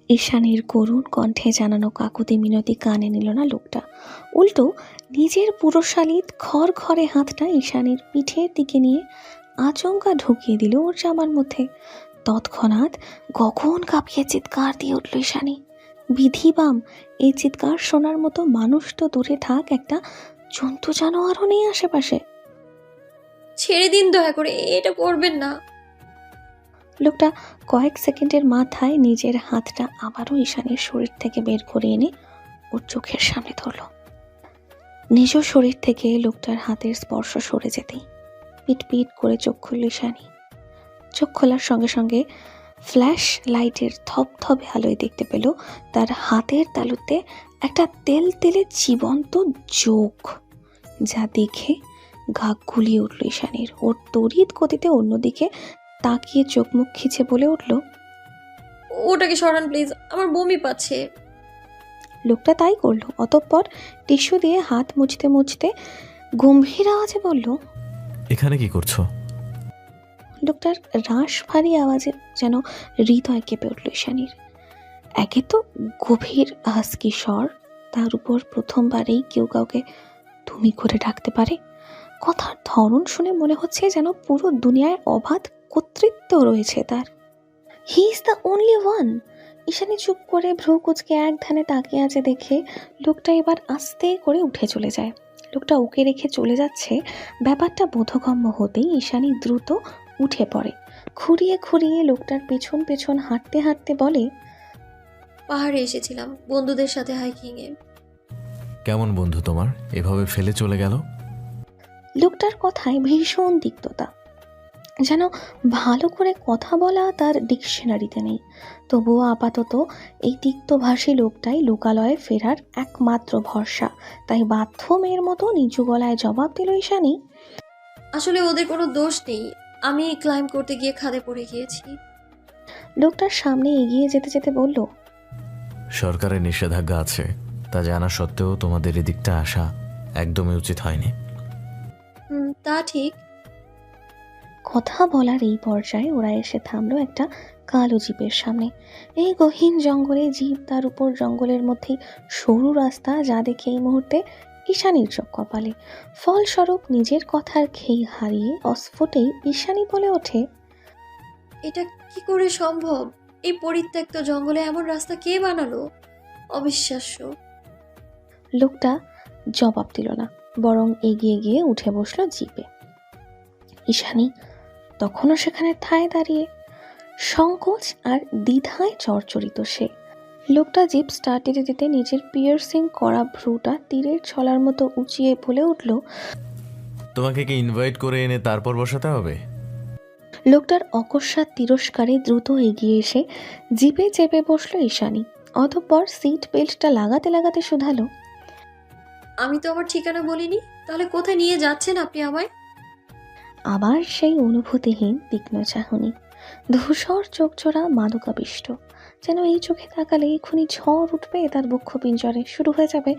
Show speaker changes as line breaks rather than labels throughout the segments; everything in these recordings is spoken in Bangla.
ঈশানীর করুণ কণ্ঠে জানানো কাকুতি মিনতি কানে নিল না লোকটা। উল্টো নিজের পুরুষালিত খড়খড়ে হাতটা ঈশানীর পিঠের দিকে নিয়ে আচমকা ঢুকিয়ে দিল ওর জামার মধ্যে। তৎক্ষণাৎ গগন কাঁপিয়ে চিৎকার দিয়ে উঠল ঈশানী। বিধিবাম, এই চিৎকার শোনার মতো মানুষ তো দূরে থাক, একটা জন্তু জানোয়ারও নেই আশেপাশে।
ছেড়ে দিন দয়া করে, এটা করবেন না।
লোকটা কয়েক সেকেন্ডের মাথায় নিজের হাতটা আবারও ঈশানীর শরীর থেকে বের করে এনে ওর চোখের সামনে ধরল। নিজ শরীর থেকে লোকটার হাতের স্পর্শ সরে যেতেই পিট পিট করে চোখ খুলল ঈশানী। চোখ খোলার সঙ্গে সঙ্গে ফ্ল্যাশ লাইটের থপথপে আলোয় দেখতে পেল তার হাতের তালুতে একটা তেল তেলে জীবন্ত চোখ, যা দেখে গা গুলিয়ে উঠল ঈশানীর। ওর তড়িৎ গতিতে অন্যদিকে তাকিয়ে চোখ মুখ খিচে বলে উঠল,
ওটাকে সরান প্লিজ, আমার বমি পাচ্ছে।
লোকটা তাই করল। অতঃপর টিস্যু দিয়ে হাত মুছতে মুছতে গম্ভীর আওয়াজে বলল,
এখানে কি করছো?
লোকটার রাশ ভারী আওয়াজে যেন হৃদয় কেঁপে উঠল ঈশানীর। একে তো গভীর হাস্কি স্বর, তার উপর প্রথমবারেই কেউ কাউকে তুমি করে ডাকতে পারে। কথার ধরন শুনে মনে হচ্ছে যেন পুরো দুনিয়ায় অবাধ কর্তৃত্ব রয়েছে তার। He is the only one. Ishani চুপ করে ভ্রু কুচকে এক ধ্যানে তাকিয়ে আছে দেখে লোকটা এবার আস্তে করে উঠে চলে যায়। লোকটা ওকে রেখে চলে যাচ্ছে ব্যাপারটা বোধগম্য হতেই ঈশানী দ্রুত উঠে পড়ে। খুঁড়িয়ে খুঁড়িয়ে লোকটার পেছন পেছন হাঁটতে হাঁটতে বলে,
পাহাড়ে এসেছিলাম বন্ধুদের সাথে হাইকিংয়ে।
কেমন বন্ধু তোমার, এভাবে ফেলে চলে গেল?
লোকটার কথায় ভীষণ তিক্ততা, যেন ভালো করে কথা বলা তার ডিকশনারিতে নেই। তবুও আপাতত এই তিক্তভাষী লোকটাই লোকালয়ে ফেরার একমাত্র ভরসা। তাই বাধ্য মেয়ের মতো নিচু গলায় জবাব দিল ঈশানী,
আসলে ওদের কোনো দোষ নেই, আমি ক্লাইম্ব করতে গিয়ে খাদে পড়ে গিয়েছি।
লোকটার সামনে এগিয়ে যেতে যেতে বলল,
সরকারের নিষেধাজ্ঞা আছে, তা জানা সত্ত্বেও তোমাদের এদিকটা আসা একদমই উচিত হয়নি।
তা ঠিক।
কথা বলার এই পর্যায়ে ওরা এসে থামলো একটা কালো জিপের সামনে। এই গহীন জঙ্গলে জিপ, তার উপর জঙ্গলের মধ্যেই সরু রাস্তা, যা দেখে এই মুহূর্তে ঈশানীর চোখ কপালে। ফলস্বরূপ নিজের কথার খেই হারিয়ে অস্ফুটেই ঈশানী বলে ওঠে,
এটা কি করে সম্ভব? এই পরিত্যক্ত জঙ্গলে এমন রাস্তা কে বানালো? অবিশ্বাস্য।
লোকটা জবাব দিল না, বরং এগিয়ে গিয়ে উঠে বসলো জিপে। ঈশানী তখনও সেখানে ঠায় দাঁড়িয়ে, সংকোচ আর দ্বিধায় চরচরিত সে। লোকটা জিপ স্টার্ট দিতে দিতে নিজের পিয়ার্সিং করা ভ্রুটা তীরের ছলার মতো উঁচিয়ে বলে উঠল,
তোমাকে কি ইনভাইট করে এনে তারপর বসাতে হবে?
লোকটার অকস্মাৎ তিরস্কারে দ্রুত এগিয়ে এসে জিপে চেপে বসলো ঈশানী। অতঃপর সিট বেল্টটা লাগাতে লাগাতে শুধালো,
আমি তো আমার ঠিকানা বলিনি, তাহলে কোথায় নিয়ে যাচ্ছেন আপনি আমায়?
আবার সেই অনুভূতিহীন তীক্ষ্ণ চাহনি, ধূসর চোখজোড়া মাদকাবিষ্ট, যেন এই চোখে তাকালে এক্ষুনি ঝড় উঠবে তার বক্ষ পিঞ্জরে, শুরু হয়ে যাবে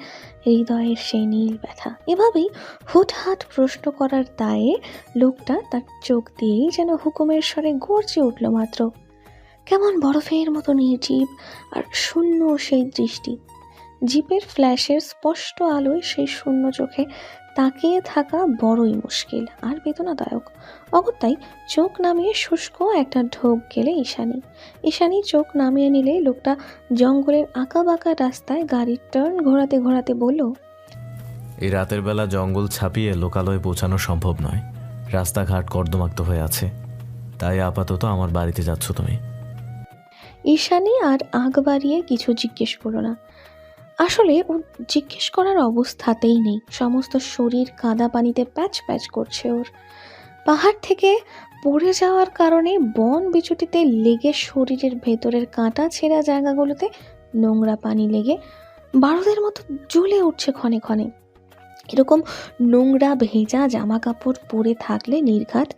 হৃদয়ের সেই নীল ব্যথা। এভাবেই হুটহাট প্রশ্ন করার দায়ে লোকটা তার চোখ দিয়েই যেন হুকুমের স্বরে গর্জে উঠল মাত্র। কেমন বরফের মতো নির্জীব আর শূন্য সেই দৃষ্টি। জিপের ফ্ল্যাশের স্পষ্ট আলোয় সেই শূন্য চোখে তাকিয়ে থাকা বড়ই মুশকিল আর বেদনাদায়ক। অগত্যাই চোখ নামিয়ে শুষ্ক একটা ঢোক গেলে ঈশানী চোখ নামিয়ে নিলে লোকটা জঙ্গলের আঁকাবাঁকা রাস্তায় গাড়ির টার্ন ঘোরাতে ঘোরাতে বলল,
এই রাতের বেলা জঙ্গল ছাপিয়ে লোকালয়ে পৌঁছানো সম্ভব নয়, রাস্তাঘাট কর্দমাক্ত হয়ে আছে, তাই আপাতত আমার বাড়িতে যাচ্ছ তুমি।
ঈশানী আর আগ বাড়িয়ে কিছু জিজ্ঞেস করলো না। আসলে ও জিজ্ঞেস করার অবস্থাতেই নেই, সমস্ত শরীর কাদা পানিতে প্যাচ প্যাচ করছে ওর। পাহাড় থেকে পড়ে যাওয়ার কারণে বন বিচুটিতে লেগে শরীরের ভেতরের কাঁটা ছেঁড়া জায়গাগুলোতে নোংরা পানি লেগে বারুদের মতো জ্বলে উঠছে ক্ষণে ক্ষণে। এরকম নোংরা ভেজা জামা কাপড় পরে থাকলে নির্ঘাত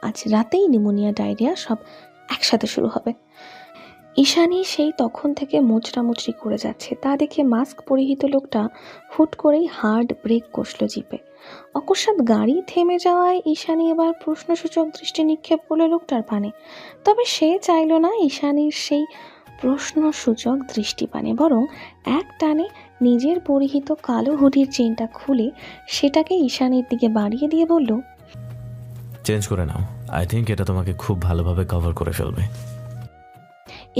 আজ রাতেই নিউমোনিয়া, ডায়রিয়া সব একসাথে শুরু হবে। ঈশানী সেই তখন থেকে মোচড়ামুচড়ি করে যাচ্ছে, তা দেখে মাস্ক পরিহিত লোকটা হুট করেই হার্ড ব্রেক কষল জিপে। অকস্মাৎ গাড়ি থেমে যাওয়ায় ঈশানী এবার প্রশ্নসূচক দৃষ্টি নিক্ষেপ করলো লোকটার পানে। তবে সে চাইল না ঈশানীর সেই প্রশ্নসূচক দৃষ্টিপানে, বরং এক টানে নিজের পরিহিত কালো হুডির চেনটা খুলে সেটাকে ঈশানীর দিকে বাড়িয়ে দিয়ে বলল,
চেঞ্জ করে নাও, আই থিঙ্ক এটা তোমাকে খুব ভালোভাবে কভার করে ফেলবে।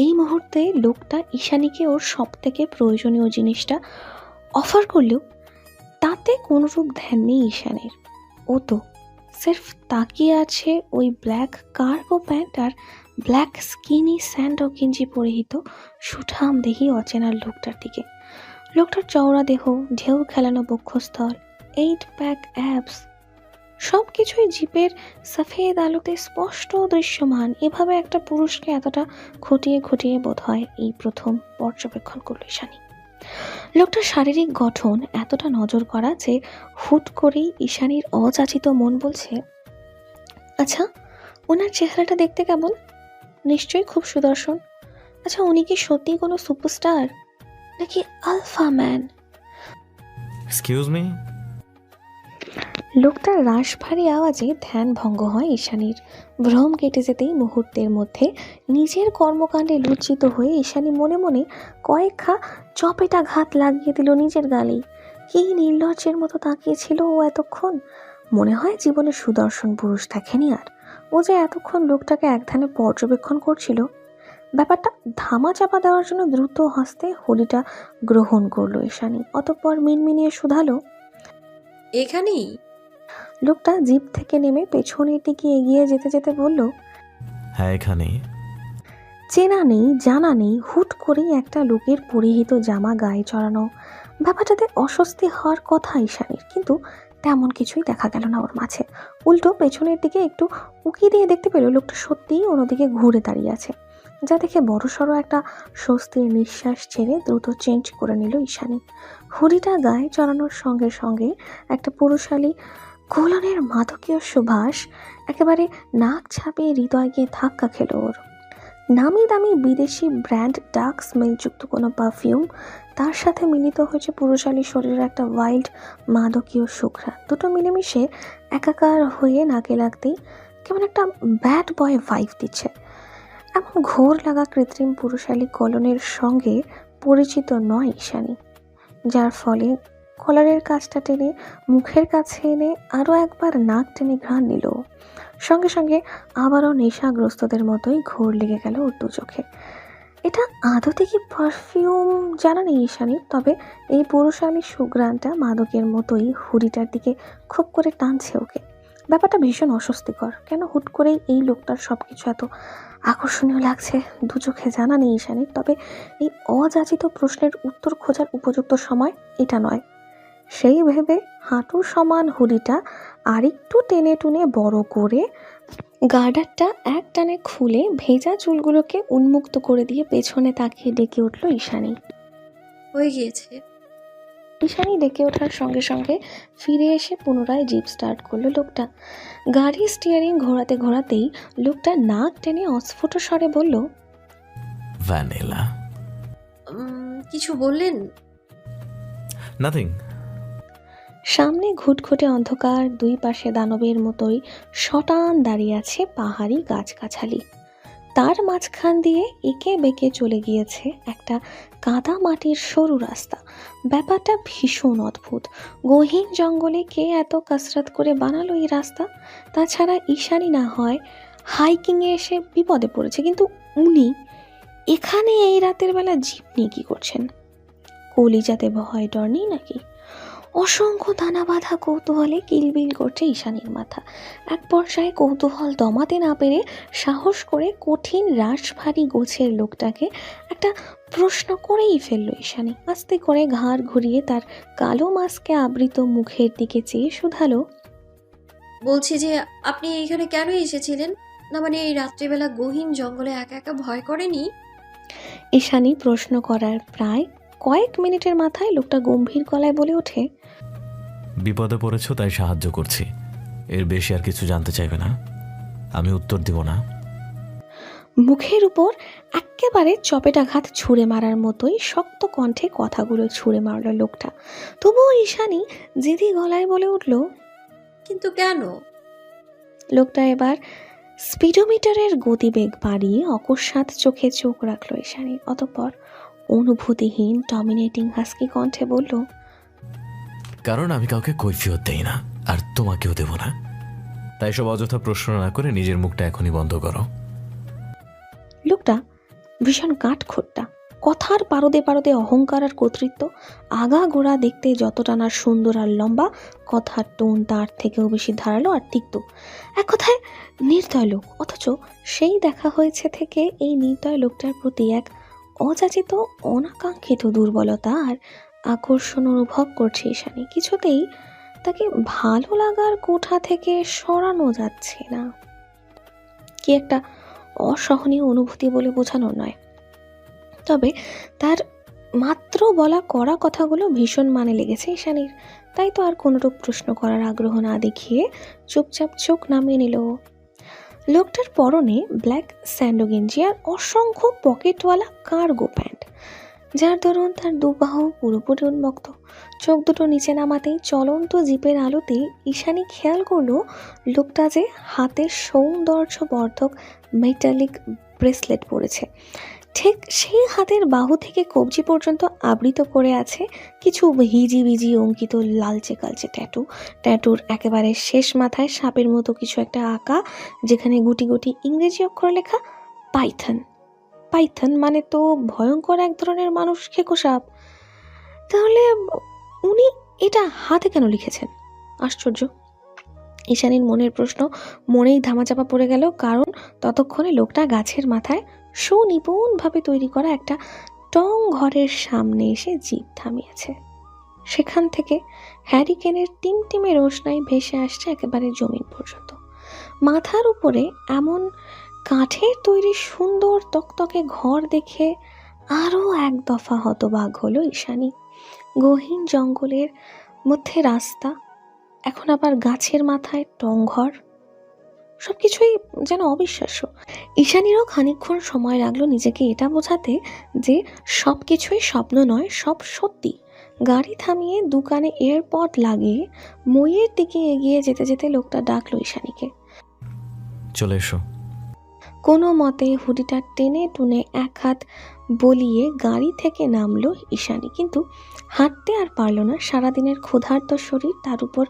এই মুহূর্তে লোকটা ঈশানীকে ওর সব থেকে প্রয়োজনীয় জিনিসটা অফার করলেও তাতে কোনোরূপ ধ্যান নেই ঈশানীর। ও তো সির্ফ তাকিয়ে আছে ওই ব্ল্যাক কার্গো প্যান্ট আর ব্ল্যাক স্কিনি স্যান্ডো গেঞ্জি পরিহিত সুঠাম দেহি অচেনা লোকটার দিকে। লোকটার চওড়া দেহ, ঢেউ খেলানো বক্ষস্থল, 8 প্যাক অ্যাবস, সব কিছুই জিপের সফেদ আলোতে স্পষ্ট দৃশ্যমান। এভাবে একটা পুরুষকে এতটা খুঁটিয়ে খুঁটিয়ে বোধ হয় এই প্রথম পর্যবেক্ষণ করল ঈশানী। লোকটার শারীরিক গঠন এতটা নজর করা যে হুট করেই ঈশানীর অযাচিত মন বলছে, আচ্ছা ওনার চেহারাটা দেখতে কেমন? নিশ্চয়ই খুব সুদর্শন। আচ্ছা উনি কি সত্যিই কোনো সুপারস্টার নাকি আলফা ম্যান?
Excuse me.
লোকটার রাশভারী আওয়াজে ধ্যান ভঙ্গ হয় ঈশানীর। ভ্রম কেটে যেতেই মুহূর্তের মধ্যে নিজের কর্মকাণ্ডে লজ্জিত হয়ে ঈশানী মনে মনে কয়েকটা চপেটা ঘাত লাগিয়ে দিল নিজের গালেই। কি নির্লজ্জের মতো তাকিয়েছিল ও এতক্ষণ। মনে হয় জীবনে সুদর্শন পুরুষ দেখেনি আর। ও যে এতক্ষণ লোকটাকে একধানে পর্যবেক্ষণ করছিল। ব্যাপারটা ধামা চাপা দেওয়ার জন্য দ্রুত হস্তে হোলিটা গ্রহণ করলো ঈশানী। অতঃপর মিনমিনিয়ে শুধালো,
এখানেই?
লোকটা জিপ থেকে নেমে পেছনের দিকে এগিয়ে যেতে যেতে বলল,
হ্যাঁ এখানেই।
চেনা নেই জানা নেই হুট করেই একটা লোকের পরিহিত জামা গায়ে চড়ানো, ব্যাপারটাতে অস্বস্তি হওয়ার কথা ঈশানীর, কিন্তু তেমন কিছুই দেখা গেল না ওর মাঝে। উল্টো পেছনের দিকে একটু উকি দিয়ে দেখতে পেল লোকটা সত্যিই অন্যদিকে ঘুরে দাঁড়িয়ে আছে, যা দেখে বড়সড় একটা স্বস্তির নিঃশ্বাস ছেড়ে দ্রুত চেঞ্জ করে নিল ঈশানী। হুডিটা গায়ে চড়ানোর সঙ্গে সঙ্গে একটা পুরুষালী কোলনের মাদকীয় সুবাস একেবারে নাক ছাপিয়ে হৃদয়কে ধাক্কা খেল ওর। নামি দামি বিদেশি ব্র্যান্ড ডার্ক স্মেলযুক্ত কোনো পারফিউম, তার সাথে মিলিত হয়েছে পুরুষালী শরীরের একটা ওয়াইল্ড মাদকীয় সুঘ্রাণ। দুটো মিলেমিশে একাকার হয়ে নাকে লাগতেই কেমন একটা ব্যাড বয় ভাইব দিচ্ছে। এমন ঘোর লাগা কৃত্রিম পুরুষালী কলনের সঙ্গে পরিচিত নয় ঈশানী, যার ফলে কলারের কাজটা টেনে মুখের কাছে এনে আরও একবার নাক টেনে ঘ্রাণ নিল। সঙ্গে সঙ্গে আবারও নেশাগ্রস্তদের মতোই ঘোর লেগে গেল ওর দু চোখে। এটা আদতে কি পারফিউম জানা নেই ঈশানীর, তবে এই পুরুষালী সুঘ্রাণটা মাদকের মতোই হুডিটার দিকে খুব করে টানছে ওকে। ব্যাপারটা ভীষণ অস্বস্তিকর। কেন হুট করেই এই লোকটার সব কিছু এত আকর্ষণীয় লাগছে দু চোখে জানা নেই ঈশানীর, তবে এই অযাচিত প্রশ্নের উত্তর খোঁজার উপযুক্ত সময় এটা নয়। সেই ভেবে হাঁটু সমান হুডিটা আরেকটু টেনে টুনে বড় করে গার্ডারটা এক টানে খুলে ভেজা চুলগুলোকে উন্মুক্ত করে দিয়ে পেছনে তাকিয়ে ডেকে উঠল ঈশানী।
হয়ে গিয়েছে।
ঈশানী ডেকে ওঠার সঙ্গে সঙ্গে ফিরে এসে পুনরায় জিপ স্টার্ট করলো লোকটা। গাড়ির স্টিয়ারিং ঘোরাতে ঘোরাতেই লোকটা নাক টেনে অস্ফুট স্বরে বলল,
ভ্যানিলা।
কিছু বললেন?
নাথিং।
সামনে ঘুটঘুটে অন্ধকার, দুই পাশে দানবের মতোই শটান দাঁড়িয়ে আছে পাহাড়ি গাছগাছালি। তার মাঝখান দিয়ে এঁকে বেঁকে চলে গিয়েছে একটা কাদা মাটির সরু রাস্তা। ব্যাপারটা ভীষণ অদ্ভুত। গহীন জঙ্গলে কে এত কসরত করে বানালো এই রাস্তা? তাছাড়া ঈশানী না হয় হাইকিংয়ে এসে বিপদে পড়েছে, কিন্তু উনি এখানে এই রাতের বেলা জিপ নিয়ে কী করছেন? কলিজাতে ভয় ডর নেই নাকি? অসংখ্য দানা বাঁধা কৌতূহলে কিলবিল করছে ঈশানীর মাথা। এক পর্যায়ে কৌতূহল দমাতে না পেরে সাহস করে কঠিন রাশভারী গোছের লোকটাকে একটা প্রশ্ন করেই ফেলল ঈশানী। আস্তে করে ঘাড় ঘুরিয়ে তার কালো মাস্কে আবৃত মুখের দিকে চেয়ে শুধালো,
বলছি যে আপনি এইখানে কেন এসেছিলেন? না মানে এই রাত্রিবেলা গহীন জঙ্গলে একা একা ভয় করেনি?
ঈশানী প্রশ্ন করার প্রায় কয়েক মিনিটের মাথায় লোকটা গম্ভীর গলায় বলে ওঠে,
বিপদে পড়েছ তাই সাহায্য করছি, এর বেশি আর কিছু জানতে চাইবে না, আমি উত্তর দিব না।
মুখের উপর একেবারে চপেটাঘাত ছুঁড়ে মারার মতোই শক্ত কণ্ঠে কথাগুলো ছুঁড়ে মারল লোকটা। তবুও ঈশানী জেদি গলায় বলে উঠল,
কিন্তু কেন?
লোকটা এবার স্পিডোমিটারের গতিবেগ বাড়িয়ে অকস্মাৎ চোখে চোখ রাখল ঈশানী। অতঃপর অনুভূতিহীন ডমিনেটিং হাস্কি কণ্ঠে বলল,
কারণ আমি কাউকে কৈফিয়ত দেই না, আর তোমাকেও দেব না। তাই সব অযথা প্রশ্ন না করে নিজের মুখটা এখনই বন্ধ করো।
লোকটা ভীষণ কাঠখোট্টা, কথার পারদে পারদে অহংকার আর কর্তৃত্ব। আগা গোড়া দেখতে যতটা না সুন্দর আর লম্বা, কথার টোন তার থেকেও বেশি ধারালো আর তিক্ত। এক কথায় নির্দয় লোক। অথচ সেই দেখা হয়েছে থেকে এই নির্দয় লোকটার প্রতি এক অযাচিত অনাকাঙ্ক্ষিত দুর্বলতা আর আকর্ষণ অনুভব করছে ঈশানী। কিছুতেই তাকে ভালো লাগার কোঠা থেকে সরানো যাচ্ছে না। কি একটা অসহনীয় অনুভূতি বলে বোঝানো নয়, তবে তার মাত্র বলা কড়া কথাগুলো ভীষণ মানে লেগেছে ঈশানীর। তাই তো আর কোনোরূপ প্রশ্ন করার আগ্রহ না দেখিয়ে চুপচাপ চোখ নামিয়ে নিল। লোকটার পরনে ব্ল্যাক স্যান্ডো গেঞ্জি আর অসংখ্য পকেটওয়ালা কার্গো প্যান্ট, যার দরুন তার দুবাহু পুরোপুরি উন্মুক্ত। চোখ দুটো নিচে নামাতেই চলন্ত জিপের আলোতে ঈশানী খেয়াল করলো লোকটা যে হাতে সৌন্দর্যবর্ধক মেটালিক ব্রেসলেট পরেছে। ঠিক সেই হাতের বাহু থেকে কবজি পর্যন্ত আবৃত করে আছে কিছু হিজিবিজি অঙ্কিত লালচে কালচে ট্যাটু। ট্যাটুর একেবারে শেষ মাথায় সাপের মতো কিছু একটা আঁকা, যেখানে গুটি গুটি ইংরেজি অক্ষর লেখা পাইথন। পাইথন মানে তো ভয়ঙ্কর এক ধরনের মানুষ খেকো সাপ। তাহলে উনি এটা হাতে কেন লিখেছেন? আশ্চর্য। ঈশানীর মনের প্রশ্ন মনেই ধামাচাপা পড়ে গেল, কারণ ততক্ষণে লোকটা গাছের মাথায় সুনিপুণভাবে তৈরি করা একটা টং ঘরের সামনে এসে জিপ থামিয়েছে। সেখান থেকে হ্যারিকেনের টিমটিমে রোশনাই ভেসে আসছে একেবারে জমিন পর্যন্ত। মাথার উপরে এমন কাঠের তৈরি সুন্দর তকতকে ঘর দেখে আরও এক দফা হতবাক হলো ঈশানী। গহীন জঙ্গলের মধ্যে রাস্তা, এখন আবার গাছের মাথায় টংঘর, সবকিছুই যেন অবিশ্বাস্য। ঈশানীরও খানিকক্ষণ সময় লাগলো নিজেকে এটা বোঝাতে যে সব কিছুই স্বপ্ন নয়, সব সত্যি। গাড়ি থামিয়ে দোকানে এয়ারপড লাগিয়ে মইয়ের দিকে এগিয়ে যেতে যেতে লোকটা ডাকলো ঈশানীকে।
চলে এসো।
কোনো মতে হুডিটা টেনে টুনে এক হাত বলিয়ে গাড়ি থেকে নামলো ঈশানী, কিন্তু হাঁটতে আর পারল না। সারাদিনের ক্ষুধার্ত শরীর, তার উপর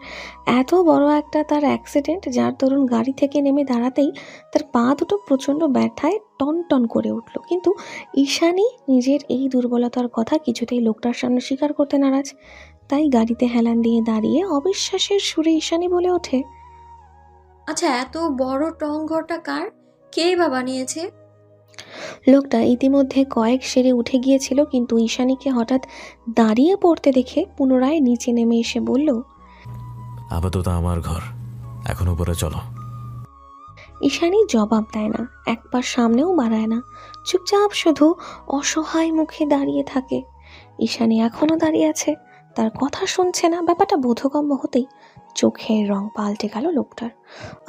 এত বড় একটা তার অ্যাক্সিডেন্ট, যার দরুন গাড়ি থেকে নেমে দাঁড়াতেই তার পা দুটো প্রচণ্ড ব্যথায় টন টন করে উঠল। কিন্তু ঈশানী নিজের এই দুর্বলতার কথা কিছুতেই লোকটার সামনে স্বীকার করতে নারাজ। তাই গাড়িতে হেলান দিয়ে দাঁড়িয়ে অবিশ্বাসের সুরে ঈশানী বলে ওঠে,
আচ্ছা, এত বড় টং ঘরটা কার? কে বা বানিয়েছে?
লোকটা ইতিমধ্যে কয়েক সেরে উঠে গিয়েছিল, কিন্তু ঈশানীকে হঠাৎ দাঁড়িয়ে পড়তে দেখে পুনরায় নিচে নেমে এসে বলল,
আপাতত আমার ঘর, এখন উপরে চলো।
ঈশানী জবাব দেয় না, এক পা সামনেও বাড়ায় না, চুপচাপ শুধু অসহায় মুখে দাঁড়িয়ে থাকে। ঈশানী এখনো দাঁড়িয়ে আছে, তার কথা শুনছে না। ব্যাপারটা বোধগম্য হতেই চোখের রং পাল্টে গেল লোকটার।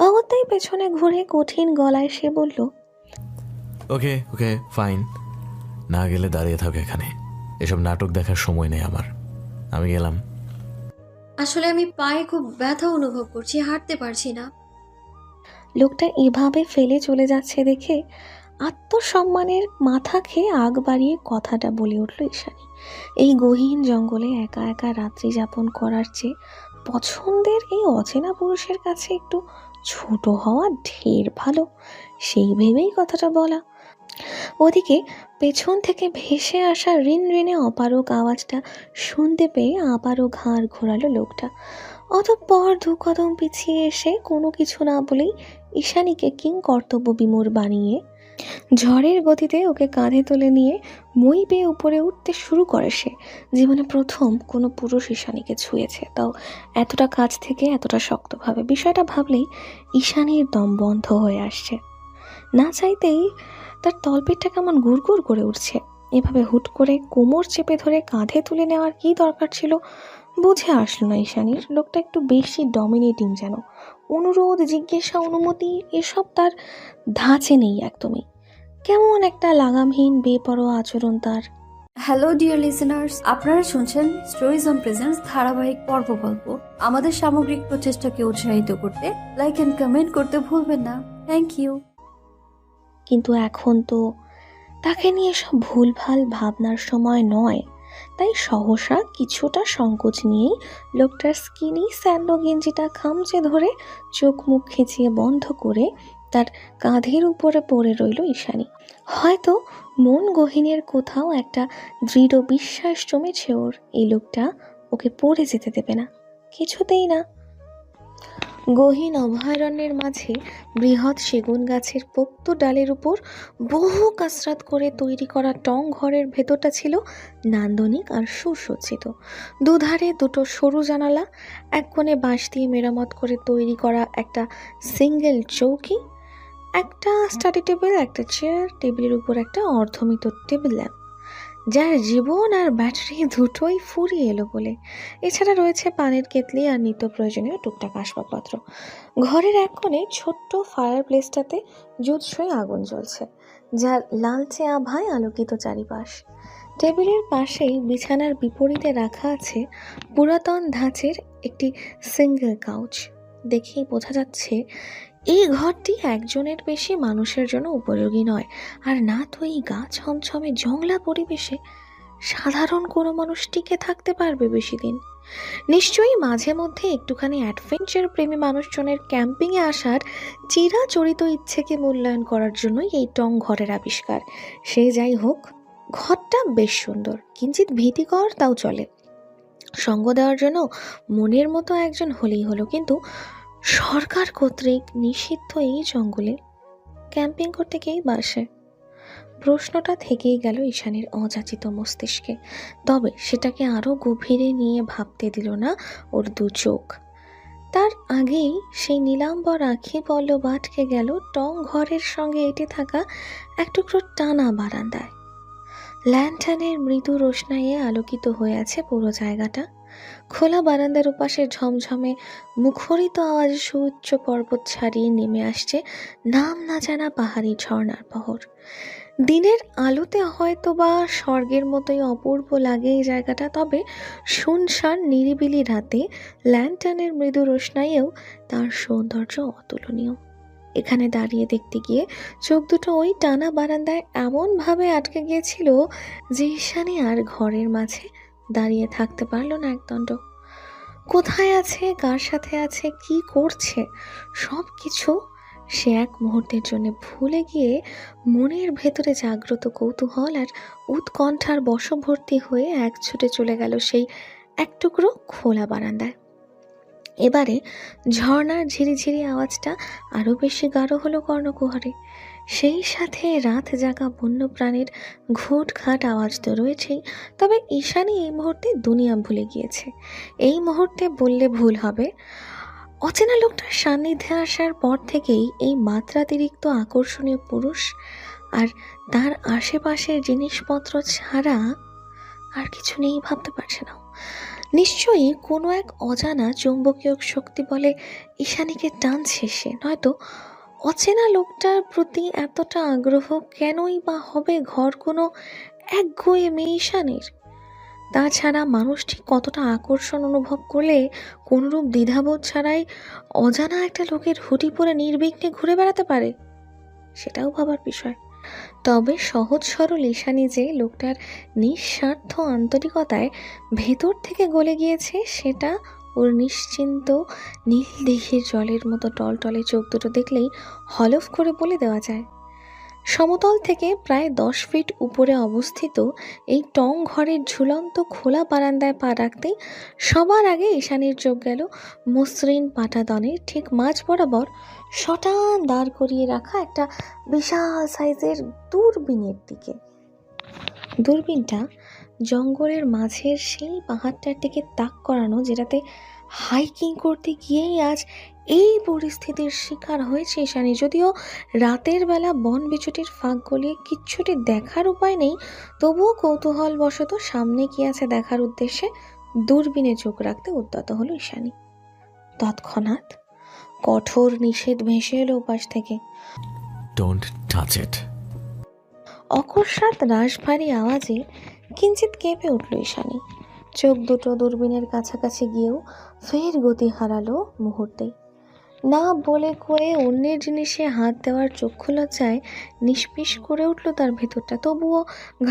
অগত্যাই পেছনে ঘুরে কঠিন গলায় সে বলল,
ওকে ওকে ফাইন, না গেলে দাঁড়িয়ে থাকো এখানে। এসব নাটক দেখার সময় নেই আমার, আমি গেলাম।
আসলে আমি পায়ে খুব ব্যথা অনুভব করছি, হাঁটতে পারছি না।
লোকটা এভাবে ফেলে চলে যাচ্ছে দেখে আত্মসম্মানের মাথা খেয়ে আগ বাড়িয়ে কথাটা বলে উঠল ঈশানী। এই গহীন জঙ্গলে একা একা রাত্রি যাপন করার চেয়ে পছন্দের এই অচেনা পুরুষের কাছে একটু ছোট হওয়া ঢের ভালো, সেই ভেবেই কথাটা বলা। ওদিকে পেছন থেকে ভেসে আসা রিন রিনে অপারক আওয়াজটা শুনতে পেয়ে আবারও ঘাড় ঘোরালো লোকটা। অতঃপর দু কদম পিছিয়ে এসে কোনো কিছু না বলেই ঈশানীকে কিং কর্তব্য বিমূঢ় বানিয়ে ঝড়ের গতিতে ওকে কাঁধে তুলে নিয়ে মই বেয়ে উপরে উঠতে শুরু করে। সে জীবনে প্রথম কোনো পুরুষ ঈশানীকে ছুঁয়েছে, তাও এতটা কাছ থেকে, এতটা শক্তভাবে। বিষয়টা ভাবলেই ঈশানীর দম বন্ধ হয়ে আসছে। না চাইতেই তার তলপেটটা কেমন গুড়গুড় করে উঠছে। এভাবে হুট করে কোমর চেপে ধরে কাঁধে তুলে নেওয়ার কী দরকার ছিল বুঝে আসলো না ঈশানীর। লোকটা একটু বেশি ডমিনেটিং যেন। অনুরোধ, জিজ্ঞাসা, অনুমতি এসব তার ধাঁচে নেই একদমই। কেমন একটা লাগামহীন বেপরোয়া আচরণ তার।
হ্যালো ডিয়ার লিসেনার্স, আপনারা শুনছেন স্টোরিজ অন প্রেজেন্স ধারাবাহিক পর্ব গল্প। আমাদের সামগ্রিক প্রচেষ্টাকে উৎসাহিত করতে লাইক এন্ড কমেন্ট করতে ভুলবেন না। Thank you.
কিন্তু এখন তো তাকে নিয়ে সব ভুলভাল ভাবনার সময় নয়। তাই সহসা কিছুটা সংকোচ নিয়েই লোকটার স্কিনি স্যান্ডো গেঞ্জিটা খামচে ধরে চোখ মুখ খিচিয়ে বন্ধ করে তার কাঁধের উপরে পড়ে রইল ঈশানী। হয়তো মন গহীনের কোথাও একটা দৃঢ় বিশ্বাস জমেছে ওর, এই লোকটা ওকে পড়ে যেতে দেবে না, কিছুতেই না। গহীন অভয়ারণ্যের মাঝে বৃহৎ সেগুন গাছের পোক্ত ডালের উপর বহু কাসরাত করে তৈরি করা টং ঘরের ভেতরটা ছিল নান্দনিক আর সুসজ্জিত। দুধারে দুটো সরু জানালা, এক কোণে বাঁশ দিয়ে মেরামত করে তৈরি করা একটা সিঙ্গেল চৌকি, একটা স্টাডি টেবিল, একটা চেয়ার, টেবিলের উপর একটা অর্ধমিত টেবিল ল্যাম্প, যার জীবন আর ব্যাটারি দুটোই ফুরিয়ে এলো বলে। এছাড়া রয়েছে পানির কেতলি আর নিত্য প্রয়োজনীয় টুকটাক আসবাবপত্র। ঘরের এক কোণে ছোট্ট ফায়ার প্লেসটাতে জুৎসই আগুন জ্বলছে, যার লালচে আভায় আলোকিত চারিপাশ। টেবিলের পাশেই বিছানার বিপরীতে রাখা আছে পুরাতন ধাঁচের একটি সিঙ্গেল কাউচ। দেখেই বোঝা যাচ্ছে এই ঘরটি একজনের বেশি মানুষের জন্য উপযোগী নয়। আর না তো এই গা ছমছমে জংলা পরিবেশে সাধারণ কোনো মানুষ টিকে থাকতে পারবে বেশি দিন। নিশ্চয়ই মাঝে মধ্যে একটুখানি অ্যাডভেঞ্চার প্রেমী মানুষজনের ক্যাম্পিংয়ে আসার চিরাচরিত ইচ্ছেকে মূল্যায়ন করার জন্যই এই টং ঘরের আবিষ্কার। সে যাই হোক, ঘরটা বেশ সুন্দর, কিঞ্চিত ভীতিকর তাও চলে। সঙ্গ দেওয়ার জন্য মনের মতো একজন হলেই হলো। কিন্তু সরকার কর্তৃক নিষিদ্ধ এই জঙ্গলে ক্যাম্পিং করতে কেই বাসে? প্রশ্নটা থেকেই গেল ঈশানীর অযাচিত মস্তিষ্কে। তবে সেটাকে আরো গভীরে নিয়ে ভাবতে দিল না ওর দু চোখ। তার আগেই সেই নীলাম্বর আঁখি পল্লব আটকে গেল টং ঘরের সঙ্গে এঁটে থাকা এক টুকরো টানা বারান্দায়। ল্যান্টার্নের মৃদু রোশনাইয়ে আলোকিত হয়ে আছে পুরো জায়গাটা। খোলা বারান্দার উপাসে ঝমঝমে মুখরিত আওয়াজে সুউচ্চ পর্বত ছাড়িয়ে নেমে আসছে নাম না জানা পাহাড়ি ঝর্ণার পহর। দিনের আলোতে হয়তো বা স্বর্গের মতোই অপূর্ব লাগে এই জায়গাটা, তবে শুনশান নিরিবিলি রাতে ল্যান্টার্নের মৃদু রোশনাইয়েও তার সৌন্দর্য অতুলনীয়। এখানে দাঁড়িয়ে দেখতে গিয়ে চোখ দুটো ওই টানা বারান্দায় এমনভাবে আটকে গিয়েছিল যে ঈশানী আর ঘরের মাঝে দাঁড়িয়ে থাকতে পারল না একদণ্ড। কোথায় আছে, কার সাথে আছে, কি করছে, সব কিছু সে এক মুহূর্তের জন্য ভুলে গিয়ে মনের ভেতরে জাগ্রত কৌতূহল আর উৎকণ্ঠার বশবর্তী হয়ে এক ছুটে চলে গেল সেই এক টুকরো খোলা বারান্দায়। এবারে ঝর্ণার ঝিরিঝিরি আওয়াজটা আরও বেশি গাঢ় হলো কর্ণকুহরে। সেই সাথে রাত জাগা বন্য প্রাণীর ঘুটঘাট আওয়াজ তো রয়েছেই। তবে ঈশানী এই মুহূর্তে দুনিয়া ভুলে গিয়েছে। এই মুহূর্তে বললে ভুল হবে। অচেনা লোকটার সান্নিধ্যে আসার পর থেকেই এই মাত্রাতিরিক্ত আকর্ষণীয় পুরুষ আর তার আশেপাশের জিনিসপত্র ছাড়া আর কিছু নেই ভাবতে পারছে না। নিশ্চয়ই কোনো এক অজানা চৌম্বকীয় শক্তি বলে ঈশানীকে টানছে সে, নয়তো অচেনা লোকটার প্রতি এতটা আগ্রহ কেনই বা হবে ঘর কোনো একগুঁয়ে মেয়ে ঈশানীর? তাছাড়া মানুষটি কতটা আকর্ষণ অনুভব করলে কোনরূপ দ্বিধাবোধ ছাড়াই অজানা একটা লোকের হুটি পরে নির্বিঘ্নে ঘুরে বেড়াতে পারে, সেটাও ভাবার বিষয়। তবে সহজ সরল ঈশানী যে লোকটার নিঃস্বার্থ আন্তরিকতায় ভেতর থেকে গলে গিয়েছে, সেটা ওর নিশ্চিন্ত নীল দিঘির জলের মতো টলটলে চোখ দুটো দেখলেই হলফ করে বলে দেওয়া যায়। সমতল থেকে প্রায় 10 ফিট উপরে অবস্থিত এই টং ঘরের ঝুলন্ত খোলা বারান্দায় পা রাখতেই সবার আগে ঈশানীর চোখ গেল মসৃণ পাটাতনের ঠিক মাঝ বরাবর শটান দাঁড় করিয়ে রাখা একটা বিশাল সাইজের দূরবীনের দিকে। দূরবীনটা জঙ্গলের মাঝের সেই পাহাড়টার দিকে তাক করানো, যেটাতে হাইকিং করতে গিয়েই আজ এই পরিস্থিতির শিকার হয়েছে ঈশানী। যদিও রাতের বেলা বন বিচুটির ফাঁক গলিয়ে কিচ্ছুটি দেখার উপায় নেই, তবুও কৌতূহলবশত সামনে কি আছে দেখার উদ্দেশ্যে দূরবীনে চোখ রাখতে উদ্যত হলো ঈশানী। তৎক্ষণাৎ কঠোর নিষেধ ভেসে এলো উপাস থেকে।
Don't touch it.
অকস্মাৎ রাশভারী আওয়াজে কিঞ্চিত কেঁপে উঠল ঈশানী। চোখ দুটো দূরবীনের কাছাকাছি গিয়েও ফের গতি হারালো মুহূর্তেই। না বলে কয়ে অন্যের জিনিসে হাত দেওয়ার চক্ষু লজ্জায় নিষ্পিস করে উঠল তার ভেতরটা। তবুও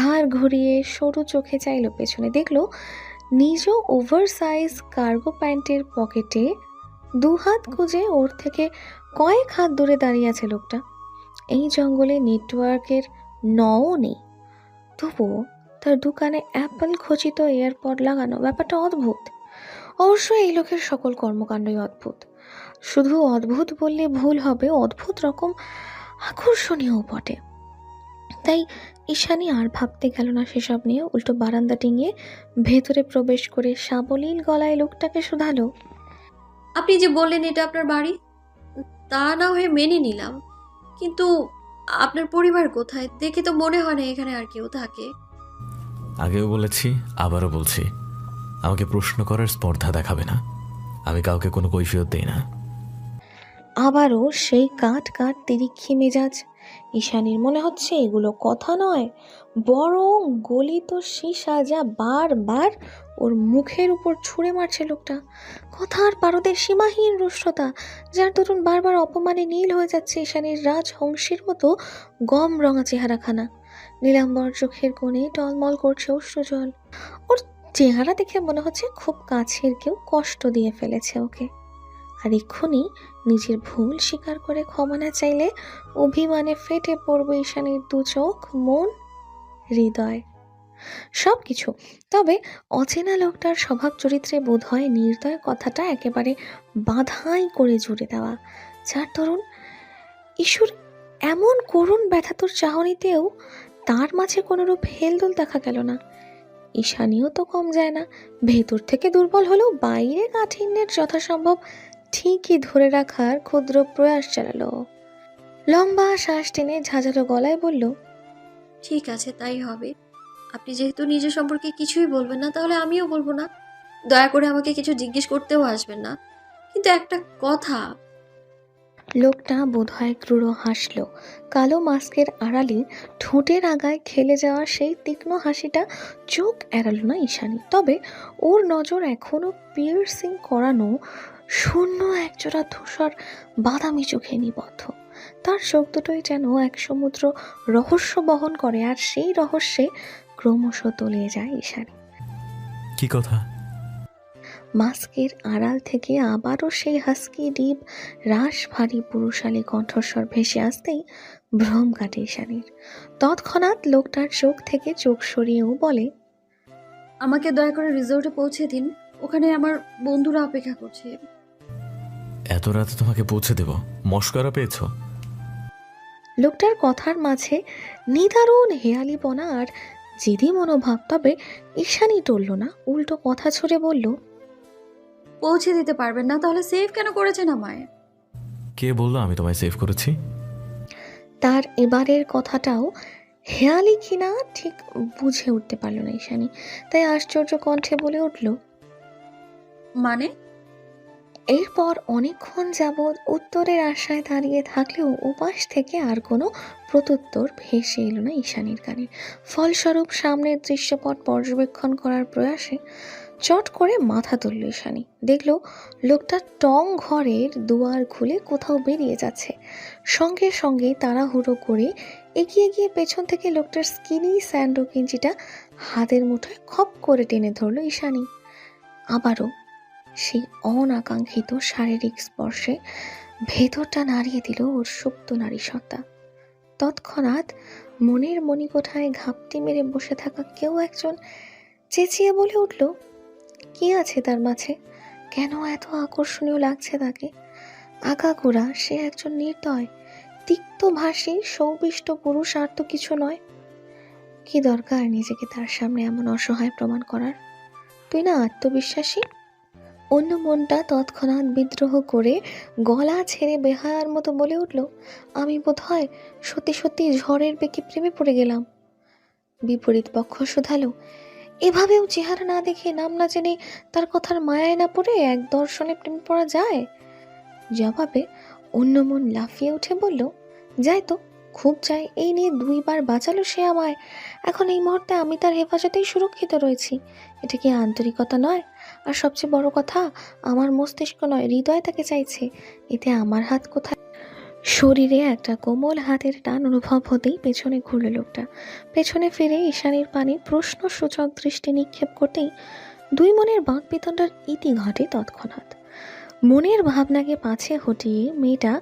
ঘাড় ঘুরিয়ে সরু চোখে চাইল পেছনে, দেখল নিজ ওভার সাইজ কার্গো প্যান্টের পকেটে দুহাত গুজে ওর থেকে কয়েক হাত দূরে দাঁড়িয়ে আছে লোকটা। এই জঙ্গলে নেটওয়ার্কের নও নেই, তবুও তার দোকানে অ্যাপল খচিত এয়ারপড লাগানো, ব্যাপারটা অদ্ভুত। অবশ্য এই লোকের সকল কর্মকাণ্ডই অদ্ভুত। শুধু অদ্ভুত বললে ভুল হবে, অদ্ভুত রকম আকর্ষণীয় বটে। তাই ঈশানী আর ভাবতে গেল না সেসব নিয়ে, উল্টো বারান্দা ডিঙিয়ে ভেতরে প্রবেশ করে সাবলীল গলায় লোকটাকে শুধালো।
আপনি যে বললেন এটা আপনার বাড়ি, তা না হয়ে মেনে নিলাম, কিন্তু আপনার পরিবার কোথায়? দেখে তো মনে হয় না এখানে আর কেউ থাকে।
আগেও বলেছি, আবারও বলছি, আমাকে প্রশ্ন করার স্পর্ধা দেখাবে না। আমি কাউকে কোনো কৈফিয়ত দিই না।
আবারও সেই কাঠ কাঠ তিরিক্ষি মেজাজ। ঈশানীর মনে হচ্ছে এগুলো কথা নয়, বরং গলিত সীসা যা বারবার ওর মুখের উপর ছুঁড়ে মারছে লোকটা। কথার পারদের সীমাহীন রুষ্টতা, যার দরুন বারবার অপমানে নীল হয়ে যাচ্ছে ঈশানীর রাজহংসীর মতো গম রঙা চেহারাখানা। নীলাম্বর চোখের কোণে টলমল করছে অশ্রুজল। ওর চেহারা দেখে মনে হচ্ছে খুব কাছের কেউ কষ্ট দিয়ে ফেলেছে ওকে, আর এক্ষুনি নিজের ভুল স্বীকার করে ক্ষমা না চাইলে অভিমানে ফেটে পড়বে ঈশানীর দু চোখ, মন, হৃদয়, সব কিছু। তবে অচেনা লোকটার স্বভাব চরিত্রে বোধ হয় নির্দয় কথাটা একেবারে বাধাই করে জুড়ে দেওয়া, যার দরুন ঈশ্বর এমন করুণ ব্যথাতুর চাহনিতেও তার মাঝে কোনোরূপ হেলদোল দেখা গেল না। ঈশানীও তো কম যায় না, ভেতর থেকে দুর্বল হলেও বাইরে কাঠিন্যের যথাসম্ভব ঠিকই ধরে রাখার ক্ষুদ্র প্রয়াস চালালো। লম্বা শ্বাস টেনে ঝাঁঝালো গলায় বলল,
ঠিক আছে, তাই হবে। আপনি যেহেতু নিজের সম্পর্কে কিছুই বলবেন না, তাহলে আমিও বলবো না। দয়া করে আমাকে কিছু জিজ্ঞেস করতেও আসবেন না, কিন্তু একটা কথা।
লোকটা বোধহয় ক্রূর হাসল। কালো মাস্কের আড়ালে ঠোঁটের আগায় খেলে যাওয়া সেই তীক্ষ্ণ হাসিটা চোখ এড়াল না ঈশানী। তবে ওর নজর এখনো পিয়ার্সিং করানো শূন্য একজোড়া ধূসর বাদামি চোখে নিবদ্ধ। তার চোখ দুটোই যেন এক সমুদ্র রহস্য বহন করে, আর সেই রহস্যে ক্রমশ তলিয়ে যায় ঈশানী।
কি কথা?
মাস্কের আড়াল থেকে আবারও সেই হাস্কি ডিপ রাশ ভারী পুরুষালী কণ্ঠস্বর ভেসে আসতেই ভ্রম কাটে ঈশানীর। তৎক্ষণাৎ লোকটার চোখ থেকে চোখ সরিয়েও বলে,
আমাকে দয়া করে রিসোর্টে পৌঁছে দিন, ওখানে আমার বন্ধুরা অপেক্ষা করছে।
এত রাতে তোমাকে পৌঁছে দেব? মস্করা পেয়েছ?
লোকটার কথার মাঝে নিদারুণ হেয়ালিপনা আর জেদি মনোভাব। তবে ঈশানী টলল না, উল্টো কথা ছড়ে বলল,
পৌঁছে দিতে পারবেন না? তাহলে সেভ কেন করেছেন আমায়?
কে বললো আমি তোমায় সেভ করেছি?
তার এবারের কথাটাও হেয়ালি কিনা ঠিক বুঝে উঠতে পারল না ঈশানী, তাই আশ্চর্য কণ্ঠে বলে উঠল,
মানে?
এরপর অনেকক্ষণ যাবৎ উত্তরের আশায় দাঁড়িয়ে থাকলেও উপাস থেকে আর কোনো প্রত্যুত্তর ভেসে এলো না ঈশানীর কানে। ফলস্বরূপ সামনের দৃশ্যপট পর্যবেক্ষণ করার প্রয়াসে চট করে মাথা তুলল ঈশানী। দেখল লোকটা টং ঘরের দুয়ার খুলে কোথাও বেরিয়ে যাচ্ছে। সঙ্গে সঙ্গেই তাড়াহুড়ো করে এগিয়ে গিয়ে পেছন থেকে লোকটার স্কিনি স্যান্ডো কিঞ্চিটা হাতের মুঠোয় খপ করে টেনে ধরল ঈশানী। আবারও সেই অনাকাঙ্ক্ষিত শারীরিক স্পর্শে ভেতরটা নাড়িয়ে দিল ওর সুপ্ত নারী সত্তা। তৎক্ষণাৎ মনের মণিকোঠায় ঘাপটি মেরে বসে থাকা কেউ একজন চেঁচিয়ে বলে উঠল, কি আছে তার মাঝে? কেন এত আকর্ষণীয় লাগছে তাকে? আগাগোড়া সে একজন নির্দয় তিক্তভাষী সৌবিষ্ট পুরুষ, আর তো কিছু নয়। কি দরকার নিজেকে তার সামনে এমন অসহায় প্রমাণ করার? তুই না আত্মবিশ্বাসী? অন্য মনটা তৎক্ষণাৎ বিদ্রোহ করে গলা ছেড়ে বেহায়ার মতো বলে উঠল, আমি বোধহয় সত্যি সত্যি ঝড়ের বেগে প্রেমে পড়ে গেলাম। বিপরীত পক্ষ শুধালো, এভাবেও চেহারা না দেখে নাম না জেনে তার কথার মায়ায় না পড়ে এক দর্শনে প্রেমে পড়া যায়? জবাবে অন্য মন লাফিয়ে উঠে বলল, যাই তো, খুব চাই, এই নিয়ে 2বার বাঁচালো সে আমায়। এখন এই মুহূর্তে আমি তার হেফাজতেই সুরক্ষিত রয়েছি। এটা কি আন্তরিকতা নয়? আর সবচেয়ে বড় কথা, আমার মস্তিষ্ক নয়, হৃদয় তাকে চাইছে। এতে আমার হাত কোথায়? শরীরে একটা কোমল হাতের টান অনুভব হতেই পেছনে ঘুরল লোকটা। পেছনে ফিরে ঈশানীর পানে প্রশ্নসূচক দৃষ্টি নিক্ষেপ করতেই দুই মনের বাঁক বিতণ্ডার ইতি ঘটে তৎক্ষণাৎ। মনের ভাবনাকে পাছে হটিয়ে মেয়েটা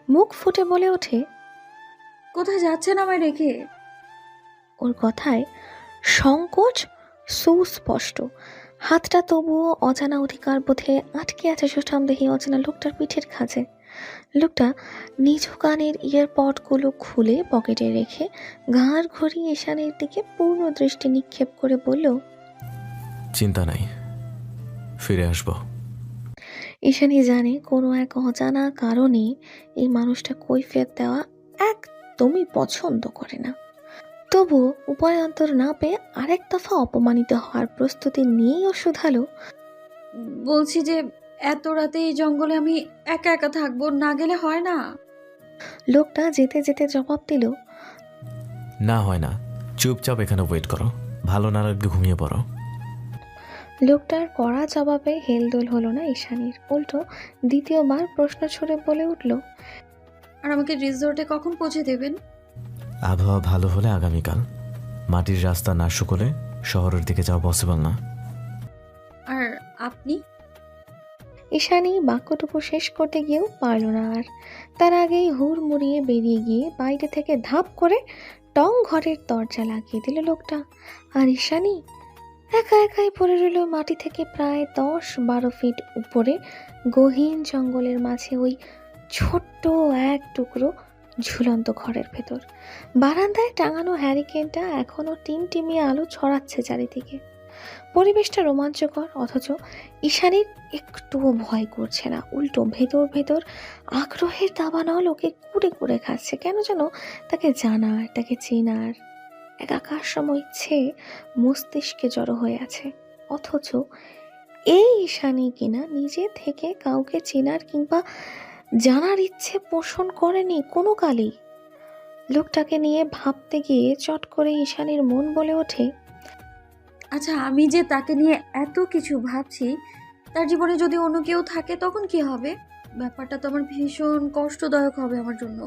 মুখ ফুটে বলে ওঠে,
কোথায় যাচ্ছেন আমায় রেখে?
ওর কথায় সংকোচ সুস্পষ্ট। হাতটা তবুও অজানা অধিকার বোধে আটকে আছে সুঠামদেহী অজানা লোকটার পিঠের খাঁজে। লোকটা নিজ কানের ইয়ারপডগুলো খুলে পকেটে রেখে ঘাড় ঘুরিয়ে ঈশানের দিকে পূর্ণ দৃষ্টি নিক্ষেপ করে বলল,
চিন্তা নাই, ফিরে আসবো।
ঈশানী জানে কোনো এক অজানা কারণে এই মানুষটা কৈফিয়ত দেওয়া একদমই পছন্দ করে না। তবু উপায়ান্তর না পেয়ে আরেক দফা অপমানিত হওয়ার প্রস্তুতি নিয়েই ও শুধালো,
বলছি যে এত রাতে এই জঙ্গলে আমি একা একা থাকবো, না গেলে হয় না?
লোকটা যেতে যেতে জবাব দিল,
না হয় না, চুপচাপ এখানে ওয়েট করো, ভালো না লাগলে ঘুমিয়ে পড়ো।
লোকটার কড়া জবাবে হেলদোল হলো না ঈশানীর। উল্টো দ্বিতীয়বার প্রশ্ন ছুড়ে বলে উঠল,
আর আমাকে রিসোর্টে কখন পৌঁছে দেবেন?
আবহাওয়া ভালো হলে আগামীকাল। মাটির রাস্তা না শুকলে শহরের দিকে যাওয়া পসিবল না।
আর আপনি?
ঈশানী বাক্যটুকু শেষ করতে গিয়েও পারল না আর। তার আগেই হুড় মুড়িয়ে বেরিয়ে গিয়ে বাইরে থেকে ধাপ করে টং ঘরের দরজা লাগিয়ে দিল লোকটা। আর ঈশানী একা একাই পড়ে রইল মাটি থেকে প্রায় 10-12 ফিট উপরে গহীন জঙ্গলের মাঝে ওই ছোট্ট এক টুকরো ঝুলন্ত ঘরের ভেতর। বারান্দায় টাঙানো হ্যারিকেনটা এখনো টিমটিমিয়ে আলো ছড়াচ্ছে চারিদিকে। পরিবেশটা রোমাঞ্চকর, অথচ ঈশানীর একটুও ভয় করছে না। উল্টো ভেতর ভেতর আগ্রহের দাবানল ওকে কুড়ে কুড়ে খাচ্ছে। কেন যেন তাকে জানার, তাকে চেনার এক আকাশসম ইচ্ছে মস্তিষ্কে জড়ো হয়ে আছে। অথচ এই ঈশানী কিনা নিজে থেকে কাউকে চেনার কিংবা জানার ইচ্ছে পোষণ করেনি কোনো কালই। লোকটাকে নিয়ে ভাবতে গিয়ে চট করে ঈশানীর মন বলে ওঠে,
আচ্ছা, আমি যে তাকে নিয়ে এত কিছু ভাবছি, তার জীবনে যদি অন্য কেউ থাকে তখন কি হবে? ব্যাপারটা তো আমার ভীষণ কষ্টদায়ক হবে আমার জন্য।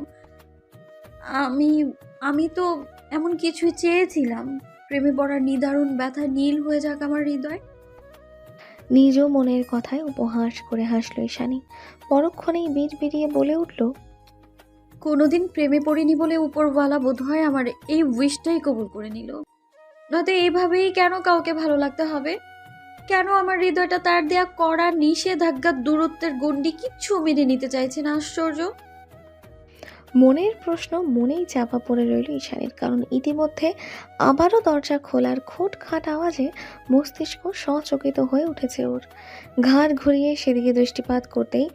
আমি আমি তো এমন কিছুই চেয়েছিলাম, প্রেমে পড়ার নিদারুণ ব্যথা নীল হয়ে যাক আমার হৃদয়।
নিজ মনের কথায় উপহাস করে হাসল ঈশানী। পরক্ষণেই বিড় বিড়িয়ে বলে উঠল,
কোনোদিন প্রেমে পড়িনি বলে উপরওয়ালা বোধহয় আমার এই উইশটাই কবুল করে নিল। নয়তো এইভাবেই কেন কাউকে ভালো লাগতে হবে? কেন আমার হৃদয়টা তার দেয়া কড়া নিষেধাজ্ঞার দূরত্বের গণ্ডি কিচ্ছু মেনে নিতে চাইছে না? আশ্চর্য।
মনের প্রশ্ন মনেই চাপা পড়ে রইল ঈশানীর। কারণ ইতিমধ্যে আবারও দরজা খোলার খুটখাট আওয়াজে মস্তিষ্ক সচকিত হয়ে উঠেছে ওর। ঘাড় ঘুরিয়ে সেদিকে দৃষ্টিপাত করতেই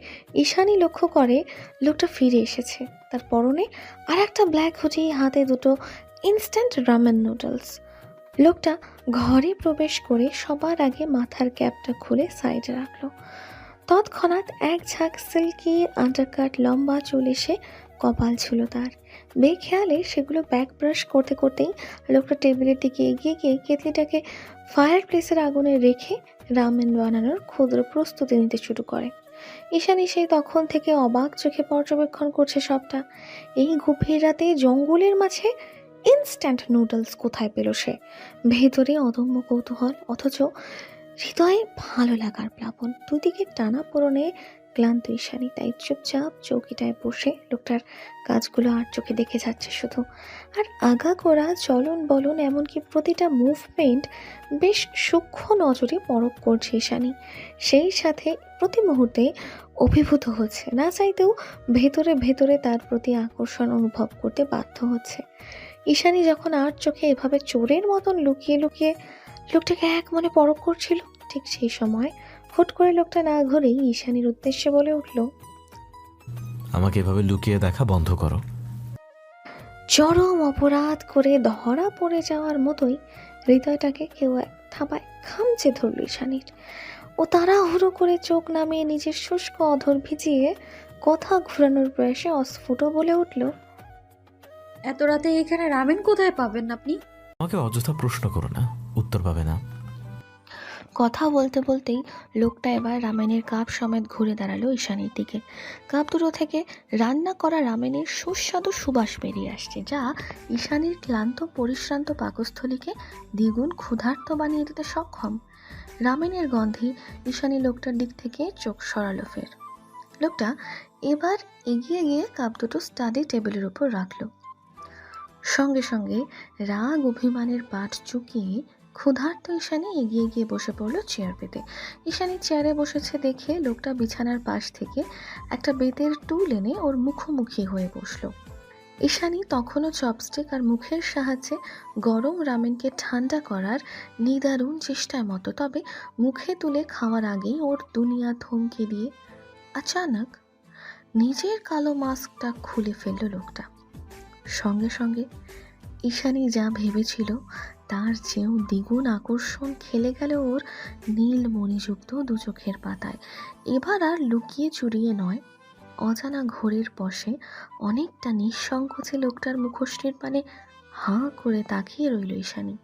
ঈশানী লক্ষ্য করে লোকটা ফিরে এসেছে। তার পরনে আর একটা ব্ল্যাক হুডি, হাতে দুটো ইনস্ট্যান্ট রামেন নুডলস। লোকটা ঘরে প্রবেশ করে সবার আগে মাথার ক্যাপটা খুলে সাইডে রাখলো। তৎক্ষণাৎ এক ঝাঁক সিল্কি আন্ডারকাট লম্বা চুল এসে কপাল ছিল তার। বেখেয়ালে সেগুলো ব্যাক ব্রাশ করতে করতেই লোকটা টেবিলের দিকে এগিয়ে গিয়ে কেতলিটাকে ফায়ার প্লেসের আগুনে রেখে রামেন বানানোর ক্ষুদ্র প্রস্তুতি নিতে শুরু করে। ঈশানী সেই তখন থেকে অবাক চোখে পর্যবেক্ষণ করছে সবটা। এই গভীর রাতে জঙ্গলের মাঝে ইনস্ট্যান্ট নুডলস কোথায় পেল সে? ভেতরে অদম্য কৌতূহল, অথচ হৃদয়ে ভালো লাগার প্লাবন। দুদিকে টানা পূরণে ক্লান্ত ঈশানী তাই চুপচাপ চৌকিটায় বসে লোকটার কাজগুলো আর চোখে দেখে যাচ্ছে শুধু। আর আগাগোড়া চলন বলন এমনকি প্রতিটা মুভমেন্ট বেশ সূক্ষ্ম নজরে পরখ করছে ঈশানী। সেই সাথে প্রতি মুহূর্তে অভিভূত হচ্ছে, না চাইতেও ভেতরে ভেতরে তার প্রতি আকর্ষণ অনুভব করতে বাধ্য হচ্ছে। ঈশানী যখন আর চোখে এভাবে চোরের মতন লুকিয়ে লুকিয়ে লোকটাকে এক মনে পরখ করছিল, ঠিক সেই সময় হুট করে লোকটা না ঘুরেই ঈশানীর উদ্দেশ্যে বলে উঠল,
আমাকে এভাবে লুকিয়ে দেখা বন্ধ করো।
চরম অপরাধ করে ধরা পড়ে যাওয়ার মতোই হৃদয়টাকে কেউ এক থাবায় খামচে ধরল ঈশানীর। ও তাড়াহুড়ো করে চোখ নামিয়ে নিজের শুষ্ক অধর ভিজিয়ে কথা ঘুরানোর প্রয়াসে অস্ফুট বলে উঠল,
এত রাতে এখানে রামেন কোথায় পাবেন আপনি?
আমাকে অযথা প্রশ্ন করো না, উত্তর পাবে না।
কথা বলতে বলতেই লোকটা এবার রামেনের কাপ সমেত ঘুরে দাঁড়ালো ঈশানীর দিকে। কাপ দুটো থেকে রান্না করা রামেনের সুস্বাদু সুবাস বেরিয়ে আসছে, যা ঈশানীর ক্লান্ত পরিশ্রান্ত পাকস্থলীকে দ্বিগুণ ক্ষুধার্ত বানিয়ে দিতে সক্ষম। রামেনের গন্ধে ঈশানী লোকটার দিক থেকে চোখ সরালো ফের। লোকটা এবার এগিয়ে গিয়ে কাপ দুটো স্টাডি টেবিলের উপর রাখলো। সঙ্গে সঙ্গে রাগ অভিমানের পাট চুকিয়ে ক্ষুধার্ত ঈশানী এগিয়ে গিয়ে বসে পড়ল চেয়ার পেতে। ঈশানী চেয়ারে বসেছে দেখে লোকটা বিছানার পাশ থেকে একটা বেতের টুল এনে ওর মুখোমুখি হয়ে বসলো। ঈশানী তখনও চপস্টিক আর মুখের সাহায্যে গরম রামেনকে ঠান্ডা করার নিদারুণ চেষ্টায় মতো, তবে মুখে তুলে খাওয়ার আগেই ওর দুনিয়া থমকে দিয়ে আচানক নিজের কালো মাস্কটা খুলে ফেলল লোকটা। সঙ্গে সঙ্গে ঈশানী যা ভেবেছিল তার চেয়েও দ্বিগুণ আকর্ষণ খেলে গেল ওর নীল মণিযুক্ত দু চোখের পাতায়। এবার আর লুকিয়ে চুরিয়ে নয়, অজানা ঘোরের বশে অনেকটা নিঃসংকোচে লোকটার মুখশ্রীর পানে হাঁ করে তাকিয়ে রইল ঈশানী।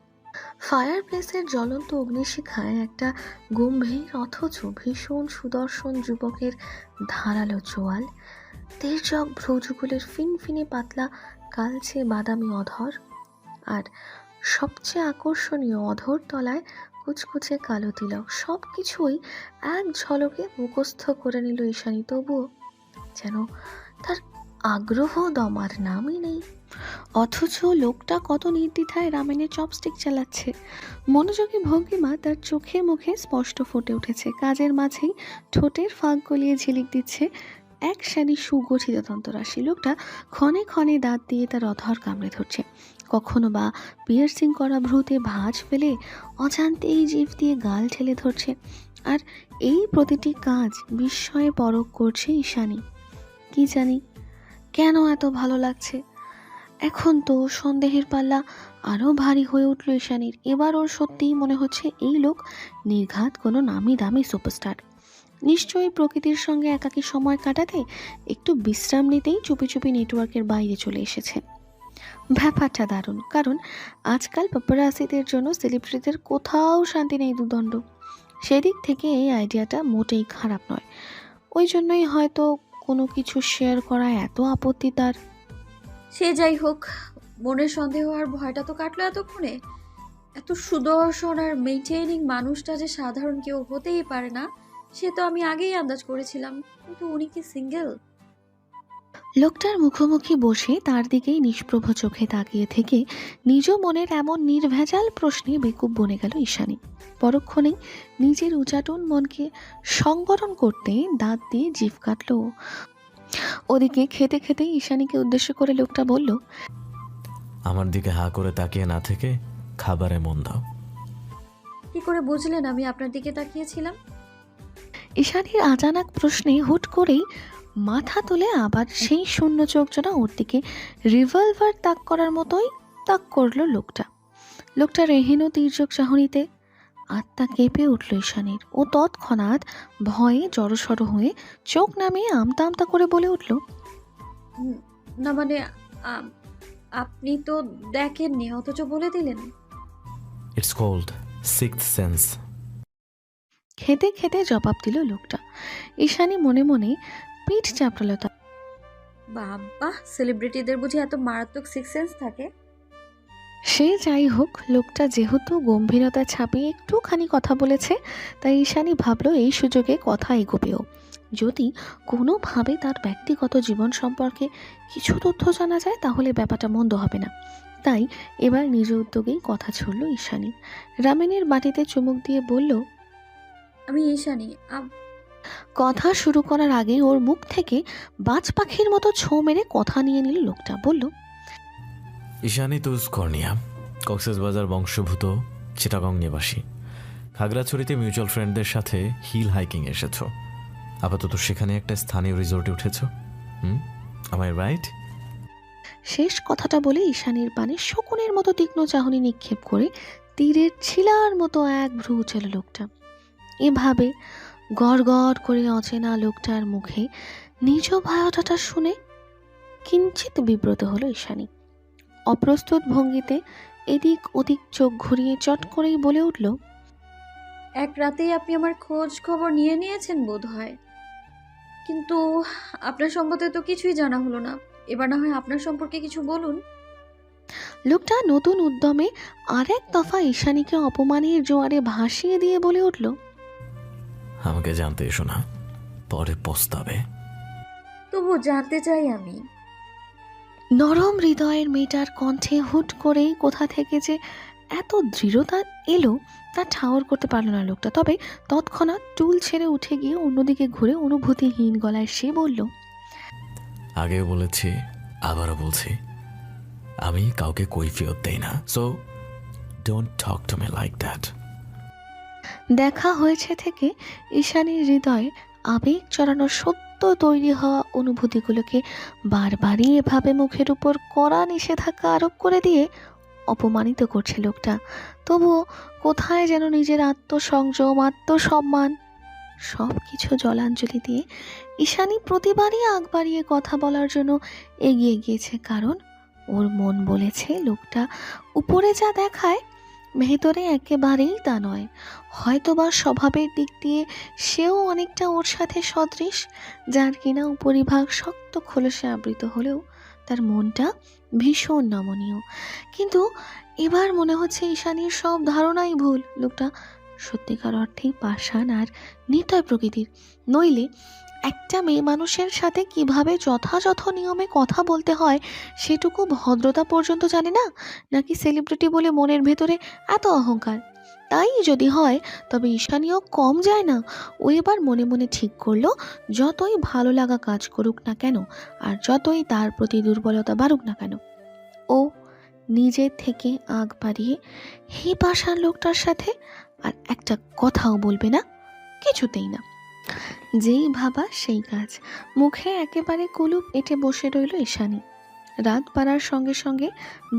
ফায়ার প্লেসের জ্বলন্ত অগ্নিশিখায় একটা গম্ভীর অথচ ভীষণ সুদর্শন যুবকের ধারালো চোয়াল, তির্যক ভ্রুযুগলের ফিনফিনে পাতলা কালচে বাদামি অধর, আর সবচেয়ে আকর্ষণীয় অধর তলায় কুচকুচে কালো তিলক, সব কিছুই এক ঝলকে মুখস্থ করে নিল ঈশানী। তবুও যেন তার আগ্রহ দমার নামই নেই। অথচ লোকটা কত নির্দ্বিধায় রামেনের চপস্টিক চালাচ্ছে। মনোযোগী ভঙ্গিমা তার চোখে মুখে স্পষ্ট ফুটে উঠেছে। কাজের মাঝেই ঠোঁটের ফাঁক গলিয়ে ঝিলিক দিচ্ছে এক সারি সুগঠিত দন্তরাশি। লোকটা ক্ষণে ক্ষণে দাঁত দিয়ে তার অধর কামড়ে ধরছে, কখনো বা পিয়ার্সিং করা ভ্রুতে ভাঁজ ফেলে অজান্তেই জিভ দিয়ে গাল ঠেলে ধরছে। আর এই প্রতিটি কাজ বিস্ময়ে পরখ করছে ঈশানী। কি জানি কেন এত ভালো লাগছে। এখন তো সন্দেহের পাল্লা আরও ভারী হয়ে উঠল ঈশানীর। এবার ওর সত্যিই মনে হচ্ছে এই লোক নির্ঘাত কোনো নামি দামি সুপারস্টার। নিশ্চয়ই প্রকৃতির সঙ্গে একাকী সময় কাটাতে একটু বিশ্রাম নিতেই চুপি চুপি নেটওয়ার্কের বাইরে চলে এসেছে। ব্যাপারটা দারুণ, কারণ আজকাল পাপারাসিদের জন্য সেলিব্রিটিদের কোথাও শান্তি নেই দুদণ্ড। সেদিক থেকে এই আইডিয়াটা মোটেই খারাপ নয়। ওই জন্যই হয়তো কোনো কিছু শেয়ার করা এত আপত্তি তার।
সে যাই হোক, মনের সন্দেহ আর ভয়টা তো কাটলো এতক্ষণে। এত সুদর্শন আর মেইনটেইনিং মানুষটা যে সাধারণ কেউ হতেই পারে না, সে তো আমি আগেই আন্দাজ করেছিলাম। কিন্তু উনি কি সিঙ্গেল?
লোকটার মুখোমুখি বসে তার দিকেই নিষ্প্রভ চোখে তাকিয়ে থেকে নিজ মনের এমন নির্ভেজাল প্রশ্নে বেকুব বনে গেল ঈশানী। পরক্ষণেই নিজের উচাটন মনকে সংবরণ করতে দাঁত দিয়ে জিভ কাটল। ওদিকে খেতে খেতে ঈশানীকে উদ্দেশ্য করে লোকটা বলল,
আমার দিকে হাঁ করে তাকিয়ে না থেকে খাবারে মন দাও।
কি করে বুঝলেন আমি আপনার দিকে তাকিয়েছিলাম?
ঈশানীর আচানক প্রশ্নে হুট করেই মাথা তুলে আবার সেই শূন্য চোখ জোড়া ওর দিকে রিভলভার তাক করার মতোই তাক করলো লোকটা। লোকটার এহেন তির্যক চাহনিতে আত্মা কেঁপে উঠল ঈশানীর। ও তৎক্ষণাৎ ভয়ে জড়সড় হয়ে চোখ নামিয়ে আমতা আমতা করে বলে উঠল,
না মানে আ- আপনি তো দেখেননি অথচ বলে দিলেন।
It's called sixth sense.
খেতে খেতে জবাব দিল লোকটা। ঈশানী মনে মনে পিঠ চাপড়াল তার।
বাবা, সেলিব্রিটিদের বুঝি এত মারাত্মক সিক্স সেন্স থাকে?
সে যাই হোক, লোকটা যেহেতু গম্ভীরতা ছাপিয়ে একটুখানি কথা বলেছে, তাই ঈশানী ভাবলো এই সুযোগে কথা এগোবেও। যদি কোনোভাবে তার ব্যক্তিগত জীবন সম্পর্কে কিছু তথ্য জানা যায় তাহলে ব্যাপারটা মন্দ হবে না। তাই এবার নিজ উদ্যোগেই কথা ছুড়ল ঈশানী। রামেনের বাটিতে চুমুক দিয়ে বলল,
আমি ঈশানী।
কথা শুরু করার আগে ওর মুখ থেকে বাজ পাখির মতো ছোঁ মেরে কথা নিয়ে নিল লোকটা। বলল,
ঈশানী তুজ কর্নিয়া, কক্সবাজার বংশভূত, চিটাগং নিবাসী। খাগড়াছড়িতে মিউচুয়াল ফ্রেন্ডদের সাথে হিল হাইকিং এসেছ। আপাতত সেখানে একটা স্থানীয় রিসোর্টে উঠেছ। আমায় রাইট?
শেষ কথাটা বলে ঈশানীর পানে শকুনের মতো তীক্ষ্ণ চাহনি নিক্ষেপ করে তীরের ছিলার মতো এক ভ্রু উঠল লোকটা। এভাবে গড় গড় করে অচেনা লোকটার মুখে নিজ ভয়টাটা শুনে কিঞ্চিত বিব্রত হলো ঈশানী। অপ্রস্তুত ভঙ্গিতে এদিক ওদিক চোখ ঘুরিয়ে চট করেই বলে উঠল,
এক রাতেই আপনি আমার খোঁজ খবর নিয়ে নিয়েছেন বোধ হয়, কিন্তু আপনার সম্বন্ধে তো কিছুই জানা হলো না। এবার না হয় আপনার সম্পর্কে কিছু বলুন।
লোকটা নতুন উদ্যমে আরেক দফা ঈশানীকে অপমানের জোয়ারে ভাসিয়ে দিয়ে বলে উঠল,
আমাকে জানতে এসো না, পরে পস্তাবে।
তবু জানতে চাই আমি।
নরম হৃদয়ের মেয়েটার কণ্ঠে হুট করেই কোথা থেকে যে এত দৃঢ়তা এলো তা ঠাওর করতে পারল না লোকটা। তবে তৎক্ষণাৎ টুল ছেড়ে উঠে গিয়ে অন্যদিকে ঘুরে অনুভূতিহীন গলায় সে বলল,
আগেও বলেছি, আবারও বলছি, আমি কাউকে কৈফিয়ত দেই না, so don't talk to me like that.
দেখা হয়েছে থেকে ঈশানীর হৃদয়ে আবেগ চড়ানো সত্য তৈরি হওয়া অনুভূতিগুলোকে বারবারই এভাবে মুখের উপর কড়া নিষেধাজ্ঞা আরোপ করে দিয়ে অপমানিত করছে লোকটা। তবুও কোথায় যেন নিজের আত্মসংযম, আত্মসম্মান সব কিছু জলাঞ্জলি দিয়ে ঈশানী প্রতিবারই আগ বাড়িয়ে কথা বলার জন্য এগিয়ে গিয়েছে, কারণ ওর মন বলেছে লোকটা উপরে যা দেখায় ভেতরে একেবারেই তা নয়। হয়তোবা স্বভাবের দিক দিয়ে সেও অনেকটা ওর সাথে সদৃশ, যার কিনা উপরিভাগ শক্ত খোলসে আবৃত হলেও তার মনটা ভীষণ নমনীয়। কিন্তু এবার মনে হচ্ছে ঈশানীর সব ধারণাই ভুল। লোকটা সত্যিকার অর্থেই পাষাণ আর নির্দয় প্রকৃতির। নইলে একটা মেয়ে মানুষের সাথে কিভাবে যথাযথ নিয়মে কথা বলতে হয় সেটুকু ভদ্রতা পর্যন্ত জানে না, নাকি সেলিব্রিটি বলে মনের ভেতরে এত অহংকার? তাই যদি হয় তবে ঈশানীও কম যায় না। ও এবার মনে মনে ঠিক করলো, যতই ভালো লাগা কাজ করুক না কেন আর যতই তার প্রতি দুর্বলতা বাড়ুক না কেন, ও নিজের থেকে আগ বাড়িয়ে হে পাষাণ লোকটার সাথে আর একটা কথাও বলবে না, কিছুতেই না। যেই ভাবা সেই কাজ। মুখে একেবারে কুলুপ এঁটে বসে রইল ঈশানী। রাত বাড়ার সঙ্গে সঙ্গে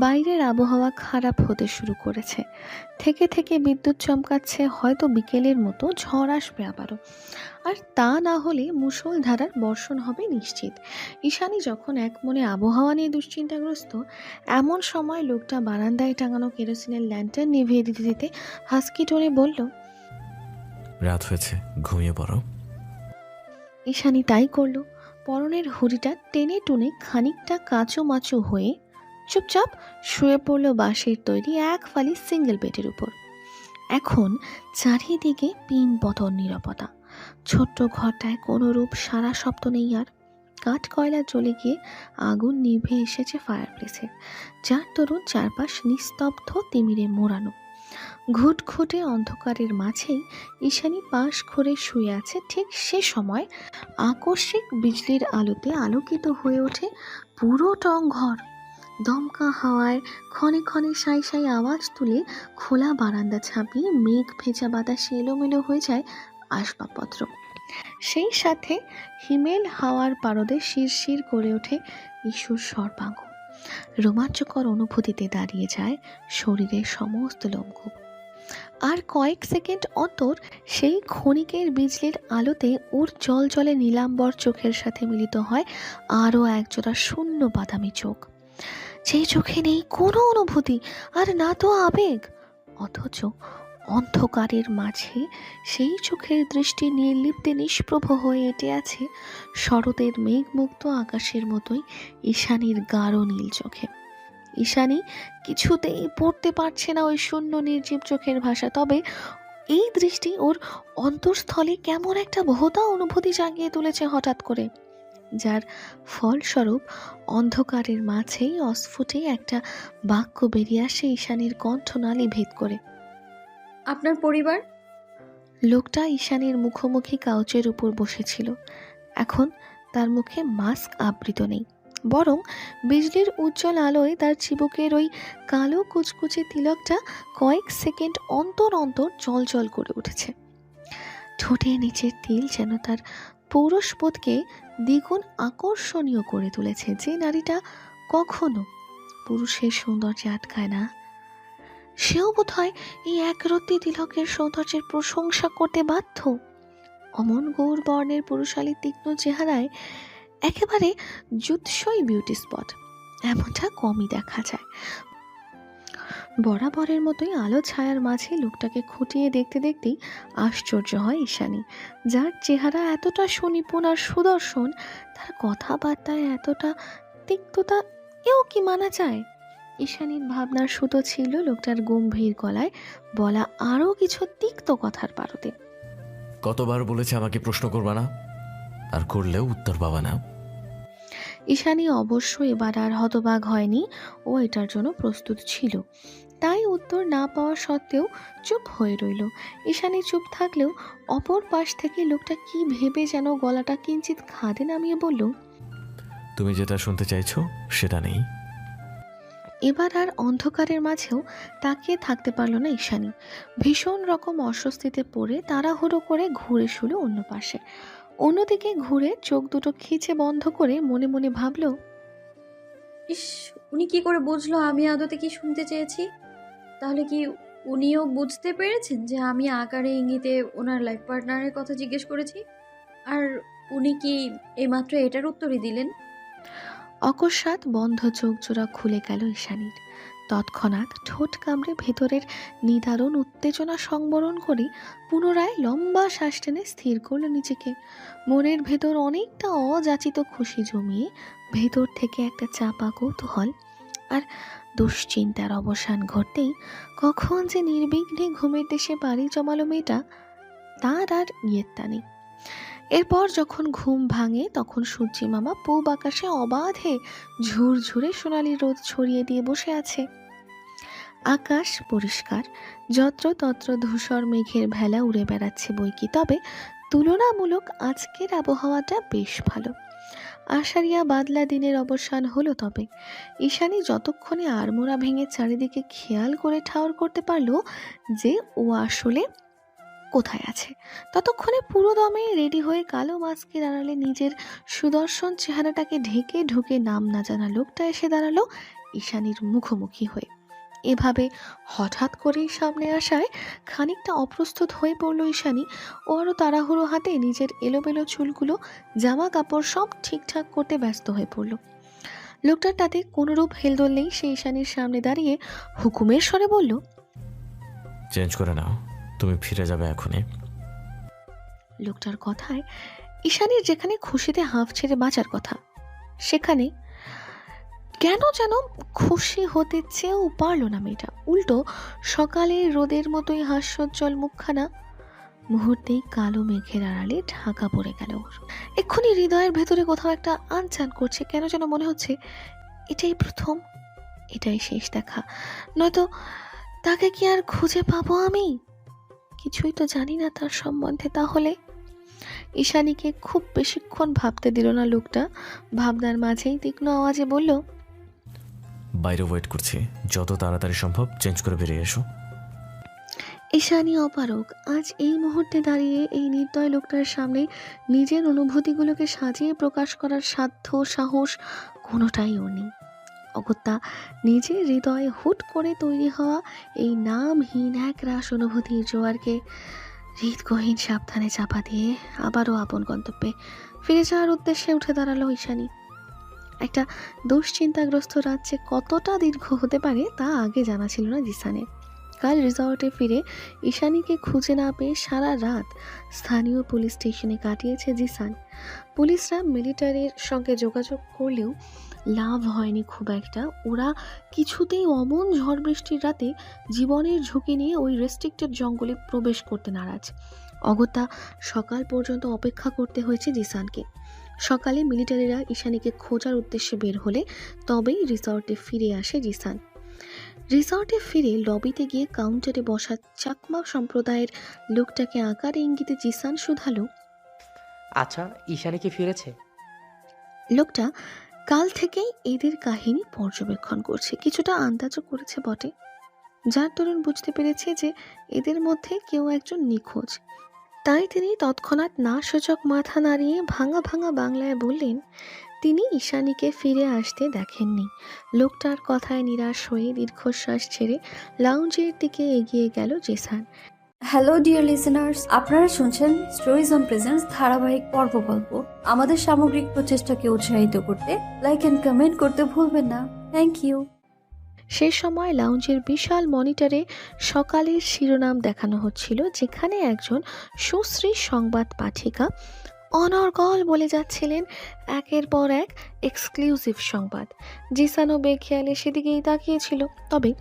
বাইরের আবহাওয়া খারাপ হতে শুরু করেছে। থেকে থেকে বিদ্যুৎ চমকাচ্ছে, হয়তো বিকেলের মতো ঝড় আসবে আবারও। আর তা না হলে মুষলধারার বর্ষণ হবে নিশ্চিত। ঈশানী যখন এক মনে আবহাওয়া নিয়ে দুশ্চিন্তাগ্রস্ত, এমন সময় লোকটা বারান্দায় টাঙানো কেরোসিনের ল্যান্টার্ন নিভিয়ে দিতে দিতে হাস্কি টোনে বলল,
রাত হয়েছে, ঘুমিয়ে পড়ো।
ঈশানী তাই করল। পরনের হুড়িটা টেনে টুনে খানিকটা কাঁচুমাচু হয়ে চুপচাপ শুয়ে পড়ল বাঁশের তৈরি এক ফালি সিঙ্গেল বেডের উপর। এখন চারিদিকে পিন বতন নীরবতা। ছোট্ট ঘরটায় কোনো রূপ সারা শব্দ নেই আর। কাঠ কয়লা জ্বলে গিয়ে আগুন নিভে এসেছে ফায়ারপ্লেসে, যার দরুন চারপাশ নিস্তব্ধ তিমিরে মোড়ানো। ঘুটঘুটে অন্ধকারের মাঝেই ঈশানী পাশ ঘরে শুয়ে আছে। ঠিক সে সময় আকস্মিক বিজলির আলোতে আলোকিত হয়ে ওঠে পুরো টং ঘর। দমকা হাওয়ায় ক্ষণে ক্ষণে সাই সাই আওয়াজ তুলে খোলা বারান্দা ছাপিয়ে মেঘ ভেজা বাতাসে এলোমেলো হয়ে যায় আসবাবপত্র। সেই সাথে হিমেল হাওয়ার পারদে শিরশির করে ওঠে ইস্যুর সর্বাঙ্গ। রোমাঞ্চকর অনুভূতিতে দাঁড়িয়ে যায় শরীরের সমস্ত লোমকূপ। আর কয়েক সেকেন্ড অন্তর সেই ক্ষণিকের বিজলির আলোতে ওর জলজলে নীলাম্বর চোখের সাথে মিলিত হয় আরও একজোড়া শূন্য বাদামি চোখ, যেই চোখে নেই কোনো অনুভূতি আর না তো আবেগ, অথচ অন্ধকারের মাঝে সেই চোখের দৃষ্টি নির্লিপ্তে নিষ্প্রভ হয়ে এঁটে আছে শরতের মেঘমুক্ত আকাশের মতোই ঈশানীর গাঢ় নীল চোখে। ঈশানী কিছুতেই পড়তে পারছে না ওই শূন্য নির্জীব চোখের ভাষা। তবে এই দৃষ্টি ওর অন্তঃস্থলে কেমন একটা ভোঁতা অনুভূতি জাগিয়ে তুলেছে হঠাৎ করে, যার ফলস্বরূপ অন্ধকারের মাঝেই অস্ফুটে একটা বাক্য বেরিয়ে আসে ঈশানীর কণ্ঠনালী ভেদ করে।
আপনার পরিবার?
লোকটা ঈশানীর মুখোমুখি কাউচের উপর বসেছিল। এখন তার মুখে মাস্ক আবৃত নেই, বরং বিজলির উজ্জ্বল আলোয় তার চিবুকের ওই কালো কুচকুচে তিলকটা কয়েক সেকেন্ড অন্তর অন্তর জলজল করে উঠেছে। ঠোঁটের নিচের তিল যেন তার পৌরসবোধকে দ্বিগুণ আকর্ষণীয় করে তুলেছে। যে নারীটা কখনো পুরুষের সৌন্দর্যে আটকায় না, সেও বোধহয় এই একরত্তি তিলকের সৌন্দর্যের প্রশংসা করতে বাধ্য। অমন গৌর বর্ণের পুরুষালী তীক্ষ্ণ চেহারায় একেবারে জুৎসই বিউটি স্পট। এমনটা কমই দেখা যায়। বরাবরের মতোই আলো ছায়ার মাঝে লোকটাকে খুঁটিয়ে দেখতে দেখতেই আশ্চর্য হয় ঈশানী। যার চেহারা এতটা সুনিপুণ আর সুদর্শন, তার কথাবার্তায় এতটা তিক্ততা, এও কি মানা যায়? ঈশানীর ভাবনার সুতো ছিল লোকটার গম্ভীর গলায় বলা আরও কিছু তিক্ত কথার পারতে।
কতবার বলেছে আমাকে প্রশ্ন করবা না, আর করলেও উত্তর পাবা না।
ঈশানী অবশ্য এবার আর হতবাক হয়নি, ও এটার জন্য প্রস্তুত ছিল। তাই উত্তর না পাওয়া সত্ত্বেও চুপ হয়ে রইল। ঈশানী চুপ থাকলেও অপর পাশ থেকে লোকটা কি ভেবে যেন গলাটা কিঞ্চিত খাদে নামিয়ে বলল,
তুমি যেটা শুনতে চাইছো সেটা নেই।
এবার আর অন্ধকারের মাঝেও তাকিয়ে থাকতে পারল না ঈশানী। ভীষণ রকম অস্বস্তিতে পড়ে তাড়াহুড়ো করে ঘুরে শুলো অন্য পাশে। অন্যদিকে ঘুরে চোখ দুটো খিচে বন্ধ করে মনে মনে ভাবল,
ইস, উনি কি করে বুঝলো আমি আদতে কি শুনতে চেয়েছি? তাহলে কি উনিও বুঝতে পেরেছেন যে আমি আকারে ইঙ্গিতে ওনার লাইফ পার্টনারের কথা জিজ্ঞেস করেছি? আর উনি কি এইমাত্র এটার উত্তরই দিলেন?
অকস্মাৎ বন্ধ চোখ জোড়া খুলে গেল ঈশানীর। তৎক্ষণাৎ ঠোঁট কামড়ে ভেতরের নিদারুণ উত্তেজনা সংবরণ করে পুনরায় লম্বা শ্বাস টেনে স্থির করল নিজেকে। মনের ভেতর অনেকটা অযাচিত খুশি জমিয়ে ভেতর থেকে একটা চাপা কৌতূহল আর দুশ্চিন্তার অবসান ঘটতেই কখন যে নির্বিঘ্নে ঘুমের দেশে পাড়ি জমালো মেয়েটা, তার আর ইয়েত্তা নেই। এরপর যখন ঘুম ভাঙে তখন সূর্যি মামা পূব আকাশে অবাধে ঝুরঝুরে সোনালি রোদ ছড়িয়ে দিয়ে বসে আছে। আকাশ পরিষ্কার, যত্রতত্র ধূসর মেঘের ভেলা উড়ে বেড়াচ্ছে বইকি, তবে তুলনামূলক আজকের আবহাওয়াটা বেশ ভালো। আষাঢ়িয়া বাদলা দিনের অবসান হলো, তবে ঈশানী যতক্ষণে আড়মোড়া ভেঙে চারিদিকে খেয়াল করে ঠাউর করতে পারলো যে ও আসলে কোথায় আছে, ততক্ষণে পুরো দমে রেডি হয়ে কালো মাস্কের আড়ালে নিজের সুদর্শন চেহারাটাকে ঢেকে ঢুকে নাম না জানা লোকটা এসে দাঁড়ালো ঈশানীর মুখোমুখি হয়ে। এভাবে হঠাৎ করেই সামনে আসায় খানিকটা অপ্রস্তুত হয়ে পড়ল ঈশানী। ও আরও তাড়াহুড়ো হাতে নিজের এলোমেলো চুলগুলো, জামা কাপড় সব ঠিকঠাক করতে ব্যস্ত হয়ে পড়ল। লোকটার তাতে কোনোরূপ হেলদোল নেই। সে ঈশানীর সামনে দাঁড়িয়ে হুকুমের স্বরে বলল,
চেঞ্জ করে নাও, তুমি ফিরে যাবে এখনই।
লোকটার কথায় ঈশানীর যেখানে খুশিতে হাঁফ ছেড়ে বাঁচার কথা, সেখানে কেন যেন খুশি হতে চেয়েও পারল না মেয়েটা। উল্টো সকালের রোদের মতোই হাস্যোজ্জ্বল মুখখানা মুহূর্তেই কালো মেঘের আড়ালে ঢাকা পড়ে গেল ওর। এক্ষুনি হৃদয়ের ভেতরে কোথাও একটা আনচান করছে, কেন যেন মনে হচ্ছে এটাই প্রথম, এটাই শেষ দেখা, নয়তো তাকে কি আর খুঁজে পাবো আমি? কিছুই তো জানি না তার সম্বন্ধে। তাহলে ঈশানীকে খুব বেশিক্ষণ ভাবতে দিল না লোকটা। ভাবনার মাঝেই তীক্ষ্ণ আওয়াজে বলল,
বাইরে ওয়েট করছি, যত তাড়াতাড়ি সম্ভব চেঞ্জ করে বেরিয়ে এসো।
ঈশানী অপারগ। আজ এই মুহূর্তে দাঁড়িয়ে এই নির্দয় লোকটার সামনে নিজের অনুভূতিগুলোকে সাজিয়ে প্রকাশ করার সাধ্য সাহস কোনোটাই ওর নেই। অগত্যা নিজের হৃদয়ে হুট করে তৈরি হওয়া এই নামহীন এক রাস অনুভূতির জোয়ারকে হৃদগহীন সাবধানে চাপা দিয়ে আবারও আপন গন্তব্যে ফিরে যাওয়ার উদ্দেশ্যে উঠে দাঁড়ালো ঈশানী। একটা দুশ্চিন্তাগ্রস্ত রাজ্যে কতটা দীর্ঘ হতে পারে তা আগে জানা ছিল না জিসানের। কাল রিসর্টে ফিরে ঈশানীকে খুঁজে না পেয়ে সারা রাত স্থানীয় পুলিশ স্টেশনে কাটিয়েছে জিসান। পুলিশরা মিলিটারির সঙ্গে যোগাযোগ করলেও লাভ হয়নি খুব একটা। ওরা কিছুতেই অমন ঝড় বৃষ্টির রাতে জীবনের ঝুঁকি নিয়ে ওই রেস্ট্রিক্টেড জঙ্গলে প্রবেশ করতে নারাজ। অগত্যা সকাল পর্যন্ত অপেক্ষা করতে হয়েছে জিসানকে। সকালে মিলিটারিরা ঈশানীকে খোঁজার উদ্দেশ্যে বের হলে তবেই রিসর্টে ফিরে আসে জিসান। রিসর্টে ফিরে লবিতে গিয়ে কাউন্টারে বসা চাকমা সম্প্রদায়ের লোকটাকে আকার ইঙ্গিতে জিসান শুধালো,
আচ্ছা, ঈশানী কি ফিরেছে?
লোকটা কাল থেকেই এদের কাহিনী পর্যবেক্ষণ করছে, কিছুটা আন্দাজও করেছে বটে, যার দরুন বুঝতে পেরেছে যে এদের মধ্যে কেউ একজন নিখোঁজ। তাই তিনি তৎক্ষণাৎ না সূচক মাথা নাড়িয়ে ভাঙা ভাঙা বাংলায় বললেন তিনি ঈশানীকে ফিরে আসতে দেখেননি। লোকটার কথায় নিরাশ হয়ে দীর্ঘশ্বাস ছেড়ে লাউঞ্জের দিকে এগিয়ে গেল জেসান।
হ্যালো ডিয়ার লিসেনার্স, আপনারা শুনছেন স্টোরিজ অন প্রেজেন্স ধারাবাহিক পর্ব গল্প। আমাদের সামগ্রিক প্রচেষ্টাকে উৎসাহিত করতে লাইক এন্ড কমেন্ট করতে ভুলবেন না। Thank you.
সে সময় লাউঞ্জের বিশাল মনিটরে সকালের শিরোনাম দেখানো হচ্ছিল, যেখানে একজন সুশ্রী সংবাদ পাঠিকা অনর্গল বলে যাচ্ছিলেন একের পর এক এক্সক্লুসিভ সংবাদ। জিসানো বেখেয়ালে সেদিকেই তাকিয়েছিল, তবে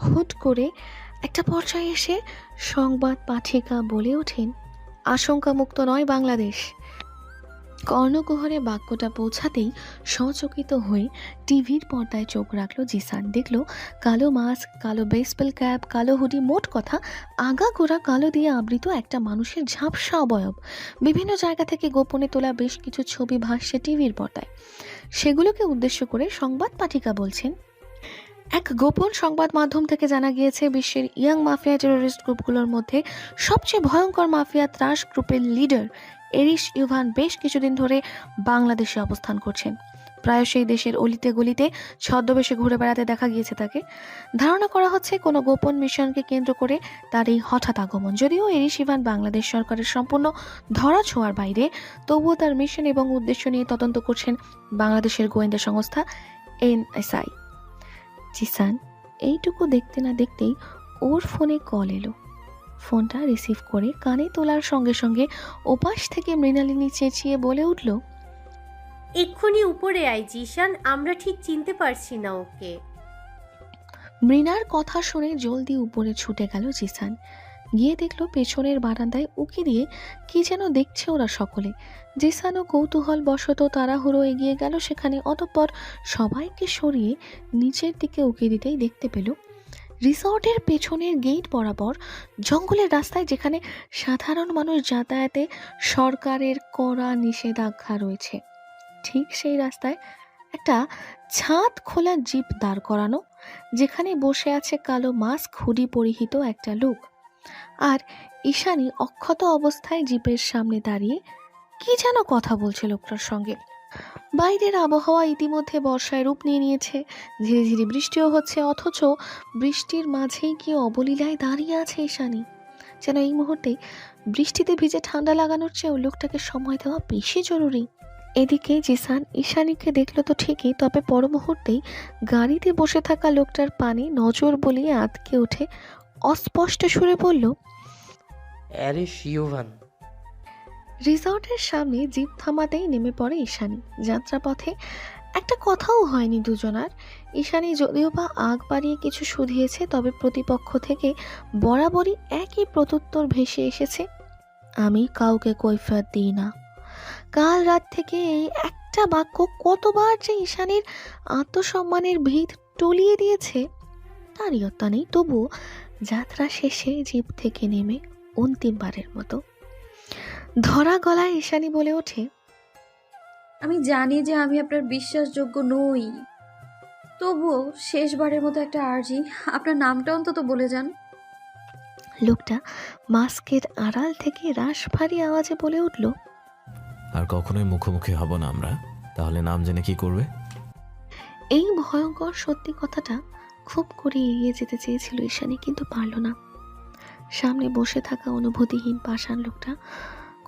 হুট করে একটা পর্যায়ে এসে সংবাদ পাঠিকা বলে ওঠেন, আশঙ্কামুক্ত নয় বাংলাদেশ। কর্ণকুহরে বাক্যটা পৌঁছাতেই সচকিত হয়ে টিভির পর্দায় চোখ রাখলো জিসান। দেখল কালো মাস্ক, কালো বেসবল ক্যাপ, কালো হুডি, মোট কথা আগাগোড়া কালো দিয়ে আবৃত একটা মানুষের ঝাপসা অবয়ব। বিভিন্ন জায়গা থেকে গোপনে তোলা বেশ কিছু ছবি ভাসছে টিভির পর্দায়। সেগুলোকে উদ্দেশ্য করে সংবাদ পাঠিকা বলছেন, এক গোপন সংবাদ মাধ্যম থেকে জানা গিয়েছে বিশ্বের ইয়াং মাফিয়া টেরোরিস্ট গ্রুপগুলোর মধ্যে সবচেয়ে ভয়ঙ্কর মাফিয়া ত্রাস গ্রুপের লিডার এরিশ ইভান বেশ কিছুদিন ধরে বাংলাদেশে অবস্থান করছেন। প্রায়শই দেশের অলিতে গলিতে ছদ্মবেশে ঘুরে বেড়াতে দেখা গিয়েছে তাকে। ধারণা করা হচ্ছে কোনো গোপন মিশনকে কেন্দ্র করে তার এই হঠাৎ আগমন। যদিও এরিশ ইভান বাংলাদেশ সরকারের সম্পূর্ণ ধরা ছোঁয়ার বাইরে, তবুও তার মিশন এবং উদ্দেশ্য নিয়ে তদন্ত করছেন বাংলাদেশের গোয়েন্দা সংস্থা NSI। জিসান এইটুকু দেখতে না দেখতেই ওর ফোনে কল এলো। ফোনটা রিসিভ করে কানে তোলার সঙ্গে সঙ্গে ওপাশ থেকে মৃণালিনী চেঁচিয়ে বলে উঠল,
এক্ষুনি উপরে আয় জিশান, আমরা ঠিক চিনতে পারছি না ওকে।
মৃণার কথা শুনে জলদি উপরে ছুটে গেল জিসান। গিয়ে দেখলো পেছনের বারান্দায় উকি দিয়ে কি যেন দেখছে ওরা সকলে। জিসানও কৌতূহল বশত তাড়াহুড়ো এগিয়ে গেল সেখানে। অতঃপর সবাইকে সরিয়ে নিচের দিকে উকি দিতেই দেখতে পেল রিসর্টের পেছনের গেট বরাবর জঙ্গলের রাস্তায়, যেখানে সাধারণ মানুষ যাতায়াতে সরকারের কড়া নিষেধাজ্ঞা রয়েছে, ঠিক সেই রাস্তায় একটা ছাদ খোলা জিপ দাঁড় করানো, যেখানে বসে আছে কালো মাস্ক হুডি পরিহিত একটা লোক। আর ঈশানী অক্ষত অবস্থায় জিপের সামনে দাঁড়িয়ে কি যেন কথা বলছে লোকটার সঙ্গে। বাইরের আবহাওয়া ইতিমধ্যে বর্ষায় রূপ নিয়ে নিয়েছে, ধীরে ধীরে বৃষ্টিও হচ্ছে, অথচ বৃষ্টির মাঝেই কি অবলীলায় দাঁড়িয়ে আছে ঈশানী। যেন এই মুহূর্তে বৃষ্টিতে ভিজে ঠান্ডা লাগানোর চেয়েও লোকটাকে সময় দেওয়া বেশি জরুরি। এদিকে জিসান ঈশানীকে দেখলো তো ঠিকই, তবে পর মুহূর্তেই গাড়িতে বসে থাকা লোকটার পানে নজর বলিয়ে আঁতকে উঠে অস্পষ্ট সুরে বলল,
অ্যারিশ ইউভান।
রিসর্টের সামনে জিপ থামাতেই নেমে পড়ে ঈশানী। যাত্রাপথে একটা কথাও হয়নি দুজনার। ঈশানী যদিও বা আগ বাড়িয়ে কিছু শুধিয়েছে, তবে প্রতিপক্ষ থেকে বরাবরই একই প্রত্যুত্তর ভেসে এসেছে, আমি কাউকে কৈফিয়ত দিই না। কাল রাত থেকে এই একটা বাক্য কতবার যে ঈশানীর আত্মসম্মানের ভিত টলিয়ে দিয়েছে তার ইয়ত্তা নেই। তবুও যাত্রা শেষে জিপ থেকে নেমে অন্তিমবারের মতো ধরা গলায় ঈশানী বলে ওঠে,
আমি জানি যে আমি আপনার বিশ্বাসযোগ্য নই, তবুও শেষবারের মতো একটা আর্জি, আপনার নামটা অন্তত বলে যান।
লোকটা মাস্কের আড়াল থেকে রাশভারী আওয়াজে বলে উঠল,
আর কখনোই মুখোমুখি হব না আমরা, তাহলে নাম জেনে কি করবে?
এই ভয়ঙ্কর সত্যি কথাটা খুব করে এড়িয়ে যেতে চেয়েছিল ঈশানী, কিন্তু পারল না। সামনে বসে থাকা অনুভূতিহীন পাষাণ লোকটা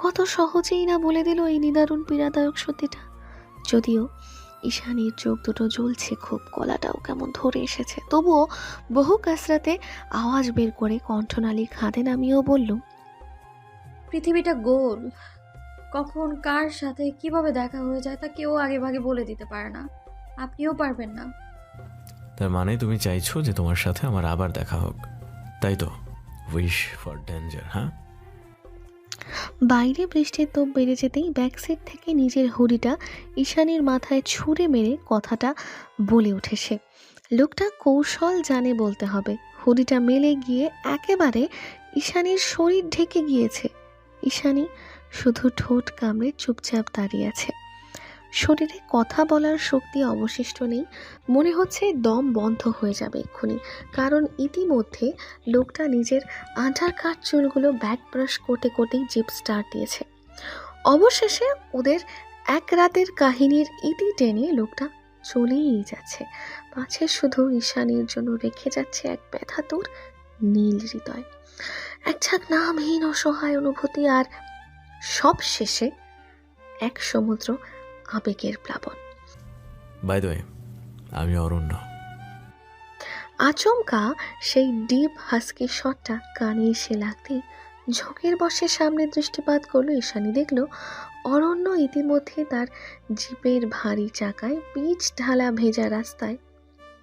কত সহজেই না বলে দিল এই নিদারুণ পীড়াদায়ক সত্যিটা। যদিও ঈশানীর চোখ দুটো জ্বলছে খুব, গলাটাও কেমন ধরে এসেছে, তবুও বহু কাসরাতে আওয়াজ বের করে কণ্ঠনালী খাদে নামিয়েও বলল,
পৃথিবীটা গোল, কখন কার সাথে কিভাবে দেখা হয়ে যায় তা কেউ আগে ভাগে বলে দিতে পারে না, আপনিও পারবেন না।
তার মানে তুমি চাইছো যে তোমার সাথে আমার আবার দেখা হোক, তাই তো? উইশ ফর ডেঞ্জার, হ্যাঁ?
বাইরে বৃষ্টির তোপ বেড়ে যেতেই ব্যাকসাইড থেকে নিজের হুডিটা ঈশানীর মাথায় ছুঁড়ে মেরে কথাটা বলে ওঠে সে। লোকটা কৌশল জানে বলতে হবে। হুডিটা মেলে গিয়ে একেবারে ঈশানীর শরীর ঢেকে গিয়েছে। ঈশানী শুধু ঠোঁট কামড়ে চুপচাপ দাঁড়িয়ে আছে। শরীরে কথা বলার শক্তি অবশিষ্ট নেই, মনে হচ্ছে দম বন্ধ হয়ে যাবে এক্ষুনি, কারণ ইতিমধ্যে লোকটা নিজের আঁধার কাঠ চুলগুলো ব্যাক ব্রাশ করতে করতেই জিপ স্টার্ট দিয়েছে। অবশেষে ওদের এক রাতের কাহিনীর ইতি টেনে লোকটা চলেই যাচ্ছে, পাছে শুধু ঈশানীর জন্য রেখে যাচ্ছে এক ব্যথাতুর নীল হৃদয়, এক ঝাঁক নামহীন অসহায় অনুভূতি, আর সব শেষে এক সমুদ্র আবেগের প্লাবন।
বাই দ্য ওয়ে, আমি অরণ্য।
আচমকা সেই ডিপ হাস্কি শটটা কানে এসে লাগতেই ঝোঁকের বসে সামনে দৃষ্টিপাত করলো ঈশানী। দেখল অরণ্য ইতিমধ্যে তার জিপের ভারী চাকায় পিচ ঢালা ভেজা রাস্তায়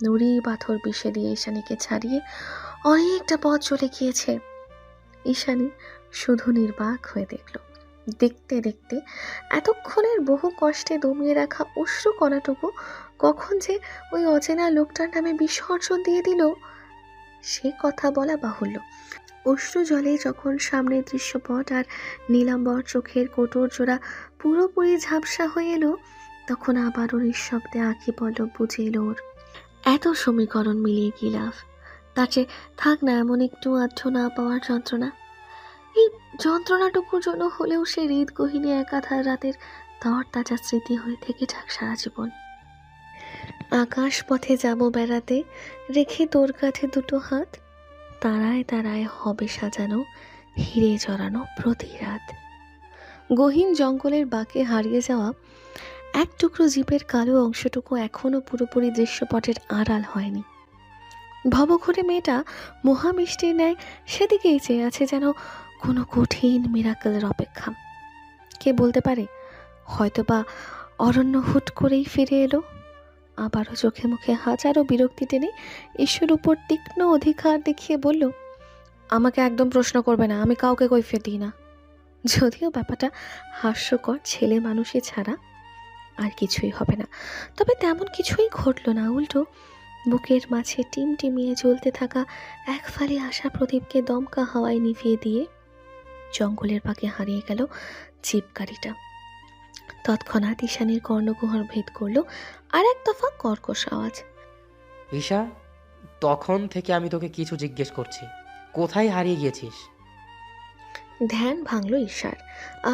নুড়ি পাথর পিষে দিয়ে ঈশানীকে ছাড়িয়ে অনেকটা পথ চলে গিয়েছে। ঈশানী শুধু নির্বাক হয়ে দেখল। দেখতে দেখতে এতক্ষণের বহু কষ্টে দমিয়ে রাখা অশ্রু কণাটুকু কখন যে ওই অচেনা লোকটার নামে বিসর্জন দিয়ে দিল, সে কথা বলা বাহুল্য। অশ্রু জলে যখন সামনের দৃশ্যপট আর নীলাম্বর চোখের কোটর জোড়া পুরোপুরি ঝাপসা হয়ে এলো, তখন আবারও নিঃশব্দে আঁখি পল্লব বুঝে এলো ওর এত সমীকরণ মিলিয়ে কি লাভ, তার চেয়ে থাক না এমন একটু আধটু না পাওয়ার যন্ত্রণা। এই যন্ত্রণাটুকুর জন্য হলেও সে হৃদগহিনী একাধার রাতের তরতাজা স্মৃতি হয়ে থেকে যাক সারা জীবন। আকাশ পথে যাব বেড়াতে, রেখে তোর কাছে দুটো হাত, তারায় তারায় হবে সাজানো হিরে জড়ানো প্রতি রাত। গহীন জঙ্গলের বাঁকে হারিয়ে যাওয়া এক টুকরো জিপের কালো অংশটুকু এখনো পুরোপুরি দৃশ্যপটের আড়াল হয়নি। ভবঘুরে মেয়েটা মহামিষ্টির ন্যায় সেদিকেই চেয়ে আছে, যেন কোনো কঠিন মিরাকেলের অপেক্ষা। কে বলতে পারে, হয়তোবা অরণ্য হুট করেই ফিরে এলো। আবারও চোখে মুখে হাজারো বিরক্তি টেনে ঈশ্বর উপর তীক্ষ্ণ অধিকার দেখিয়ে বলল, আমাকে একদম প্রশ্ন করবে না, আমি কাউকে কৈফিয়ত দিই না। যদিও ব্যাপারটা হাস্যকর, ছেলে মানুষে ছাড়া আর কিছুই হবে না, তবে তেমন কিছুই ঘটল না। উল্টো বুকের মাঝে টিমটিমিয়ে জ্বলতে থাকা এক ফালি আশা প্রদীপকে দমকা হাওয়ায় নিভিয়ে দিয়ে জঙ্গলের পাকে হারিয়ে গেল জিপ গাড়িটা। তৎক্ষণাৎ ঈশানীর কর্ণকুহর ভেদ করলো আর এক দফা কর্কশ আওয়াজ।
ঈশা, তখন থেকে আমি তোকে কিছু জিজ্ঞেস করছি, কোথায় হারিয়ে গিয়েছিস?
ধ্যান ভাঙল ঈশার।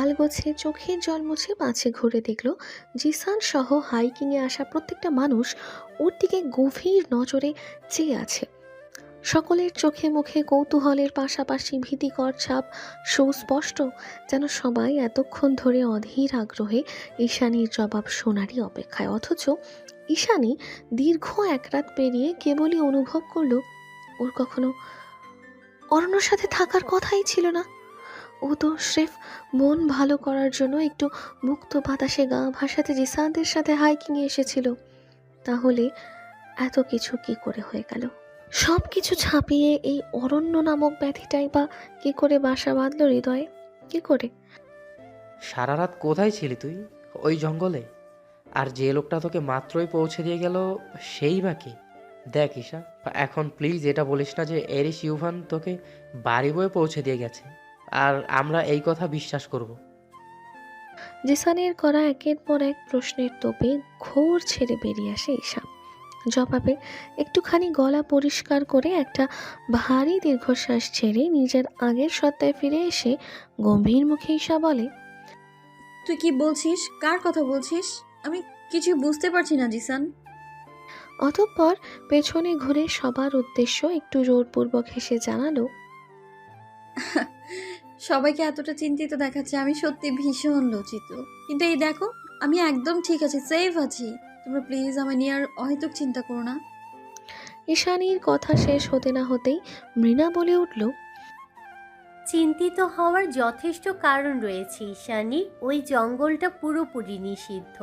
আলগোছে চোখের জল মুছে পাছে ঘুরে দেখল জিসান সহ হাইকিংয়ে আসা প্রত্যেকটা মানুষ ওর দিকে গভীর নজরে চেয়ে আছে। সকলের চোখে মুখে কৌতূহলের পাশাপাশি ভীতিকর ছাপ সুস্পষ্ট, যেন সবাই এতক্ষণ ধরে অধীর আগ্রহে ঈশানীর জবাব শোনারই অপেক্ষায়। অথচ ঈশানী দীর্ঘ এক রাত পেরিয়ে কেবলই অনুভব করলো ওর কখনো অরণ্যর সাথে থাকার কথাই ছিল না। ও তো স্রেফ মন ভালো করার জন্য একটু মুক্ত বাতাসে গা ভাসাতে জিসানদের সাথে হাইকিংয়ে এসেছিল। তাহলে এত কিছু কি করে হয়ে গেল? সব কিছু ছাপিয়ে এই অরণ্য নামক ব্যাধিটাই বা কি করে বাসা বাঁধল হৃদয়ে? কি করে?
সারা রাত কোথায় ছিলি তুই? ওই জঙ্গলে? আর যে লোকটা তোকে মাত্রই পৌঁছে দিয়ে গেল সেই বা কি? দেখ ঈশা, এখন প্লিজ এটা বলিস না যে এরিস ইউভান তোকে বাড়ি বয়ে পৌঁছে দিয়ে গেছে আর আমরা এই কথা বিশ্বাস করব।
জিসানের করা একের পর এক প্রশ্নের তোপে ঘোর ছেড়ে বেরিয়ে আসে ঈশা। জবাবে একটুখানি গলা পরিষ্কার করে একটা ভারী দীর্ঘশ্বাস ছেড়ে নিজের আগের সত্তায় ফিরে এসে গম্ভীর মুখে ঈশা বলে,
তুই কি বলছিস? কার কথা বলছিস? আমি কিছু বুঝতে পারছি না জিসান।
অতঃপর পেছনে ঘুরে সবার উদ্দেশ্য একটু জোরপূর্বক হেসে জানালো,
সবাইকে এতটা চিন্তিত দেখাচ্ছে, আমি সত্যি ভীষণ লজ্জিত। কিন্তু এই দেখো, আমি একদম ঠিক আছি, সেফ আছি। তোমরা প্লিজ আমায় নিয়ে আর অহেতুক চিন্তা করো না।
ঈশানীর কথা শেষ হতে না হতেই মৃণা বলে উঠল,
চিন্তিত হওয়ার যথেষ্ট কারণ রয়েছে ঈশানী। ওই জঙ্গলটা পুরোপুরি নিষিদ্ধ।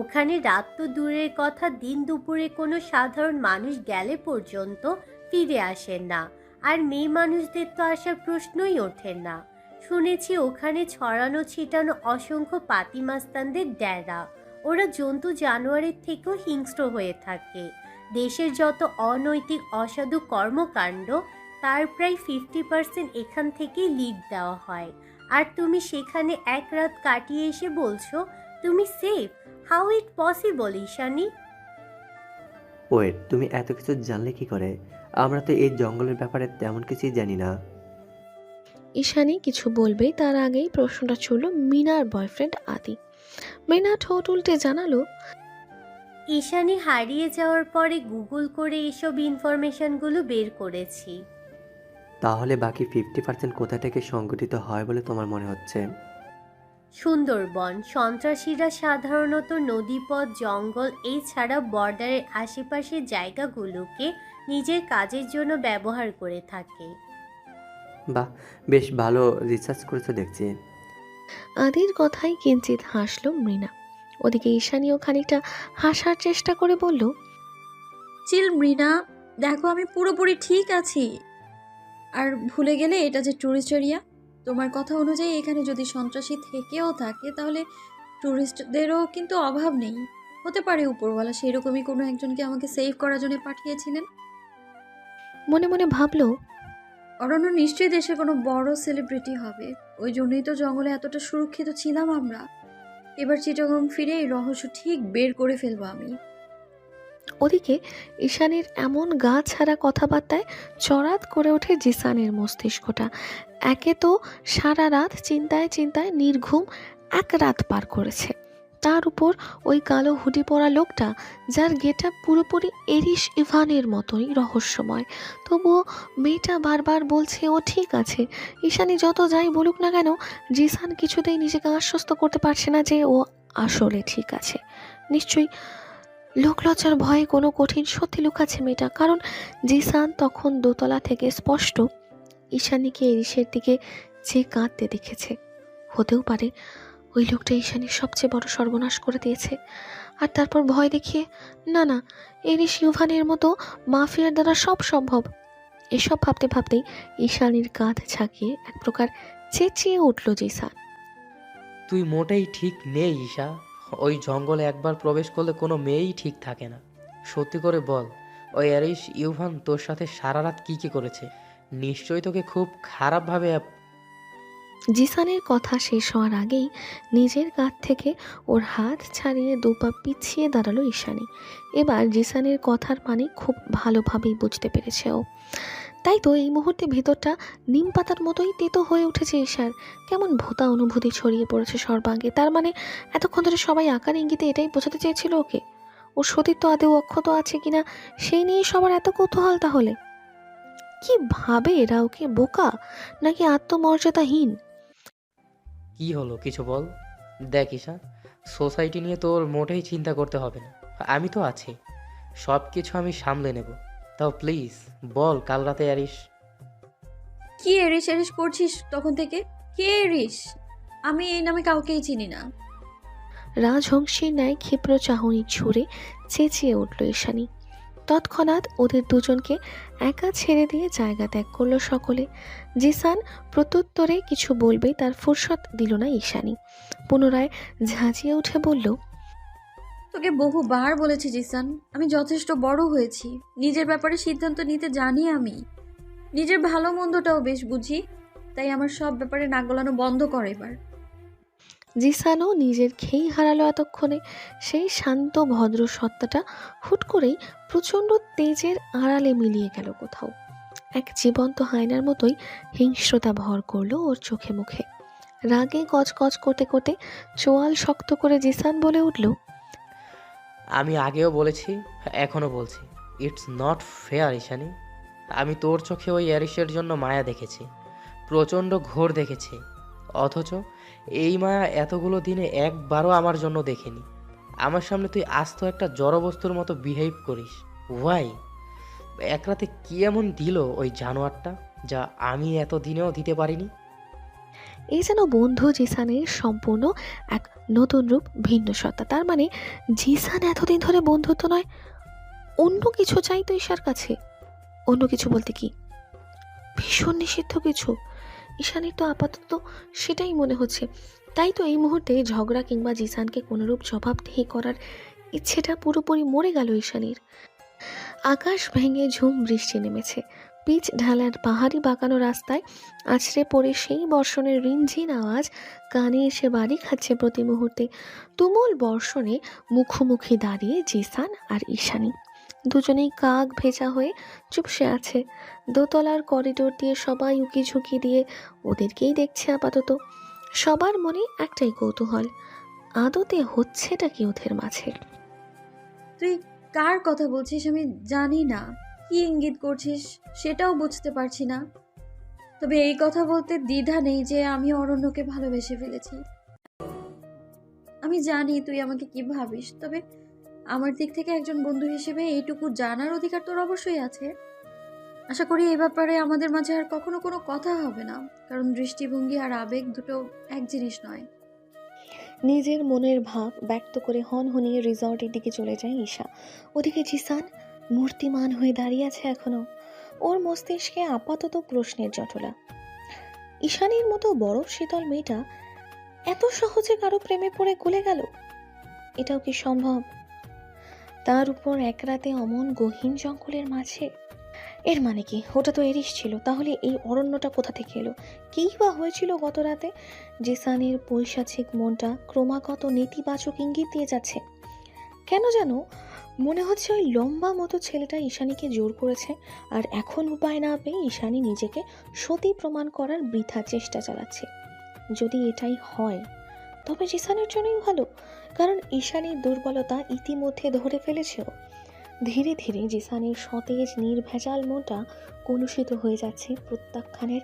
ওখানে রাত তো দূরের কথা, দিন দুপুরে কোনো সাধারণ মানুষ গেলে পর্যন্ত ফিরে আসেন না। আর মেয়ে মানুষদের তো আসার প্রশ্নই ওঠে না। শুনেছি ওখানে ছড়ানো ছিটানো অসংখ্য পাতিমাস্তানদের ডেরা। ওরা জন্তু জানোয়ারের থেকেও হিংস্র হয়ে থাকে। দেশের যত অনৈতিক অসাধু কর্মকাণ্ড তার প্রায় 50% এখান থেকেই লিড দেওয়া হয়। আর তুমি সেখানে এক রাত কাটিয়ে এসে বলছো তুমি safe? How it possible Ishani?
Wait, তুমি এত কিছু জানলে কি করে? আমরা তো এই জঙ্গলের ব্যাপারে তেমন কিছুই জানি না।
ঈশানী কিছু বলবে তার আগেই প্রশ্নটা ছুড়ল মিনার বয়ফ্রেন্ড আদি। মিনা ঠোঁট উল্টে জানালো,
ঈশানী হারিয়ে যাওয়ার পরে গুগল করে এসব ইনফরমেশনগুলো বের করেছি।
তাহলে বাকি 50% কোথা থেকে সংগঠিত হয় বলে তোমার মনে হচ্ছে?
সুন্দরবন। সন্ত্রাসীরা সাধারণত নদীপথ, জঙ্গল এছাড়া বর্ডারের আশেপাশের জায়গাগুলোকে নিজের কাজের জন্য ব্যবহার করে থাকে।
বাহ, বেশ ভালো রিসার্চ করেছো দেখছি।
আদির কথায় কিঞ্চিত হাসল মৃণা। ওদিকে ঈশানীও খানিকটা হাসার চেষ্টা করে বলল,
চিল মৃণা, দেখো আমি পুরোপুরি ঠিক আছি। আর ভুলে গেলে এটা যে ট্যুরিস্ট এরিয়া। তোমার কথা অনুযায়ী এখানে যদি সন্ত্রাসী থেকেও থাকে তাহলে ট্যুরিস্টদেরও কিন্তু অভাব নেই। হতে পারে উপরওয়ালা সেরকমই কোনো একজনকে আমাকে সেভ করার জন্য পাঠিয়েছিলেন।
মনে মনে ভাবল,
অরণ্য নিশ্চয়ই দেশে কোনো বড় সেলিব্রিটি হবে। ওই জন্যই তো জঙ্গলে এতটা সুরক্ষিত ছিলাম আমরা। এবার চিটাগং ফিরে এই রহস্য ঠিক বের করে ফেলবো আমি।
ওদিকে ঈশানীর এমন গা ছাড়া কথাবার্তায় চড়াত করে ওঠে জিসানের মস্তিষ্কটা। একে তো সারা রাত চিন্তায় চিন্তায় নির্ঘুম এক রাত পার করেছে, তার উপর ওই কালো হুডি পরা লোকটা, যার গেটা পুরোপুরি এরিশ ইভানের মতোই রহস্যময়। তবুও মেয়েটা বারবার বলছে ও ঠিক আছে। ঈশানী যত যাই বলুক না কেন, জিসান কিছুতেই নিজেকে আশ্বস্ত করতে পারছে না যে ও আসলে ঠিক আছে। নিশ্চয়ই লোকলজ্জার ভয়ে কোনো কঠিন সত্যি লুকাচ্ছে মেয়েটা, কারণ জিসান তখন দোতলা থেকে স্পষ্ট ঈশানীকে এরিসের দিকে যে কাঁদতে দেখেছে। হতেও পারে ওই লোকটা ঈশানীর সবচেয়ে বড় সর্বনাশ করে দিয়েছে। আর তারপর ভয় দেখিয়ে, না না, এরিস ইউভানের মতো মাফিয়ার দ্বারা সব সম্ভব। এসব ভাবতে ভাবতেই ঈশানীর কাঁধ ঝাঁকিয়ে এক প্রকার চেঁচিয়ে উঠল জিসান।
তুই মোটেই ঠিক নেই ঈশা। ওই জঙ্গলে একবার প্রবেশ করলে কোনো মেয়েই ঠিক থাকে না। সত্যি করে বল, ওই অ্যারিশ ইউভান তোর সাথে সারা রাত কী করেছে? নিশ্চয়ই তোকে খুব খারাপভাবে
জিসানের কথা শেষ হওয়ার আগেই নিজের কাঁধ থেকে ওর হাত ছাড়িয়ে দুপা পিছিয়ে দাঁড়ালো ঈশানী। এবার জিসানের কথার মানে খুব ভালোভাবেই বুঝতে পেরেছে ও। তাই তো এই মুহূর্তে ভেতরটা নিম পাতার মতোই তেতো হয়ে উঠেছে ঈশার। কেমন ভোঁতা অনুভূতি ছড়িয়ে পড়েছে সর্বাঙ্গে। তার মানে এতক্ষণ ধরে সবাই আকার ইঙ্গিতে এটাই বোঝাতে চেয়েছিল ওকে। ওর সতীত্ব আদৌ অক্ষত আছে কিনা সেই নিয়ে সবার এত কৌতূহল। তাহলে কি ভাবে এরা ওকে, বোকা নাকি আত্মমর্যাদাহীন?
কি হলো কিছু বল। দেখ ঈশা, সোসাইটি নিয়ে তোর মোটেই চিন্তা করতে হবে না। আমি তো আছি, সব কিছু আমি সামলে নেব। তাও প্লিজ বল, কাল রাতে অ্যারিশ
কি এরিস এরিস করছিস তখন থেকে? কে এরিস? আমি এই নামে কাউকেই চিনি না।
রাজহংসীর ন্যায় ক্ষিপ্র চাহনি ছুঁড়ে চেঁচিয়ে উঠল ঈশানী। তৎক্ষণাৎ ওদের দুজনকে একা ছেড়ে দিয়ে জায়গা ত্যাগ করলো সকলে। জিসান প্রত্যুত্তরে কিছু বলবে তার ফুরসত দিল না ঈশানী। পুনরায় ঝাঁঝিয়ে উঠে বলল,
তোকে বহুবার বলেছি জিসান, আমি যথেষ্ট বড় হয়েছি। নিজের ব্যাপারে সিদ্ধান্ত নিতে জানি আমি। নিজের ভালো মন্দটাও বেশ বুঝি। তাই আমার সব ব্যাপারে নাক গলানো বন্ধ কর এবার।
জিসানও নিজের খেই হারালো এতক্ষণে। সেই শান্ত ভদ্র সত্তাটা হুট করেই প্রচণ্ড তেজের আড়ালে মিলিয়ে গেল কোথাও। এক জীবন্ত হায়নার মতোই হিংস্রতা ভর করলো ওর চোখে মুখে। রাগে গজগজ করতে করতে চোয়াল শক্ত করে জিসান বলে উঠল,
আমি আগেও বলেছি, এখনও বলছি, ইটস নট ফেয়ার ঈশানী। আমি তোর চোখে ওই অ্যারিশের জন্য মায়া দেখেছি, প্রচণ্ড ঘোর দেখেছি। অথচ এই মায়া এতগুলো দিনে একবারও আমার জন্য দেখিনি। আমার সামনে তুই আস্ত একটা জড়বস্তুর মতো বিহেভ করিস। ওয়াই? এক রাতে কি এমন দিল ওই জানোয়ারটা যা আমি এতদিনেও দিতে পারিনি?
এই যেন বন্ধু জিসানের সম্পূর্ণ এক নতুন রূপ, ভিন্ন সত্তা। তার মানে জিসান এতদিন ধরে বন্ধুত্ব নয়, অন্য কিছু চাইতো ঈশার কাছে। অন্য কিছু বলতে কি, ভীষণ নিষিদ্ধ কিছু। ঈশানীর তো আপাতত সেটাই মনে হচ্ছে। তাই তো এই মুহূর্তে ঝগড়া কিংবা জিসানকে কোনোরূপ জবাবদিহি করার ইচ্ছেটা পুরোপুরি মরে গেল ঈশানীর। আকাশ ভেঙে ঝুম বৃষ্টি নেমেছে। পিচ ঢালার পাহাড়ি বাঁকানো রাস্তায় আছড়ে পড়ে সেই বর্ষণের রিনঝিন আওয়াজ কানে এসে বাড়ি খাচ্ছে প্রতি মুহূর্তে। তুমুল বর্ষণে মুখোমুখি দাঁড়িয়ে জিসান আর ঈশানী দুজনেই কাক ভেজা হয়ে চুপসে আছে। দোতলার করিডোর দিয়ে সবাই উকি ঝুঁকি দিয়ে ওদেরকেই দেখছে আপাতত। সবার মনে একটাই কৌতূহল, আদতে হচ্ছেটা কি ওদের মাঝে।
তুই কার কথা বলছিস আমি জানি না। কি ইঙ্গিত করছিস সেটাও বুঝতে পারছি না। তবে এই কথা বলতে দ্বিধা নেই যে আমি অরণ্যকে ভালোবেসে ফেলেছি। আমি জানি তুই আমাকে কি ভাবিস, তবে আমার দিক থেকে একজন বন্ধু হিসেবে এইটুকু জানার অধিকার তোর অবশ্যই আছে। আশা করি এই ব্যাপারে আমাদের মাঝে আর কখনো কোনো কথা হবে না, কারণ দৃষ্টিভঙ্গি আর আবেগ দুটো এক জিনিস নয়।
নিজের মনের ভাব ব্যক্ত করে হনহনিয়ে রিসর্টের দিকে চলে যায় ঈশা। ওদিকে জিসান মূর্তিমান হয়ে দাঁড়িয়ে আছে এখনো। ওর মস্তিষ্কে আপাতত প্রশ্নের জটলা। ঈশানীর মতো বরফ শীতল মেয়েটা এত সহজে কারো প্রেমে পড়ে গলে গেল, এটাও কি সম্ভব? তার উপর এক রাতে অমন গহীন জঙ্গলের মাঝে। এর মানে কি? ওটা তো এরিস ছিল, তাহলে এই অরণ্যটা কোথা থেকে এলো? কী বা হয়েছিল গত রাতে? জিসানের পৈশাচিক মনটা ক্রমাগত নেতিবাচক ইঙ্গিত দিয়ে যাচ্ছে। কেন যেন মনে হচ্ছে ওই লম্বা মতো ছেলেটা ঈশানীকে জোর করেছে, আর এখন উপায় না পেয়ে ঈশানী নিজেকে সতী প্রমাণ করার বৃথা চেষ্টা চালাচ্ছে। যদি এটাই হয় তবে জিসানের জন্যই ভালো, কারণ ঈশানীর দুর্বলতা ইতিমধ্যে ধরে ফেলেছেও। ধীরে ধীরে জিসানের সতেজ নির্ভেজাল মনটা কলুষিত হয়ে যাচ্ছে প্রত্যাখ্যানের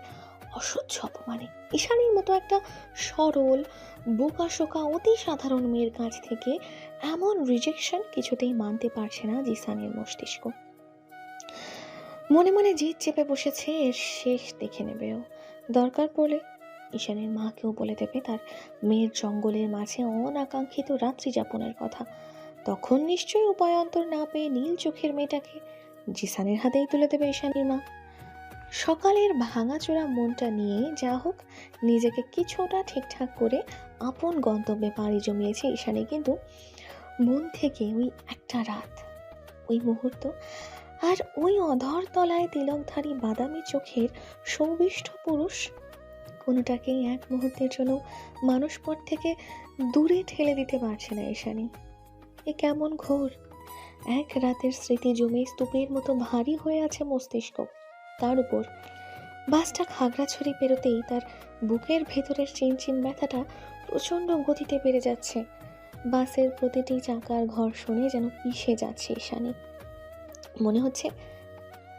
অসহ্য অপমানে। ঈশানীর মতো একটা সরল বোকাশোকা অতি সাধারণ মেয়ের কাছ থেকে এমন রিজেকশন কিছুতেই মানতে পারছে না জিসানের মস্তিষ্ক। মনে মনে জিদ চেপে বসেছে, এর শেষ দেখে নেবেও। দরকার পড়লে ঈশানের মাকেও বলে দেবে তার মেয়ের জঙ্গলের মাঝে অনাকাঙ্ক্ষিত রাত্রি যাপনের কথা। তখন নিশ্চয়ই উপায়ান্তর না পেয়ে নীল চোখের মেয়েটাকে জিসানের হাতেই তুলে দেবে ঈশানীর মা। সকালের ভাঙাচোরা মনটা নিয়ে যা হোক নিজেকে কিছুটা ঠিকঠাক করে আপন গন্তব্যে পাড়ি জমিয়েছে ঈশানী, কিন্তু মন থেকে ওই একটা রাত, ওই মুহূর্ত, আর ওই অধর তলায় তিলকধারী বাদামি চোখের সৌবিষ্ট পুরুষ, কোনোটাকেই এক মুহূর্তের জন্য মানুষপট থেকে দূরে ঠেলে দিতে পারছে না ঈশানী। এ কেমন ঘোর! এক রাতের স্মৃতি জমে স্তূপের মতো ভারী হয়ে আছে মস্তিষ্ক। তার উপর বাসটা খাগড়াছড়ি পেরোতেই তার বুকের ভেতরের চিনচিন ব্যথাটা প্রচণ্ড গতিতে বেড়ে যাচ্ছে। বাসের প্রতিটি চাকার ঘর্ষণে যেন পিষে যাচ্ছে ঈশানী। মনে হচ্ছে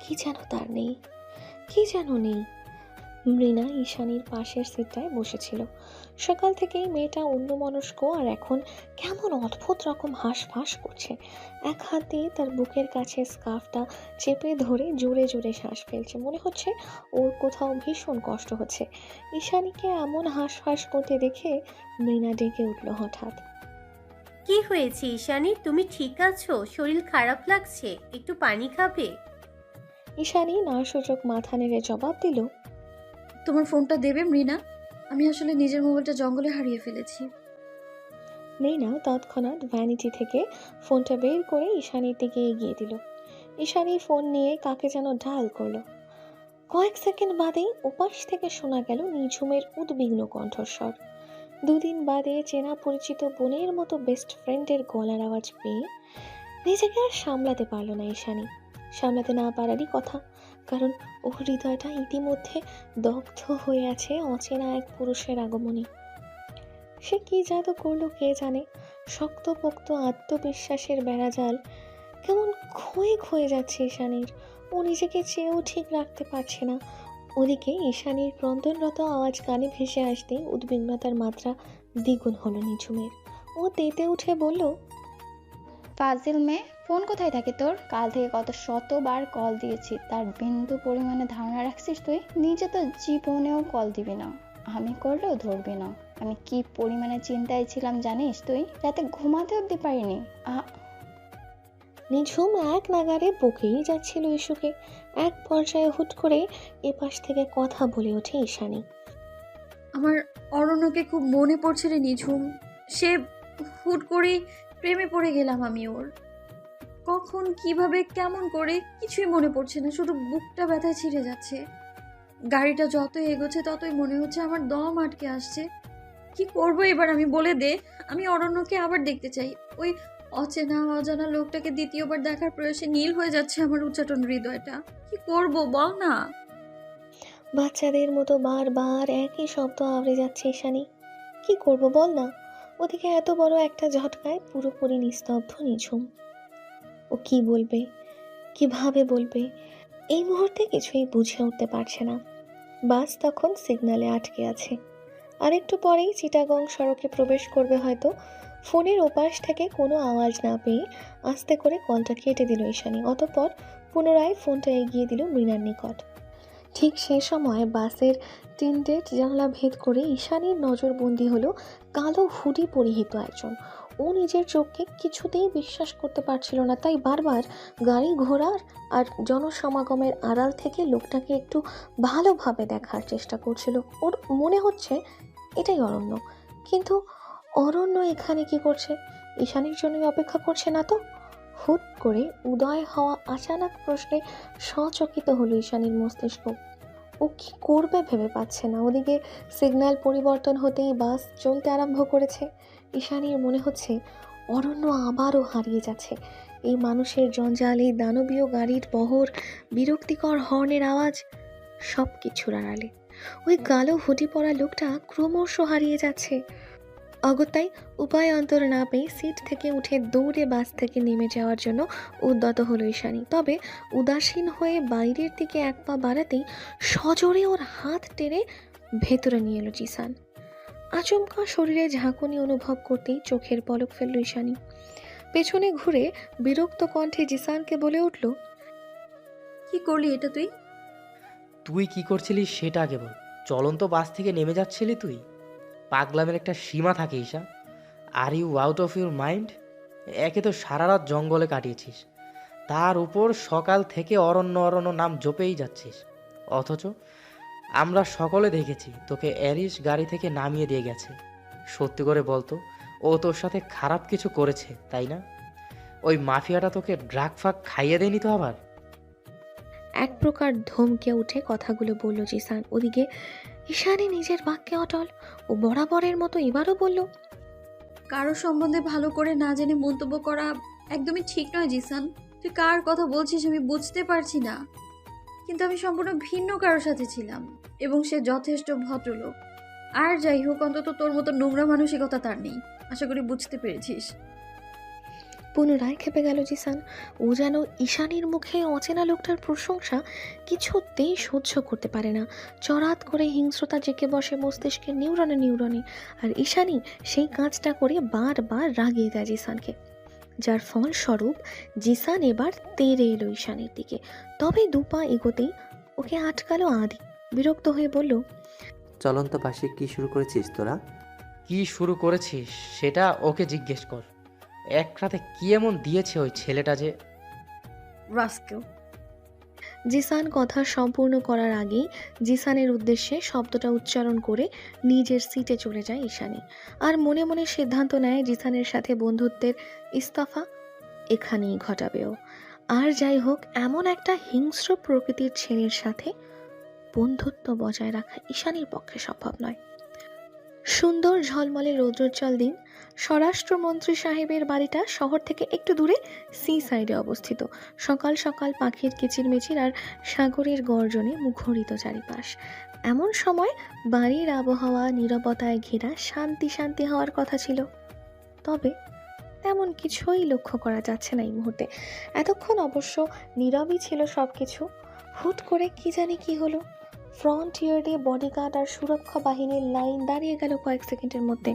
কি যেন তার নেই, কি যেন নেই। মৃণা ঈশানীর পাশের সিটটায় বসেছিল। সকাল থেকেই মেয়েটা অন্যমনস্ক, আর এখন কেমন অদ্ভুত রকম হাঁসফাঁস করছে। এক হাত দিয়ে তার বুকের কাছে স্কার্ফটা চেপে ধরে জোরে জোরে শ্বাস ফেলছে। মনে হচ্ছে ওর কোথাও ভীষণ কষ্ট হচ্ছে। ঈশানীকে এমন হাঁসফাঁস করতে দেখে মৃণা ডেকে উঠল হঠাৎ।
কি হয়েছে ঈশানী, তুমি ঠিক আছো? শরীর খারাপ লাগছে, একটু পানি খাবে?
ঈশানী নাসূচক মাথা নেড়ে জবাব দিল,
তোমার ফোনটা দেবে মৃণা? আমি আসলে নিজের মোবাইলটা জঙ্গলে হারিয়ে ফেলেছি।
মৃণা তৎক্ষণাৎ ভ্যানিটি থেকে ফোনটা বের করে ঈশানীর দিকে এগিয়ে দিল। ঈশানী ফোন নিয়ে কাকে যেন ডায়াল করলো। কয়েক সেকেন্ড বাদেই ওপাশ থেকে শোনা গেল নিঝুমের উদ্বিগ্ন কণ্ঠস্বর। দুদিন বাদে চেনা পরিচিত বোনের মতো বেস্ট ফ্রেন্ডের গলার আওয়াজ পেয়ে নিজেকে আর সামলাতে পারল না ঈশানী। সামলাতে না পারারই কথা, কারণ ওর হৃদয়টা ইতিমধ্যে দগ্ধ হয়ে আছে অচেনা এক পুরুষের আগমনে। সে কি জাদু করলো কে জানে। শক্তপোক্ত আত্মবিশ্বাসের বেড়াজাল কেমন ক্ষয়ে ক্ষয়ে যাচ্ছে ঈশানীর। ও নিজেকে চেয়েও ঠিক রাখতে পারছে না। ওদিকে ঈশানীর ক্রন্দনরত আওয়াজ কানে ভেসে আসতেই উদ্বিগ্নতার মাত্রা দ্বিগুণ হলো নিঝুমের। ও তেতে উঠে বলল,
ফাজিল মেয়ে, ফোন কোথায় থাকে তোর? কাল থেকে কত শতবার কল দিয়েছি, তার বিন্দু পরিমাণে ধারণা রাখছিস তুই? নিজে তো জীবনেও কল দিবি না, আমি করলেও ধরবি না। আমি কি পরিমাণে চিন্তায় ছিলাম জানিস তুই? রাতে ঘুমাতে অব্দি পারিনি।
নিঝুম এক নাগারে বকেই যাচ্ছিল ইস্যুকে। এক পর্যায়ে হুট করে এপাশ থেকে কথা বলে ওঠে ঈশানী।
আমার অরণ্যকে খুব মনে পড়ছে রে নিঝুম। সে হুট করে প্রেমে পড়ে গেলাম আমি ওর। কখন, কিভাবে, কেমন করে কিছুই মনে পড়ছে না, শুধু বুকটা ব্যথায় ছিঁড়ে যাচ্ছে। গাড়িটা যতই এগোচ্ছে ততই মনে হচ্ছে আমার দম আটকে আসছে। কি করবো এবার আমি, বলে দে। আমি অরণ্যকে আবার দেখতে চাই। ওই অচেনা অজানা লোকটাকে দ্বিতীয়বার দেখার প্রয়াসে নীল হয়ে যাচ্ছে আমার উচ্চাটন হৃদয়টা। কি করব বল না।
বাচ্চাদের মতো বারবার একই শব্দ আওড়ে যাচ্ছে ঈশানী। কি করব বল না। ওদিকে এত বড় একটা ঝটকায় পুরোপুরি নিস্তব্ধ নিঝুম। ও কি বলবে, কিভাবে বলবে, এই মুহূর্তে কিছুই বুঝে উঠতে পারছে না। বাস তখন সিগন্যালে আটকে আছে। আর একটু পরেই চিটাগং সড়কে প্রবেশ করবে হয়তো। ফোনের ওপাশ থেকে কোনো আওয়াজ না পেয়ে আস্তে করে কলটা কেটে দিল ঈশানী। অতঃপর পুনরায় ফোনটা এগিয়ে দিল মৃণার নিকট। ঠিক সেই সময় বাসের টিনটেড জানলা ভেদ করে ঈশানীর নজরবন্দি হলো কালো হুডি পরিহিত একজন। ও নিজের চোখকে কিছুতেই বিশ্বাস করতে পারছিল না, তাই বারবার গাড়ি ঘোড়ার আর জনসমাগমের আড়াল থেকে লোকটাকে একটু ভালোভাবে দেখার চেষ্টা করছিল। ওর মনে হচ্ছে এটাই অরণ্য, কিন্তু অরণ্য এখানে কি করছে? ঈশানীর জন্যই অপেক্ষা করছে না তো? হুট করে উদয় হওয়া আচানক প্রশ্নে সচকিত হলো ঈশানীর মস্তিষ্ক। ও কি করবে ভেবে পাচ্ছে না। ওদিকে সিগন্যাল পরিবর্তন হতেই বাস চলতে আরম্ভ করেছে। ঈশানীর মনে হচ্ছে অরণ্য আবারও হারিয়ে যাচ্ছে। এই মানুষের জঞ্জাল, এই দানবীয় গাড়ির বহর, বিরক্তিকর হর্নের আওয়াজ, সব কিছুর আড়ালে ওই কালো হুডি পরা লোকটা ক্রমশ হারিয়ে যাচ্ছে। অগত্যাই উপায় অন্তর না পেয়ে সিট থেকে উঠে দৌড়ে বাস থেকে নেমে যাওয়ার জন্য উদ্যত হলো ঈশানী। তবে উদাসীন হয়ে বাইরের দিকে এক পা বাড়াতেই সজোরে ওর হাত টেনে ভেতরে নিয়ে এলো জিসান। আচমকা শরীরে ঝাঁকুনি অনুভব করতেই চোখের পলক ফেলল ঈশানী। পেছনে ঘুরে বিরক্ত কণ্ঠে জিসানকে বলে উঠল,
কি করলি এটা তুই?
তুই কি করছিলিস সেটা আগে বল। চলন্ত বাস থেকে নেমে যাচ্ছিলি তুই? পাগলামের একটা সীমা থাকে Isha. Are you out of your mind? একে তো সারা রাত জঙ্গলে কাটিয়েছিস, তার উপর সকাল থেকে অরণ্য অরণ্য নাম জপেই যাচ্ছিস। অথচ আমরা সকলে দেখেছি তোকে অ্যারিস গাড়ি থেকে নামিয়ে দিয়ে গেছে। সত্যি করে বলতো, ও তোর সাথে খারাপ কিছু করেছে তাই না? ওই মাফিয়াটা তোকে ড্রাগ ফাগ খাইয়ে দেয়নি তো আবার?
এক প্রকার ধমকে উঠে কথাগুলো বলল জিসান। ওদিকে ঈশানী নিজের বাক্যে অটল। ও বরাবরের মতো এবারও বলল,
কারো সম্বন্ধে ভালো করে না জেনে মন্তব্য করা একদমই ঠিক নয় জিসান। তুই কার কথা বলছিস আমি বুঝতে পারছি না, কিন্তু আমি সম্পূর্ণ ভিন্ন কারোর সাথে ছিলাম এবং সে যথেষ্ট ভদ্রলোক। আর যাই হোক, অন্তত তোর মতো নোংরা মানসিকতা তার নেই। আশা করি বুঝতে পেরেছিস।
পুনরায় খেপে গেল জিসান। ও যেন ঈশানীর মুখে অচেনা লোকটার প্রশংসা কিছুতেই সহ্য করতে পারে না। চড়াত করে হিংস্রতা জেঁকে বসে মস্তিষ্কের নিউরনে নিউরনে। আর ঈশানী সেই কাজটা করে বারবার রাগিয়ে দেয় জিসানকে, যার ফলস্বরূপ জিসান এবার তেড়ে এলো ঈশানীর দিকে। তবে দুপা এগোতেই ওকে আটকালো আদি। বিরক্ত হয়ে বলল,
চলন্ত বাসে কি শুরু করেছিস তোরা?
কি শুরু করেছিস সেটা ওকে জিজ্ঞেস কর। এক রাতে কি এমন দিয়েছে ওই ছেলেটা যে।
রাস্কেল।
জিসান কথা সম্পূর্ণ করার আগেই জিসানের উদ্দেশ্যে শব্দটা উচ্চারণ করে নিজের সিটে চলে যায় ঈশানী। আর মনে মনে সিদ্ধান্ত নেয় জিসানের সাথে বন্ধুত্বের ইস্তফা এখানেই ঘটাবেও। আর যাই হোক, এমন একটা হিংস্র প্রকৃতির ছেলের সাথে বন্ধুত্ব বজায় রাখা ঈশানীর পক্ষে সম্ভব নয়। সুন্দর ঝলমলে রৌদ্রোজ্জ্বল দিন। স্বরাষ্ট্রমন্ত্রী সাহেবের বাড়িটা শহর থেকে একটু দূরে সি সাইডে অবস্থিত। সকাল সকাল পাখির কিচিরমিচির আর সাগরের গর্জনে মুখরিত চারিপাশ। এমন সময় বাড়ির আবহাওয়া নীরবতায় ঘেরা শান্তি শান্তি হওয়ার কথা ছিল, তবে তেমন কিছুই লক্ষ্য করা যাচ্ছে না এই মুহূর্তে। এতক্ষণ অবশ্য নীরবই ছিল সব কিছু। হুট করে কি জানি কি হলো, ফ্রন্ট ইয়ার্ডে বডিগার্ড আর সুরক্ষা বাহিনীর লাইন দাঁড়িয়ে গেল কয়েক সেকেন্ডের মধ্যে।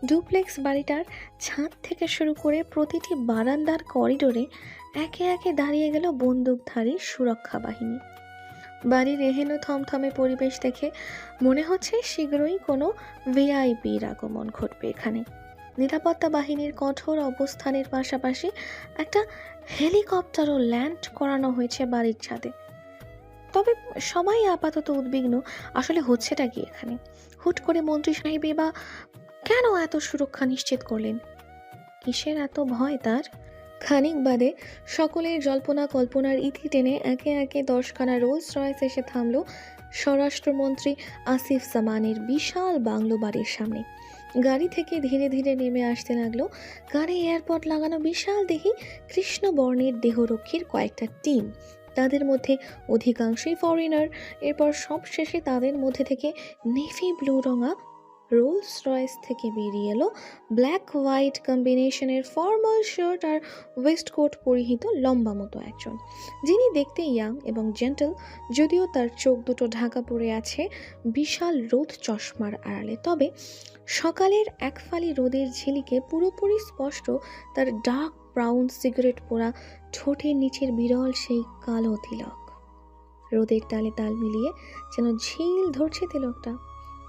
ডুপ্লেক্স বাড়িটার ছাদ থেকে শুরু করে প্রতিটি বারান্দার করিডোরে একে একে দাঁড়িয়ে গেল বন্দুকধারী সুরক্ষা বাহিনী। বাড়ির এহেন থমথমে পরিবেশ দেখে মনে হচ্ছে শীঘ্রই কোনো ভিআইপির আগমন ঘটবে এখানে। নিরাপত্তা বাহিনীর কঠোর অবস্থানের পাশাপাশি একটা হেলিকপ্টারও ল্যান্ড করানো হয়েছে বাড়ির ছাদে। তবে সবাই আপাতত উদ্বিগ্ন, আসলে হচ্ছেটা কি এখানে? হুট করে মন্ত্রী সাহেব বা কেন এত সুরক্ষা নিশ্চিত করলেন? কিসের এত ভয় তার? খানিক বাদে সকলের জল্পনা কল্পনার ইতি টেনে একে একে 10খানা রোলস রয়েস এসে থামল স্বরাষ্ট্রমন্ত্রী আসিফ জামানের বিশাল বাংলো বাড়ির সামনে। গাড়ি থেকে ধীরে ধীরে নেমে আসতে লাগলো গাড়ি এয়ারপোর্ট লাগানো বিশাল দেহি কৃষ্ণবর্ণের দেহরক্ষীর কয়েকটা টিম। তাদের মধ্যে অধিকাংশই ফরেনার। এরপর সব শেষে তাদের মধ্যে থেকে নেভি ব্লু রঙা রোলস রয়েস থেকে বেরিয়ে এলো ব্ল্যাক হোয়াইট কম্বিনেশনের ফর্মাল শার্ট আর ওয়েস্টকোট পরিহিত লম্বা মতো একজন, যিনি দেখতে ইয়াং এবং জেন্টল, যদিও তার চোখ দুটো ঢাকা পড়ে আছে বিশাল রোদ চশমার আড়ালে। তবে সকালের একফালি রোদের ঝিলিকে পুরোপুরি স্পষ্ট তার ডার্ক ব্রাউন সিগারেট পোড়া ঠোঁটের নিচের বিরল সেই কালো তিলক। রোদের তালে তাল মিলিয়ে যেন ঝিল ধরছে তিলকটা।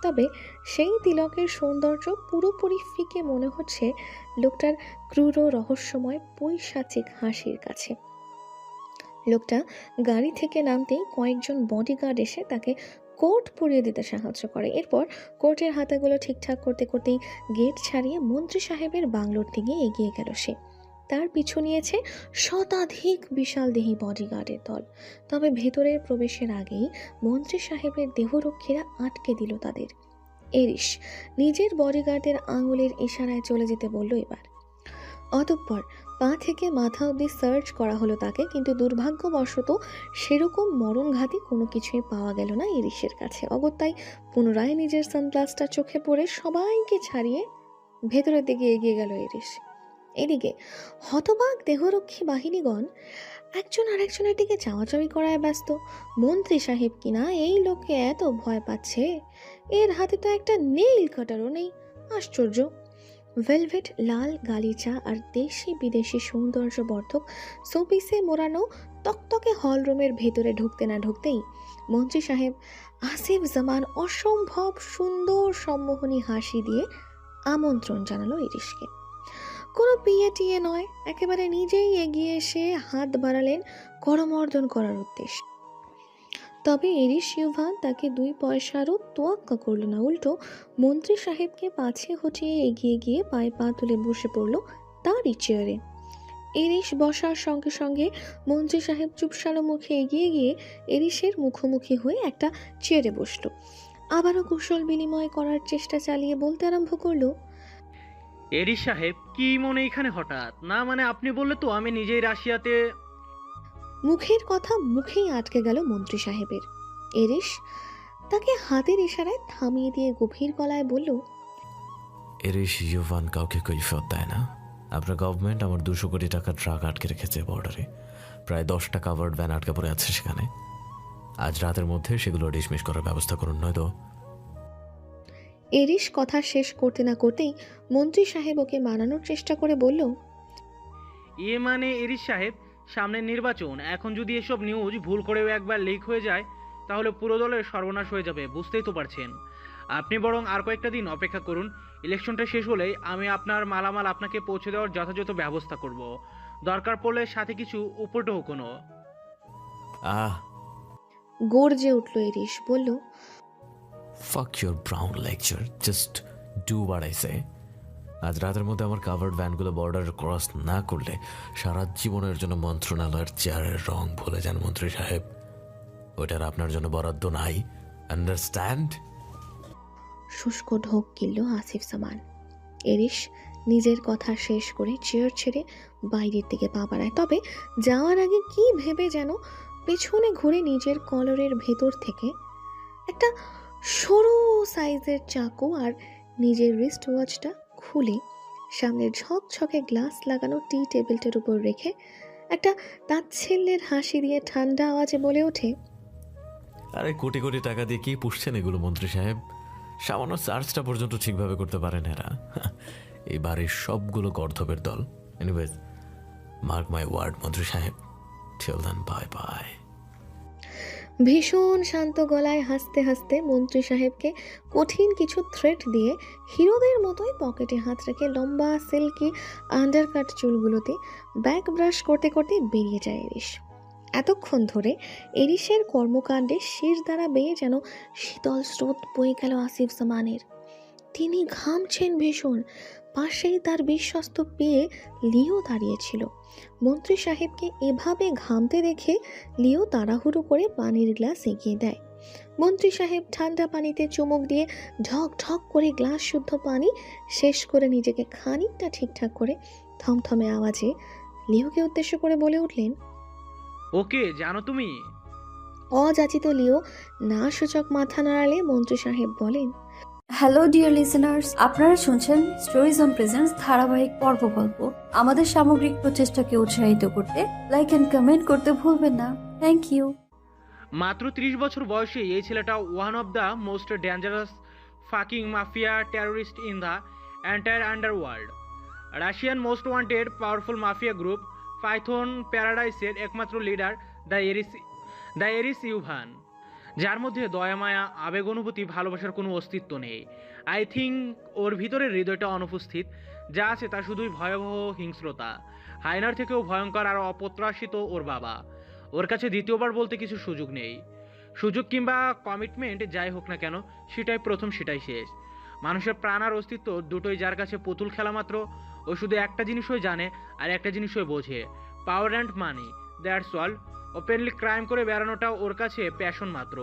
তবে সেই তিলকের সৌন্দর্য পুরোপুরি ফিকে মনে হচ্ছে লোকটার ক্রূর রহস্যময় পৈশাচিক হাসির কাছে। লোকটা গাড়ি থেকে নামতেই কয়েকজন বডিগার্ড এসে তাকে কোট পরিয়ে দিতে সাহায্য করে। এরপর কোটের হাতাগুলো ঠিকঠাক করতে করতেই গেট ছাড়িয়ে মন্ত্রী সাহেবের বাংলোর দিকে এগিয়ে গেল সে। তার পিছু নিয়েছে শতাধিক বিশাল দেহী বডিগার্ডের দল। তবে ভেতরের প্রবেশের আগেই মন্ত্রী সাহেবের দেহরক্ষীরা আটকে দিল তাদের। এরিস নিজের বডিগার্ডের আঙুলের ইশারায় চলে যেতে বলল এবার। অতঃপর পা থেকে মাথা অবধি সার্চ করা হলো তাকে, কিন্তু দুর্ভাগ্যবশত সেরকম মরণঘাতী কোনো কিছুই পাওয়া গেল না এরিসের কাছে। অগত্যাই পুনরায় নিজের সানগ্লাসটা চোখে পড়ে সবাইকে ছাড়িয়ে ভেতরের দিকে এগিয়ে গেল এরিস। এদিকে হতবাক দেহরক্ষী বাহিনীগণ একজন আরেকজনের দিকে চাওয়াচাওয়ি করায় ব্যস্ত। মন্ত্রী সাহেব কিনা এই লোককে এত ভয় পাচ্ছে, এর হাতে তো একটা নেইল কাটারও নেই। আশ্চর্য! ভেলভেট লাল গালিচা আর দেশি বিদেশি সৌন্দর্যবর্ধক শোপিসে মোড়ানো তকতকে হলরুমের ভেতরে ঢুকতে না ঢুকতেই মন্ত্রী সাহেব আসিফ জামান অসম্ভব সুন্দর সম্মোহনী হাসি দিয়ে আমন্ত্রণ জানালো ইরিশকে। কোনো বিয়ে টিয়ে নয়, একেবারে নিজেই এগিয়ে এসে হাত বাড়ালেন করমর্দন করার উদ্দেশ্যে। তবে এরিস ইউভান তাকে 2 পয়সারও তোয়াক্কা করল না, উল্টো মন্ত্রী সাহেবকে পাছে হটিয়ে এগিয়ে গিয়ে পায়ে পা তুলে বসে পড়ল তারই চেয়ারে। এরিস বসার সঙ্গে সঙ্গে মন্ত্রী সাহেব চুপসালো মুখে এগিয়ে গিয়ে এরিসের মুখোমুখি হয়ে একটা চেয়ারে বসল। আবারও কুশল বিনিময় করার চেষ্টা চালিয়ে বলতে আরম্ভ করলো,
এরিস সাহেব কি মনে এখানে হঠাৎ? না মানে আপনি বললে তো আমি নিজেই রাশিয়াতে।
মুখের কথা মুখেই আটকে গেল মন্ত্রী সাহেবের। এরিস তাকে হাতের ইশারায় থামিয়ে দিয়ে গভীর গলায় বলল,
এরিস ইউভান কাউকে কৈফিয়ত দেয় না। আপনার গভর্নমেন্ট আমার 200 কোটি টাকার ট্রাক আটকে রেখেছে বর্ডারে। প্রায় 10টা কাভার্ড ভ্যান আটকে পড়ে আছে সেখানে। আজ রাতের মধ্যে সেগুলো ডিসমিস করার ব্যবস্থা করুন, নয়তো।
এরিস কথা শেষ করতে না করতেই মন্ত্রী সাহেব ওকে মানানোর চেষ্টা করে বলল,
মানে এরিস সাহেব, সামনে নির্বাচন, এখন যদি এসব নিউজ ভুল করেও একবার লিক হয়ে যায় তাহলে পুরো দলের সর্বনাশ হয়ে যাবে, বুঝতেই তো পারছেন। আপনি বরং আর কয়েকটা দিন অপেক্ষা করুন। ইলেকশনটা শেষ হলেই আমি আপনার মালামাল আপনাকে পৌঁছে দেওয়ার যথাযথ ব্যবস্থা করব। দরকার পড়লে সাথে কিছু উপটও কোনো।
গর্জে উঠল এরিস, বলল,
Fuck your brown lecture. Just do what I say. আজ রাতের মধ্যে আমার কাভার্ড ভ্যানগুলো বর্ডার ক্রস না করলে সারা জীবনের জন্য মন্ত্রণালয়ের চেয়ারের রং ভুলে যান মন্ত্রী সাহেব। ওটার আপনার জন্য বরাদ্দ নাই, আন্ডারস্ট্যান্ড?
শুষ্ক ঢোক গিলল আসিফ জামান। এরিস নিজের কথা শেষ করে চেয়ার ছেড়ে বাইরের দিকে পা বাড়ায়। তবে যাওয়ার আগে কি ভেবে যেন পেছনে ঘুরে নিজের কলারের ভেতর থেকে একটা সরু সাইজের চাকু আর নিজের রিস্ট ওয়াচটা খুলে সামনের ঝকঝকে গ্লাস লাগানো টি টেবিলটার উপর রেখে একটা তাচ্ছিল্যের হাসি দিয়ে ঠান্ডা আওয়াজে বলে ওঠে,
আরে কোটি কোটি টাকা দিয়ে কি পুষছেন এগুলো মন্ত্রী সাহেব? সামান্য চার্জটা পর্যন্ত ঠিকভাবে করতে পারেন এরা। এই বাড়ির সবগুলো গর্ধবের দল। এনিওয়েজ, মার্ক মাই ওয়ার্ড মন্ত্রী সাহেব, টিল দেন বাই বাই।
ভীষণ শান্ত গলায় হাসতে হাসতে মন্ত্রী সাহেবকে কঠিন কিছু থ্রেট দিয়ে হিরোদের মতোই পকেটে হাত রেখে লম্বা সিল্কি আন্ডারকাট চুলগুলোতে ব্যাক ব্রাশ করতে করতে বেরিয়ে যায় এরিস। এতক্ষণ ধরে এরিসের কর্মকাণ্ডে শির দ্বারা বেয়ে যেন শীতল স্রোত বয়ে গেল আসিফ জামানের। তিনি ঘামছেন ভীষণ। পাশেই তার বিশ্বস্ত পেয়ে লিও দাঁড়িয়েছিল। মন্ত্রী সাহেবকে এভাবে ঘামতে দেখে লিও তাড়াহুড়ো করে পানির গ্লাস এগিয়ে দেয়। মন্ত্রী সাহেব ঠান্ডা পানিতে চুমুক দিয়ে ঢক ঢক করে গ্লাস শুদ্ধ পানি শেষ করে নিজেকে খানিকটা ঠিকঠাক করে থমথমে আওয়াজে লিওকে উদ্দেশ্য করে বলে উঠলেন,
ওকে জানো তুমি।
অযাচিত লিও না সূচক মাথা নাড়ালে মন্ত্রী সাহেব বলেন,
হ্যালো ডিয়ার লিসেনার্স, আপনারা শুনছেন স্টোরিজ অন প্রেজেন্স ধারাবাহিক পর্ব গল্প। আমাদের সামগ্রিক প্রচেষ্টাকে উৎসাহিত করতে লাইক অ্যান্ড কমেন্ট করতে ভুলবেন না। Thank you.
মাত্র 30 বছর বয়সে এই ছেলেটা one of the most dangerous fucking mafia terrorist in the entire underworld. Russian most wanted powerful mafia group Python প্যারাডাইসের একমাত্র লিডার দ্য এরিস ইউভান, যার মধ্যে দয়া মায়া আবেগ অনুভূতি ভালোবাসার কোনো অস্তিত্ব নেই। আই থিঙ্ক ওর ভিতরের হৃদয়টা অনুপস্থিত, যা আছে তা শুধুই ভয়াবহ হিংস্রতা। হায়নার থেকেও ভয়ঙ্কর আর অপ্রত্যাশিত ওর বাবা। ওর কাছে দ্বিতীয়বার বলতে কিছু সুযোগ নেই। সুযোগ কিংবা কমিটমেন্ট যাই হোক না কেন, সেটাই প্রথম সেটাই শেষ। মানুষের প্রাণ আর অস্তিত্ব দুটোই যার কাছে পুতুল খেলা মাত্র। ও শুধু একটা জিনিসই জানে আর একটা জিনিসই বোঝে, power and money, that's all. Openly crime করে বেড়ানোটাও ওর কাছে প্যাশন মাত্র।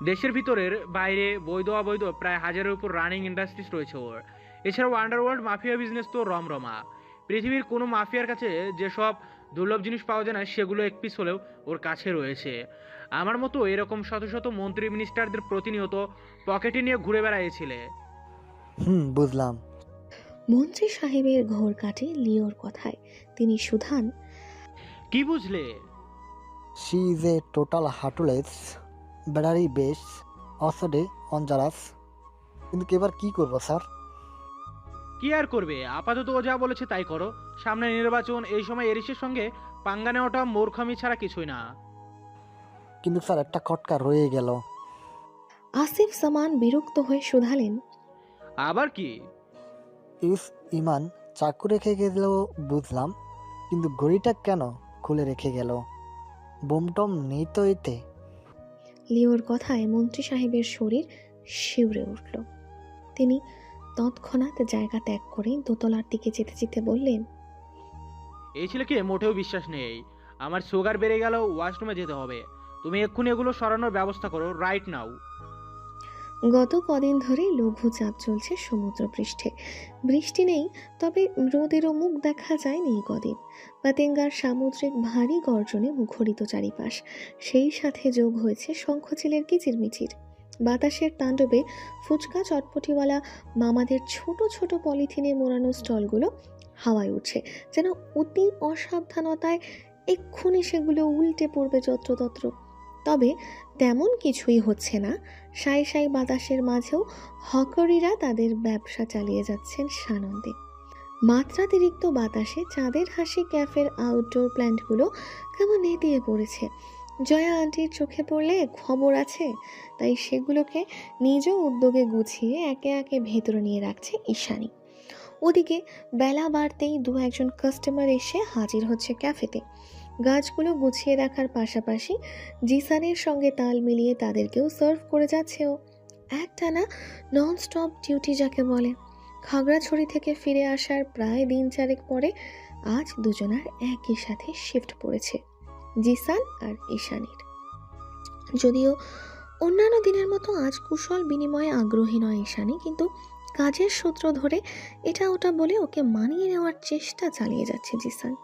দেশের ভিতরের বাইরে বৈধ অবৈধ প্রায় 1000-এর উপর রানিং ইন্ডাস্ট্রিজ রয়েছে ওর। এছাড়াও আন্ডারওয়ার্ল্ড মাফিয়া বিজনেস তো রমরমা। পৃথিবীর কোনো মাফিয়ার কাছে যেসব দুর্লভ জিনিস পাওয়া যায় না, সেগুলো এক পিস হলেও ওর কাছে রয়েছে। আমার মতো এরকম শত শত মন্ত্রী মিনিস্টারদের প্রতিনিয়ত পকেটে নিয়ে ঘুরে বেড়াইছিলে।
বুঝলাম।
মন্ত্রী সাহেবের ঘোর কাটে লিওর কথায়। তিনি সুধান,
কি বুঝলে?
She is a total heartless, battery base, অসডে অনজারাস। কিন্তু এবার কি করবো স্যার?
কি আর করবে, আপাতত ও যা বলেছে তাই করো। সামনে নির্বাচন, এই সময় এরিসের সঙ্গে পাঙ্গা নেওয়াটা মূর্খামি ছাড়া কিছুই না।
কিন্তু স্যার একটা খটকা রয়ে গেল।
আসিফ জামান বিরক্ত হয়ে শুধালেন,
আবার কি?
ইস ইমান চাকু রেখে গেল বুঝলাম, কিন্তু ঘড়িটা কেন খুলে রেখে গেল? বোমটম নেই তো এতে?
লিওর কথায় মন্ত্রী সাহেবের শরীর শিউরে উঠল। তিনি তৎক্ষণাৎ জায়গা ত্যাগ করে দোতলার দিকে যেতে যেতে বললেন,
এই ছেলেকে মোটেও বিশ্বাস নেই। আমার সুগার বেড়ে গেল, ওয়াশরুমে যেতে হবে। তুমি এক্ষুনি এগুলো সরানোর ব্যবস্থা করো, রাইট নাও।
গত কদিন ধরে লঘু চাপ চলছে সমুদ্র পৃষ্ঠে। বৃষ্টি নেই, তবে রোদেরও মুখ দেখা যায়নি কদিন। পাতেঙ্গার সামুদ্রিক ভারী গর্জনে মুখরিত চারিপাশ। সেই সাথে যোগ হয়েছে শঙ্খচিলের কিচিরমিচির। বাতাসের তাণ্ডবে ফুচকা চটপটিওয়ালা মামাদের ছোট ছোট পলিথিনে মোড়ানো স্টলগুলো হাওয়ায় উঠছে, যেন অতি অসাবধানতায় এক্ষুনি সেগুলো উল্টে পড়বে যত্রতত্র। তবে তেমন কিছুই হচ্ছে না। সাই সাই বাতাসের মাঝেও হকারিরা তাদের ব্যবসা চালিয়ে যাচ্ছেন সানন্দে। মাত্রাতিরিক্ত বাতাসে চাঁদের হাসি ক্যাফের আউটডোর প্ল্যান্টগুলো কেমন নেতিয়ে পড়েছে। জয়া আন্টির চোখে পড়লে খবর আছে, তাই সেগুলোকে নিজ উদ্যোগে গুছিয়ে একে একে ভেতরে নিয়ে রাখছে ঈশানী। ওদিকে বেলা বাড়তেই 2-1 কাস্টমার এসে হাজির হচ্ছে ক্যাফেতে। গাছগুলো গুছিয়ে রাখার পাশাপাশি জিসানের সঙ্গে তাল মিলিয়ে তাদেরকেও সার্ভ করে যাচ্ছে ও। একটানা নন স্টপ ডিউটি যাকে বলে। খাগড়াছড়ি থেকে ফিরে আসার প্রায় দিন 4 পরে আজ দুজনার একই সাথে শিফট পড়েছে, জিসান আর ঈশানীর। যদিও অন্যান্য দিনের মতো আজ কুশল বিনিময়ে আগ্রহী নয় ঈশানী, কিন্তু কাজের সূত্র ধরে এটা ওটা বলে ওকে মানিয়ে নেওয়ার চেষ্টা চালিয়ে যাচ্ছে জিসান।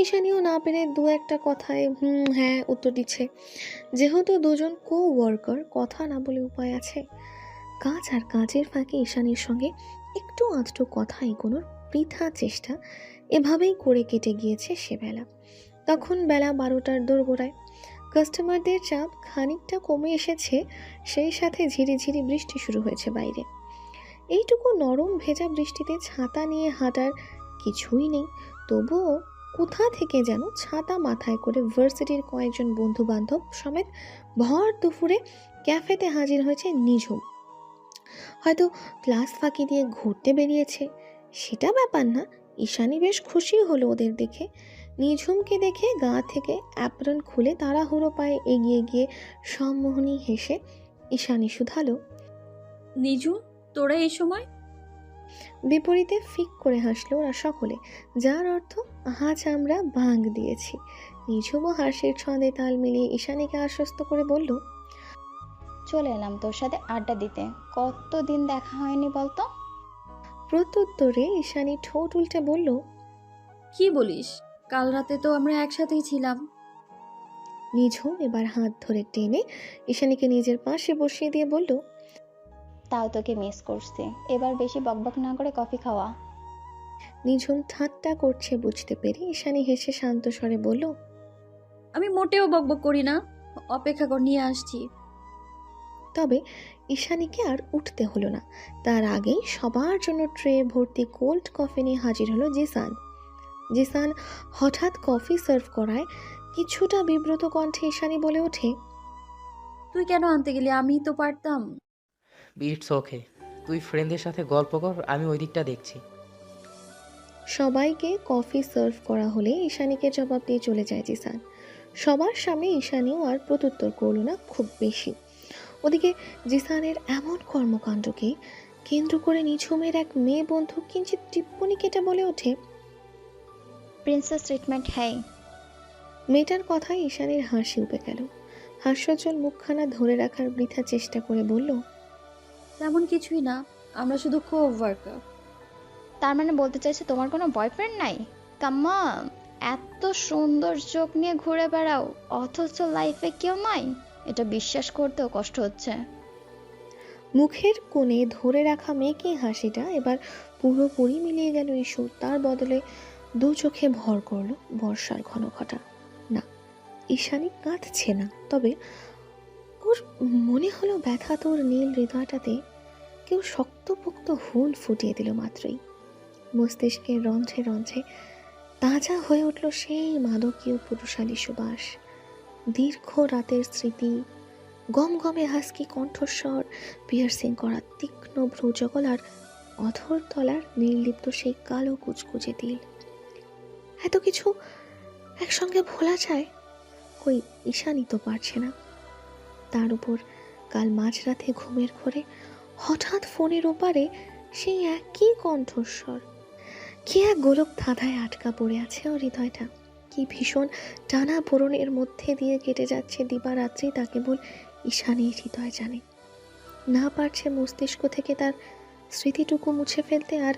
ঈশানীও না পেরে 2-1 কথায় হ্যাঁ উত্তর দিচ্ছে। যেহেতু দুজন কো ওয়ার্কার, কথা না বলে উপায় আছে। কাজ আর কাজের ফাঁকে ঈশানীর সঙ্গে একটু আধটু কথা এগোনোর বৃথা চেষ্টা এভাবেই করে কেটে গিয়েছে সে বেলা। তখন বেলা 12টার দোরগোড়ায়। কাস্টমারদের চাপ খানিকটা কমে এসেছে, সেই সাথে ঝিরিঝিরি বৃষ্টি শুরু হয়েছে বাইরে। এইটুকু নরম ভেজা বৃষ্টিতে ছাতা নিয়ে হাঁটার কিছুই নেই, তবুও কোথা থেকে যেন ছাতা মাথায় করে ভার্সিটির কয়েকজন বন্ধু বান্ধব সমেত ভর দুপুরে ক্যাফেতে হাজির হয়েছে নিঝুম। হয়তো ক্লাস ফাঁকি দিয়ে ঘুরতে বেরিয়েছে, সেটা ব্যাপার না। ঈশানী বেশ খুশি হলো ওদের দেখে। নিঝুমকে দেখে গা থেকে অ্যাপ্রন খুলে তাড়াহুড়ো পায়ে এগিয়ে গিয়ে সম্মোহনী হেসে ঈশানী শুধালো,
নিজুম, তোরা এই সময়?
বিপরীতে ফিক করে হাসলো ওরা সকলে, যার অর্থ আজ আমরা ভাঙ দিয়েছি। নিঝুমও হাসির ছন্দে তাল মিলিয়ে ঈশানীকে আশ্বস্ত করে বলল,
চলে এলাম তোর সাথে আড্ডা দিতে, কতদিন দেখা হয়নি বলতো।
প্রত্যুত্তরে ঈশানী ঠোঁট উল্টে বলল,
কি বলিস, কাল রাতে তো আমরা একসাথেই ছিলাম।
নিঝুম এবার হাত ধরে টেনে ঈশানীকে নিজের পাশে বসিয়ে দিয়ে বলল,
তাও তোকে মিস করছি। এবার বেশি বকবক না করে কফি খাওয়া।
নিঝুম ঠাট্টা করছে বুঝতে পেরে ঈশানী হেসে শান্ত স্বরে বলল,
আমি মোটেও বকবক করি না, অপেক্ষা কর, নিয়ে আসছি।
তবে ঈশানীকে আর উঠতে হলো না। তার আগেই সবার জন্য ট্রে ভর্তি কোল্ড কফি নিয়ে হাজির হলো জিসান। জিসান হঠাৎ কফি সার্ভ করায় কিছুটা বিব্রত কণ্ঠে ঈশানী বলে ওঠে,
তুই কেন আনতে গেলি? আমি তো পারতাম।
ইটস ওকে, তুই ফ্রেন্ডদের সাথে গল্প কর, আমি ওই দিকটা দেখছি।
সবাইকে কফি সার্ভ করা হলে ঈশানীকে জবাব দিয়ে চলে যায় জিসান। সবার সামনে ঈশানীও আর প্রত্যুত্তর করল না খুব বেশি। ওদিকে জিসানের এমন কর্মকাণ্ডকে কেন্দ্র করে নিঝুমের এক মেয়ে বন্ধু কিঞ্চিত টিপ্পনি কেটে বলে ওঠে,
প্রিন্সেস ট্রিটমেন্ট হ্যাঁ।
মেয়েটার কথায় ঈশানীর হাসি উপে গেল। হাস্যজ্জ্বল মুখখানা ধরে রাখার বৃথা চেষ্টা করে বলল,
তেমন কিছুই না, আমরা শুধু কো ওয়ার্কার।
তার মানে বলতে চাইছে তোমার কোনো বয়ফ্রেন্ড নাই? কাম্মা, এত সুন্দর চোখ নিয়ে ঘুরে বেড়াও অথচ লাইফে কেউ নাই, এটা বিশ্বাস করতেও কষ্ট হচ্ছে।
মুখের কোণে ধরে রাখা মেয়েকে হাসিটা এবার পুরোপুরি মিলিয়ে গেল ইস্যু। তার বদলে দু চোখে ভর করলো বর্ষার ঘন ঘটা। না, ঈশানী কাঁদছে না, তবে ওর মনে হলো ব্যথা তোর নীল হৃদয়টাতে কেউ শক্তপোক্ত হুল ফুটিয়ে দিল মাত্রই। মস্তিষ্কের রন্ধ্রে রন্ধ্রে তাজা হয়ে উঠল সেই মাদকীয় পুরুষালী সুবাস। দীর্ঘ রাতের স্মৃতি, গমগমে হাসকি কণ্ঠস্বর, পিয়ার্সিং করা তীক্ষ্ণ ভ্রুযগল আর অধর তলার নির্লিপ্ত সেই কালো কুচকুচে তিল। এত কিছু একসঙ্গে ভোলা যায়? কই ঈশানী তো পারছে না। তার উপর কাল মাঝরাতে ঘুমের ঘোরে হঠাৎ ফোনের ওপারে সেই একই কণ্ঠস্বর। কি এক গোলক ধাঁধায় আটকা পড়ে আছে ওর হৃদয়টা। কি ভীষণ টানা পোড়নের মধ্যে দিয়ে কেটে যাচ্ছে দিবারাত্রি, তা কেবল ঈশানীর হৃদয় জানে। না পারছে মস্তিষ্ক থেকে তার স্মৃতিটুকু মুছে ফেলতে, আর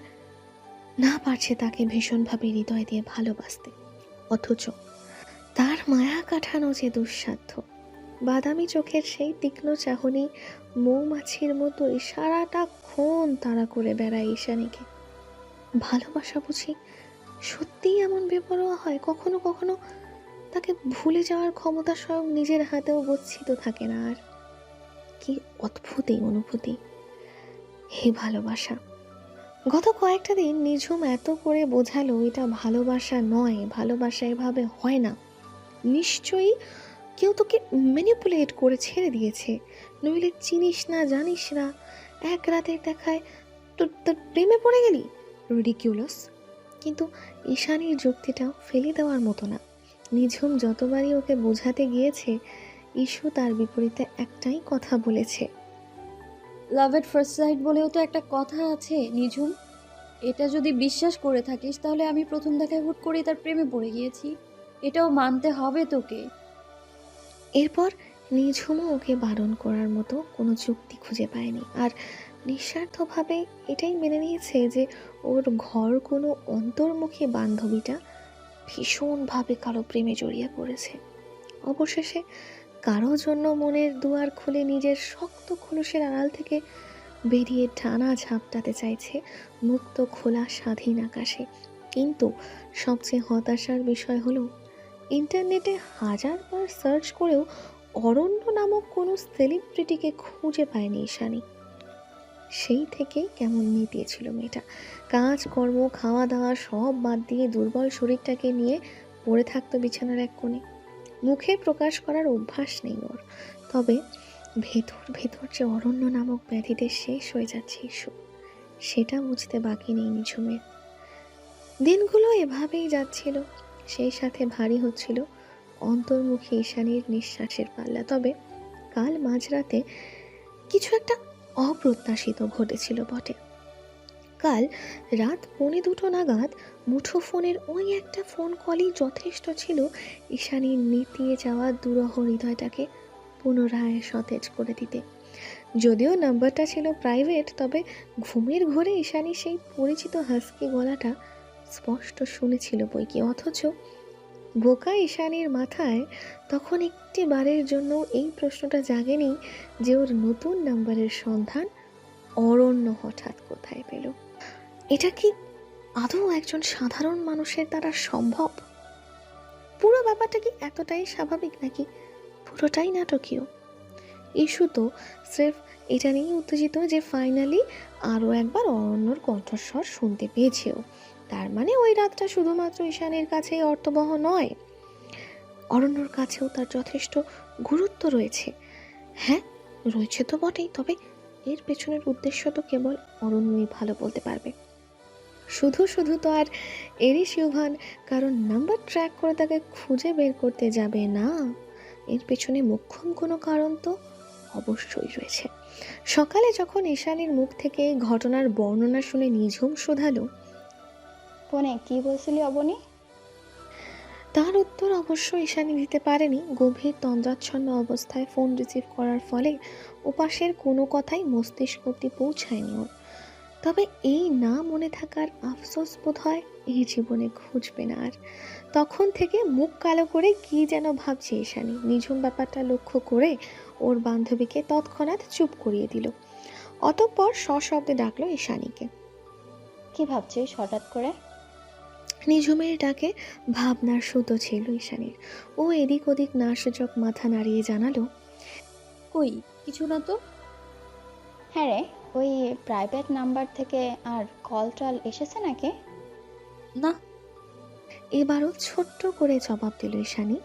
না পারছে তাকে ভীষণভাবে হৃদয় দিয়ে ভালোবাসতে। অথচ তার মায়া কাটানো যে দুঃসাধ্য। বাদামি চোখের সেই তীক্ষ্ণ চাহনি মৌমাছির মতো সারাটা ক্ষণ তাড়া করে বেড়ায় ঈশানীকে। ভালোবাসা বুঝি সত্যিই এমন বেপরোয়া হয়? কখনো কখনো তাকে ভুলে যাওয়ার ক্ষমতা স্বয়ং নিজের হাতেও গচ্ছিত থাকে না। আর কি অদ্ভুত এই অনুভূতি, হে ভালোবাসা! গত কয়েকটা দিন নিঝুম এত করে বোঝালো এটা ভালোবাসা নয়, ভালোবাসা এভাবে হয় না। নিশ্চয়ই কেউ তোকে ম্যানিপুলেট করে ছেড়ে দিয়েছে, নইলে চিনিস না জানিস না, এক রাতের দেখায় তোর প্রেমে পড়ে গেলি। রিডিকিউলাস। কিন্তু ঈশানীর যুক্তিটাও ফেলে দেওয়ার মতো না। নিঝুম যতবারই ওকে বোঝাতে গিয়েছে, ইস্যু তার বিপরীতে একটাই কথা বলেছে,
লাভ এট ফার্স্ট সাইট বলেও তো একটা কথা আছে নিঝুম। এটা যদি বিশ্বাস করে থাকিস তাহলে আমি প্রথম দেখায় হুট করেই তার প্রেমে পড়ে গিয়েছি, এটাও মানতে হবে তোকে।
এরপর নিঝুমও ওকে বারণ করার মতো কোনো যুক্তি খুঁজে পায়নি, আর নিঃস্বার্থভাবে এটাই মেনে নিয়েছে যে ওর ঘর কোনো অন্তর্মুখী বান্ধবীটা ভীষণভাবে কারো প্রেমে জড়িয়ে পড়েছে। অবশেষে কারো জন্য মনের দুয়ার খুলে নিজের শক্ত খোলসের আড়াল থেকে বেরিয়ে ডানা ঝাপটাতে চাইছে মুক্ত খোলা স্বাধীন আকাশে। কিন্তু সবচেয়ে হতাশার বিষয় হলো ইন্টারনেটে হাজারবার সার্চ করেও অরণ্য নামক কোনো সেলিব্রিটিকে খুঁজে পায়নি ঈশানী। সেই থেকেই কেমন নিতেছিল মেয়েটা। কাজ কর্ম খাওয়া দাওয়া সব বাদ দিয়ে দুর্বল শরীরটাকে নিয়ে পড়ে থাকতো বিছানার এক কোণে। মুখে প্রকাশ করার অভ্যাস নেই ওর, তবে ভেতর ভেতর যে অরণ্য নামক ব্যাধিতে শেষ হয়ে যাচ্ছে ইস্যু, সেটা বুঝতে বাকি নেই নিঝুমের। দিনগুলো এভাবেই যাচ্ছিল, সেই সাথে ভারী হচ্ছিল অন্তর্মুখী ঈশানীর নিঃশ্বাসের পাল্লা। তবে কাল মাঝরাতে কিছু একটা অপ্রত্যাশিত ঘটেছিল বটে। কাল রাত 1:45 নাগাদ মুঠোফোনের ওই একটা ফোন কলই যথেষ্ট ছিল ঈশানীর নিতিয়ে যাওয়া দুরূহ হৃদয়টাকে পুনরায় সতেজ করে দিতে। যদিও নাম্বারটা ছিল প্রাইভেট, তবে ঘুমের ঘোরে ঈশানী সেই পরিচিত হাস্কি গলাটা স্পষ্ট শুনেছিল বইকি। অথচ বোকা ঈশানীর মাথায় তখন একটি বারের জন্য এই প্রশ্নটা জাগেনি যে ওর নতুন নাম্বারের সন্ধান অরণ্য হঠাৎ কোথায় পেল? এটা কি আদৌ একজন সাধারণ মানুষের দ্বারা সম্ভব? পুরো ব্যাপারটা কি এতটাই স্বাভাবিক নাকি পুরোটাই নাটকীয়? ইস্যু তো স্রেফ এটা নিয়েই উত্তেজিত যে ফাইনালি আরও একবার অরণ্যর কণ্ঠস্বর শুনতে পেয়েছেও। তার মানে ওই রাতটা শুধুমাত্র ঈশানের কাছেই অর্থবহ নয়, অরণ্যর কাছেও তার যথেষ্ট গুরুত্ব রয়েছে। হ্যাঁ, রয়েছে তো বটেই, তবে এর পেছনের উদ্দেশ্য তো কেবল অরণ্যই ভালো বলতে পারবে। শুধু শুধু তো আর এরিস ইউভান কারণ নাম্বার ট্র্যাক করে তাকে খুঁজে বের করতে যাবে না। এর পেছনে মোক্ষম কোনো কারণ তো অবশ্যই রয়েছে। সকালে যখন ঈশানীর মুখ থেকে এই ঘটনার বর্ণনা শুনে নিঝুম শোধালো,
ফোনে কি বলছিলি অবনী?
তার উত্তর অবশ্য ঈশানী দিতে পারেনি। গভীর তন্দ্রাচ্ছন্ন অবস্থায় ফোন রিসিভ করার ফলে ওপাশের কোনো কথাই মস্তিষ্ক অব্দি পৌঁছায়নি ওর। তবে এই না মনে থাকার আফসোস বোধ হয় এই জীবনে ঘুচবে না আর। তখন থেকে মুখ কালো করে কি যেন ভাবছে ঈশানী। নিঝুম ব্যাপারটা লক্ষ্য করে ওর বান্ধবীকে তৎক্ষণাৎ চুপ করিয়ে দিল। অতঃপর সশব্দে ডাকলো ঈশানীকে।
কি ভাবছিস হঠাৎ করে?
নিঝুমের ডাকে ভাবনার সুতো ছিল ঈশানীর। ও এদিক ওদিক নাসূচক মাথা নাড়িয়ে জানালো,
কই কিছু না তো।
হ্যাঁ রে, ওই প্রাইভেট নাম্বার থেকে আর কল টল এসেছে নাকি?
না,
এবারও ছোট্ট করে জবাব দিল ঈশানী।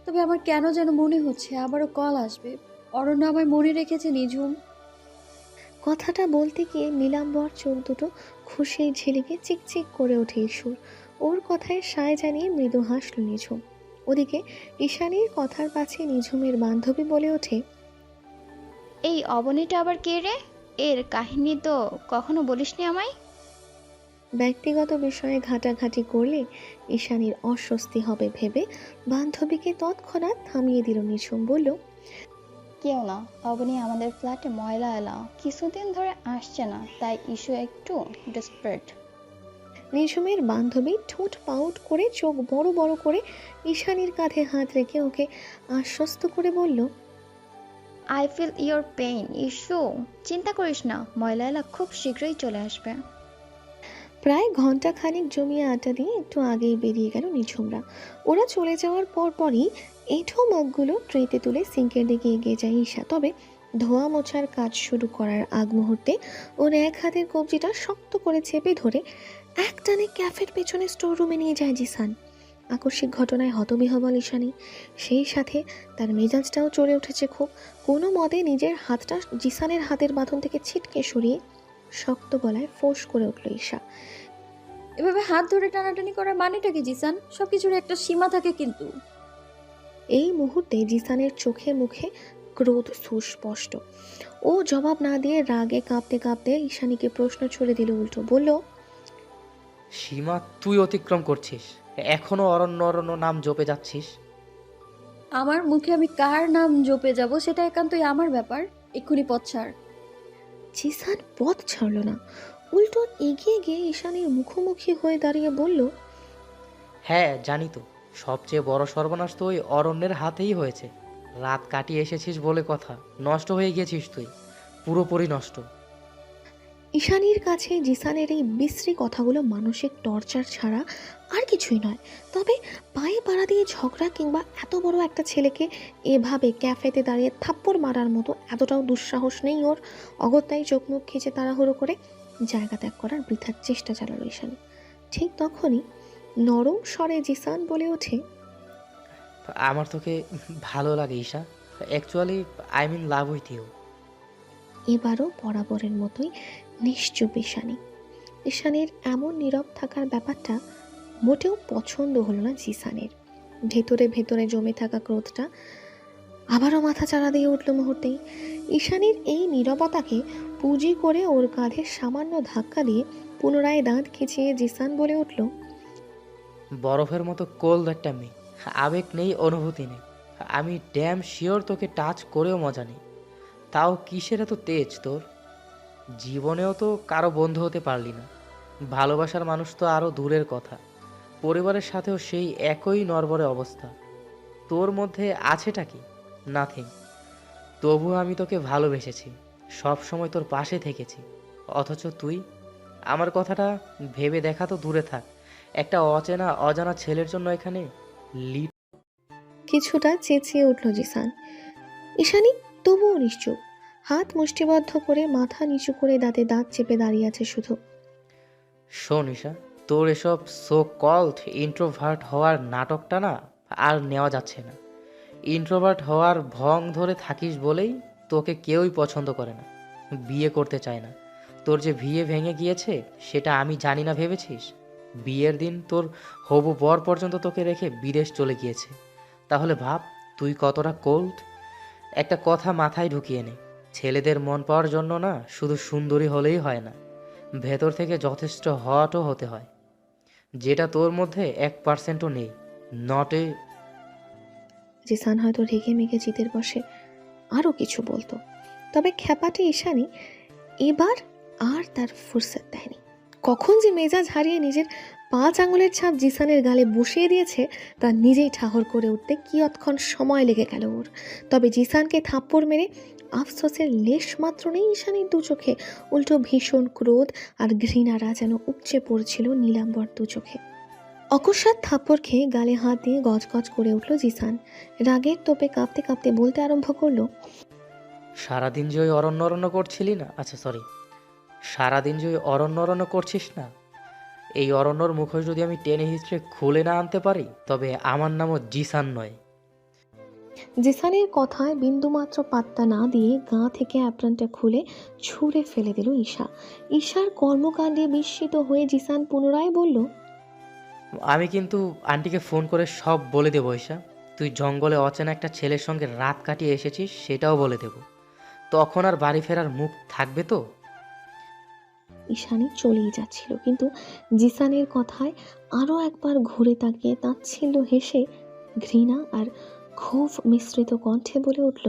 তবে আমার কেন যেন মনে হচ্ছে আবারও কল আসবে। অরণ্য আমায় মনে রেখেছে নিঝুম।
কথাটা বলতে গিয়ে নীলাম্বর চোখ দুটো খুশির ঝিলিকে চিকচিক করে ওঠে ইস্যুর। ওর কথায় সায় জানিয়ে মৃদু হাসল নিঝুম। ওদিকে ঈশানীর কথার পাছে নিঝুমের বান্ধবী বলে ওঠে,
এই অবনীটা আবার কে রে? এর কাহিনী তো কখনো বলিসনি আমায়।
ব্যক্তিগত বিষয়ে ঘাটাঘাটি করলে ঈশানীর অস্বস্তি হবে ভেবে বান্ধবীকে তৎক্ষণাৎ থামিয়ে দিল নিঝুম। বলল,
কেউ না, অবনী আমাদের ফ্ল্যাটে ময়লা এলা কিছুদিন ধরে আসছে না, তাই ইস্যু একটু ডেসপারেট।
নিঝুমের বান্ধবী ঠোঁট পাউট করে চোখ বড় বড় করে ঈশানীর কাঁধে হাত রেখে ওকে আশ্বস্ত করে বলল,
I feel your pain issue, চিন্তা করিস না, ময়লা এলা খুব শীঘ্রই চলে আসবে।
প্রায় ঘন্টা খানিক জমিয়ে আটা দিয়ে একটু আগেই বেরিয়ে গেল নিঝুমরা। ওরা চলে যাওয়ার পরপরই এঁঠো মগগুলো ট্রেতে তুলে সিঙ্কের দিকে এগিয়ে যায় ঈশা। তবে ধোয়া মোছার কাজ শুরু করার আগ মুহূর্তে ওর এক হাতের কবজিটা শক্ত করে চেপে ধরে একটানে ক্যাফের পেছনে স্টোর রুমে নিয়ে যায় জিসান। আকস্মিক ঘটনায় হতবিহ্বল ঈশানী, সেই সাথে তার মেজাজটাও চলে উঠেছে খুব। কোনো মতে নিজের হাতটা জিসানের হাতের বাঁধন থেকে ছিটকে সরিয়ে শক্ত গলায় ফোঁস করে উঠল ঈশা।
এভাবে হাত ধরে টানাটানি করার মানেটা কি জিসান? সবকিছুর একটা সীমা থাকে কিন্তু।
এই মুহূর্তে জিসানের চোখে মুখে ক্রোধ সুস্পষ্ট। ও জবাব না দিয়ে রাগে কাঁপতে কাঁপতে ঈশানীকে প্রশ্ন ছুড়ে দিল উল্টো। বলল,
সীমা তুই অতিক্রম করছিস, এখনো অরণ্য অরণ্য নাম জপে যাচ্ছিস।
আমার মুখে আমি কার নাম জপে যাব সেটা একান্তই আমার ব্যাপার। এক্ষুনি পথ ছাড়।
জিসান পথ ছাড়ল না, উল্টো এগিয়ে গিয়ে ঈশানীর মুখোমুখি হয়ে দাঁড়িয়ে বলল,
হ্যাঁ জানি তো, সবচেয়ে বড় সর্বনাশ তো ওই অরণ্যের হাতেই হয়েছে। রাত কাটিয়ে এসেছিস বলে কথা, নষ্ট হয়ে গেছিস তুই, পুরোপুরি নষ্ট।
ঈশানীর কাছে জিসানের এই বিশ্রী কথাগুলো মানসিক টর্চার ছাড়া আর কিছুই নয়। তবে পায়ে পাড়া দিয়ে ঝগড়া কিংবা এত বড় একটা ছেলেকে এভাবে ক্যাফেতে দাঁড়িয়ে থাপ্পড় মারার মতো এতটাও দুঃসাহস নেই ওর। অগত্যাই চোখ মুখ খিচে তাড়াহুড়ো করে জায়গা ত্যাগ করার বৃথার চেষ্টা চালালো ঈশানী। ঠিক তখনই নরম স্বরে জিসান বলে ওঠে,
আমার তোকে ভালো লাগে Isha, actually I mean love with you.
এবারও বরাবরের মতোই নিশ্চুপ ঈশানী। ঈশানীর এমন নীরব থাকার ব্যাপারটা মোটেও পছন্দ হলো না জিসানের। ভেতরে ভেতরে জমে থাকা ক্রোধটা আবারও মাথা চাড়া দিয়ে উঠল মুহূর্তেই। ঈশানীর এই নীরবতাকে পুঁজি করে ওর কাঁধে সামান্য ধাক্কা দিয়ে পুনরায় দাঁত খিচিয়ে জিসান বলে উঠল,
বরফের মতো কোল্ড একটা মেয়ে, আবেগ নেই, অনুভূতি নেই। আমি ড্যাম শিওর তোকে টাচ করেও মজা নেই, তাও কিসের এত তেজ তোর? জীবনেও তো কারো বন্ধু হতে পারলি না, ভালোবাসার মানুষ তো আরও দূরের কথা, পরিবারের সাথেও সেই একই নড়বড়ে অবস্থা। তোর মধ্যে আছেটা কি? নাথিং। তবু আমি তোকে ভালোবেসেছি, সব সময় তোর পাশে থেকেছি, অথচ তুই আমার কথাটা ভেবে দেখা তো দূরে থাক, একটা অজানা ছেলের জন্য এখানে লিড।
কিছুটা চেঁচিয়ে উঠল জিসান। ঈশানী তবুও নিশ্চুপ, হাত মুষ্টিবদ্ধ করে মাথা নিচু করে দাঁতে দাঁত চেপে দাঁড়িয়ে আছে শুধু।
শোন ঈশা, তোর এসব সো কল্ড ইন্ট্রোভার্ট হওয়ার নাটকটা না আর নেওয়া যাচ্ছে না। ইন্ট্রোভার্ট হওয়ার ভং ধরে থাকিস বলেই তোকে কেউই পছন্দ করে না, বিয়ে করতে চায় না। তোর যে বিয়ে ভেঙে গিয়েছে সেটা আমি জানি না ভেবেছিস? বিয়ের দিন তোর হবু বর পর্যন্ত তোকে রেখে বিদেশ চলে গিয়েছে। তাহলে ভাব তুই কতটা কোল্ড। একটা কথা মাথায় ঢুকিয়ে নে, ছেলেদের মন পাওয়ার জন্য না শুধু সুন্দরী হলেই হয় না, ভেতর থেকে যথেষ্ট হটও হতে হয়, যেটা তোর মধ্যে 1%ও নেই। Not a.
জিসান হয়তো রেগে মেগে জিদের বসে আরও কিছু বলতো, তবে খ্যাপাটে ঈশানী এবার আর তার ফুরসত দেয়নি। কখন যে মেজাজ হারিয়ে নিজের 5 আঙুলের ছাপ জিসানের গালে বসিয়ে দিয়েছে তা নিজেই ঠাহর করে উঠতে কিয়ৎক্ষণ সময় লেগে গেল ওর। তবে জিসানকে থাপ্পড় মেরে আফসোসের লেশ মাত্র নেই ঈশানীর দু চোখে, উল্টো ভীষণ ক্রোধ আর ঘৃণারা যেন উপচে পড়ছিল নীলাম্বর দু চোখে। অকস্মাৎ থাপ্পড় খেয়ে গালে হাত দিয়ে গজগজ করে উঠল জিসান। রাগের তোপে কাঁপতে কাঁপতে বলতে আরম্ভ করলো,
সারাদিন যে ওই অরণ্য করছিলি না, আচ্ছা সরি, সারাদিন যে ওই অরণ্য করছিস না, এই অরণ্যর মুখোশ যদি আমি টেনে হিস্ট্রে খুলে না আনতে পারি তবে আমার নামও জিসান নয়।
জিসানের কথায় বিন্দুমাত্র পাত্তা না দিয়ে গা থেকে অ্যাপ্রনটা খুলে ছুঁড়ে ফেলে দিল ঈশা। ঈশার কর্মকাণ্ডে বিস্মিত হয়ে জিসান পুনরায় বলল,
আমি কিন্তু আন্টিকে ফোন করে সব বলে দেবো ঈশা। তুই জঙ্গলে অচেনা একটা ছেলের সঙ্গে রাত কাটিয়ে এসেছিস সেটাও বলে দেব। তখন আর বাড়ি ফেরার মুখ থাকবে তো?
ঈশানী চলেই যাচ্ছিল, কিন্তু জিসানের কথায় আরও একবার ঘুরে তাকিয়ে তাচ্ছিল্য হেসে ঘৃণা আর ক্ষোভ মিশ্রিত কণ্ঠে বলে উঠল,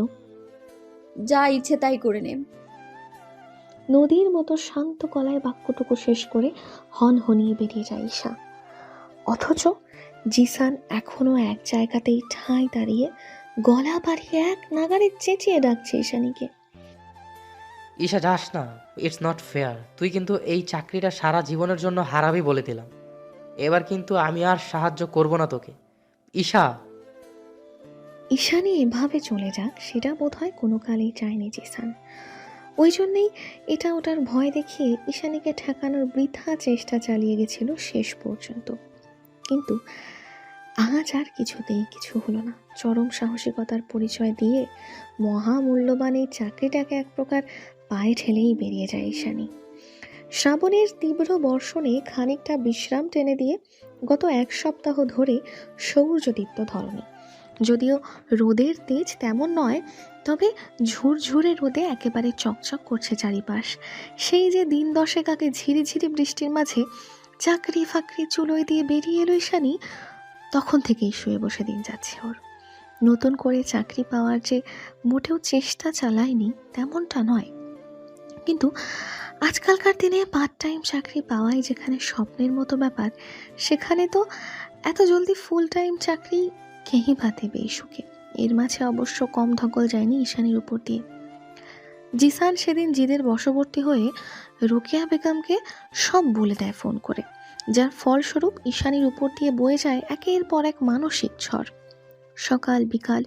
যা ইচ্ছে তাই করে নে।
নদীর মতো শান্ত গলায় বাক্যটুকু শেষ করে হনহনিয়ে বেরিয়ে যায় ঈশা। অথচ জিসান এখনো এক জায়গাতেই ঠাঁই দাঁড়িয়ে গলা বাড়িয়ে এক নাগারে চেঁচিয়ে ডাকছে ঈশানীকে।
ঈশা যাস না, ইটস নট ফেয়ার। তুই কিন্তু এই চাকরিটা সারা জীবনের জন্য হারাবি বলে দিলাম। এবার কিন্তু আমি আর সাহায্য করব না তোকে ঈশা।
ঈশানী এভাবে চলে যাক সেটা বোধহয় কোনো কালেই চায়নি জিসান। ওই জন্যেই এটা ওটার ভয় দেখিয়ে ঈশানীকে ঠেকানোর বৃথা চেষ্টা চালিয়ে গেছিল শেষ পর্যন্ত। কিন্তু আজ আর কিছুতেই কিছু হলো না। চরম সাহসিকতার পরিচয় দিয়ে মহামূল্যবান এই চাকরিটাকে এক প্রকার পায়ে ঠেলেই বেরিয়ে যায় ঈশানী। শ্রাবণের তীব্র বর্ষণে খানিকটা বিশ্রাম টেনে দিয়ে গত 1 সপ্তাহ ধরে সৌর্যদীপ্ত ধরনী। যদিও রোদের তেজ তেমন নয়, তবে ঝুরঝুরে রোদে একেবারে চকচক করছে চারিপাশ। সেই যে দিন 10 আগে ঝিরিঝিরি বৃষ্টির মাঝে চাকরি ফাকরি চুলোয় দিয়ে বেরিয়ে এলো ঈশানী, তখন থেকেই শুয়ে বসে দিন যাচ্ছে ওর। নতুন করে চাকরি পাওয়ার যে মোটেও চেষ্টা চালায়নি তেমনটা নয়, কিন্তু আজকালকার দিনে পার্ট টাইম চাকরি পাওয়াই যেখানে স্বপ্নের মতো ব্যাপার, সেখানে তো এত জলদি ফুল টাইম চাকরি কেহি বা দেবে এই সুখে। এর মাঝে অবশ্য কম ধকল যায়নি ঈশানীর উপর দিয়ে। জিসান সেদিন জিদের বশবর্তী হয়ে রোকেয়া বেগমকে সব বলে দেয় ফোন করে, যার ফলস্বরূপ ঈশানীর উপর দিয়ে বয়ে যায় একের পর এক মানসিক ঝড়। সকাল বিকাল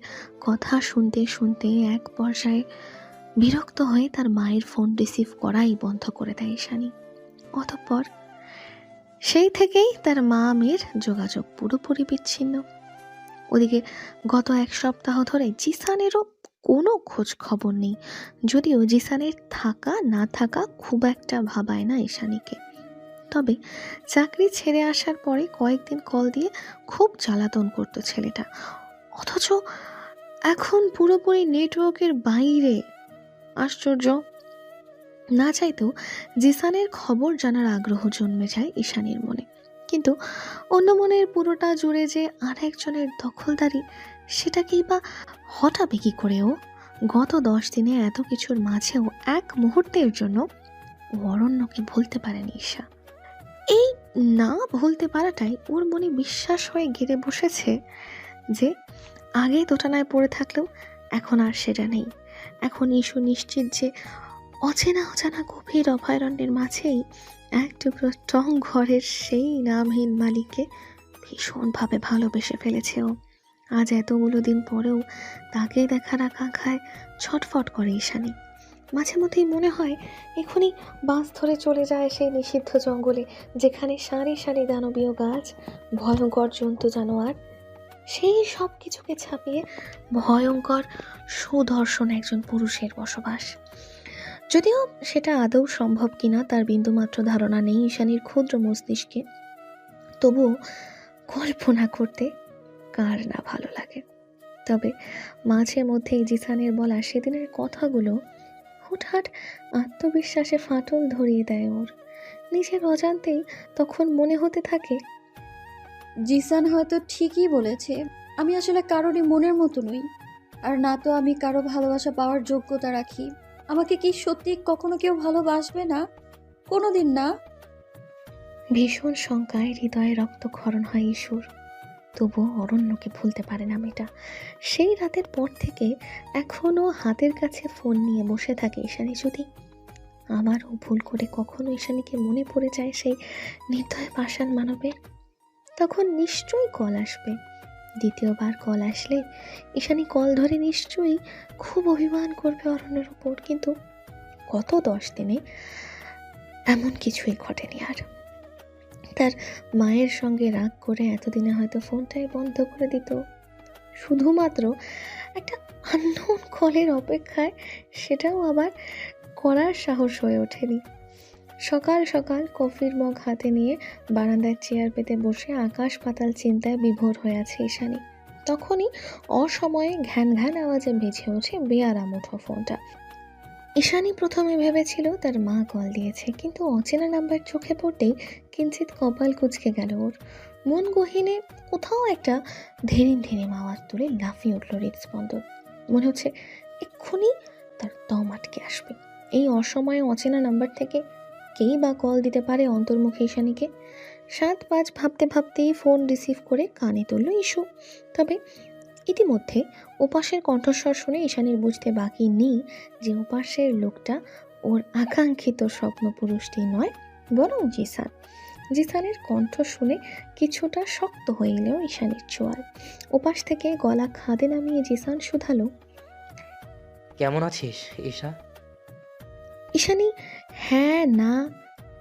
কথা শুনতে শুনতে এক পর্যায়ে বিরক্ত হয়ে তার মায়ের ফোন রিসিভ করাই বন্ধ করে দেয় ঈশানী। অতঃপর সেই থেকেই তার মা মেয়ের যোগাযোগ পুরোপুরি বিচ্ছিন্ন। ওদিকে গত 1 সপ্তাহ ধরে জিসানেরও কোনো খোঁজ খবর নেই, যদিও জিসানের থাকা না থাকা খুব একটা ভাবায় না ঈশানীকে। তবে চাকরি ছেড়ে আসার পরে কয়েকদিন কল দিয়ে খুব জ্বালাতন করতো ছেলেটা, অথচ এখন পুরোপুরি নেটওয়ার্কের বাইরে। আশ্চর্য! না চাইতেও জিসানের খবর জানার আগ্রহ জন্মে যায় ঈশানীর মনে, কিন্তু অন্য মনের পুরোটা জুড়ে যে আর একজনের দখলদারি, সেটাকেই বা হঠাবে কি করে ও? গত 10 দিনে এত কিছুর মাঝেও এক মুহূর্তের জন্য অরণ্যকে ভুলতে পারেনি ঈশা। এই না ভুলতে পারাটাই ওর মনে বিশ্বাস হয়ে ঘিরে বসেছে যে আগে দোটানায় পড়ে থাকলেও এখন আর সেটা নেই। এখন ইস্যু নিশ্চিত যে অচেনা অজানা গভীর অভয়ারণ্যের মাঝেই এক টুকরো টং ঘরের সেই নামহীন মালিককে ভীষণভাবে ভালোবেসে ফেলেছে ও। আজ এতগুলো দিন পরেও তাকে দেখার আকাঙ্ক্ষায় ছটফট করে ঈশানী। মাঝে মধ্যেই মনে হয় এখনই বাস ধরে চলে যায় সেই নিষিদ্ধ জঙ্গলে, যেখানে সারি সারি দানবীয় গাছ, ভয়ঙ্কর জন্তু জানোয়ার, সেই সব কিছুকে ছাপিয়ে ভয়ঙ্কর সুদর্শন একজন পুরুষের বসবাস। যদিও সেটা আদৌ সম্ভব কিনা তার বিন্দুমাত্র ধারণা নেই ঈশানীর ক্ষুদ্র মস্তিষ্কে, তবুও কল্পনা করতে কার না ভালো লাগে। তবে মাঝে মধ্যেই জিসানের বলা সেদিনের কথাগুলো হুটহাট আত্মবিশ্বাসে ফাটল ধরিয়ে দেয় ওর। নিজের অজান্তেই তখন মনে হতে থাকে,
জিসান হয়তো ঠিকই বলেছে, আমি আসলে কারোরই মনের মতো নই, আর না তো আমি কারো ভালোবাসা পাওয়ার যোগ্যতা রাখি। আমাকে কি সত্যি কখনো কেউ ভালোবাসবে না? কোনোদিন না।
ভীষণ শঙ্কায় হৃদয়ে রক্তক্ষরণ হয় ঈশ্বর। তবুও অরণ্যকে ভুলতে পারে না মেয়েটা। সেই রাতের পর থেকে এখনও হাতের কাছে ফোন নিয়ে বসে থাকে ঈশানী। যদি আবারও ভুল করে কখনো ঈশানীকে মনে পড়ে যায় সেই নির্দয় পাষাণ মানবের, তখন নিশ্চয়ই কল আসবে। দ্বিতীয়বার কল আসলে ঈশানী কল ধরে নিশ্চয়ই খুব অভিমান করবে অরণ্যের উপর। কিন্তু গত 10 দিনে এমন কিছুই ঘটেনি। আর তার মায়ের সঙ্গে রাগ করে এতদিনে হয়তো ফোনটাই বন্ধ করে দিত, শুধুমাত্র একটা আননোন কলের অপেক্ষায়। সেটাও আবার করার সাহস হয়ে ওঠেনি। সকাল সকাল কফির মগ হাতে নিয়ে বারান্দায় চেয়ার পেতে বসে আকাশ পাতাল চিন্তায় বিভোর হয়ে আছে ঈশানী। তখনই অসময়ে ঘ্যান ঘ্যান আওয়াজে বেজে ওঠে বেয়ারা মুঠো ফোনটা। ঈশানী প্রথমে ভেবেছিল তার মা কল দিয়েছে, কিন্তু অচেনা নাম্বার চোখে পড়তেই কিঞ্চিত কপাল কুঁচকে গেল ওর। মন গহীনে কোথাও একটা ধীরিম ধীরিম আওয়াজ তুলে লাফিয়ে উঠল হৃদস্পন্দন। মনে হচ্ছে এক্ষুনি তার দম আটকে আসবে। এই অসময়ে অচেনা নাম্বার থেকে কেই বা কল দিতে পারে অন্তর্মুখী ঈশানীকে? 7-5 ভাবতে ভাবতেই ফোন রিসিভ করে কানে তুলল ইস্যু। তবে ইতিমধ্যে ওপাশের কণ্ঠস্বর শুনে ঈশানীর বুঝতে বাকি নেই যে ওপাশের লোকটা ওর আকাঙ্ক্ষিত স্বপ্ন পুরুষটি নয়, বরং জিসান। জিসানের কণ্ঠ শুনে কিছুটা শক্ত হয়ে এলো ঈশানীর চোয়াল। ওপাশ থেকে গলা খাদে নামিয়ে জিসান শুধালো,
কেমন আছিস ঈশা?
ঈশানী হ্যাঁ না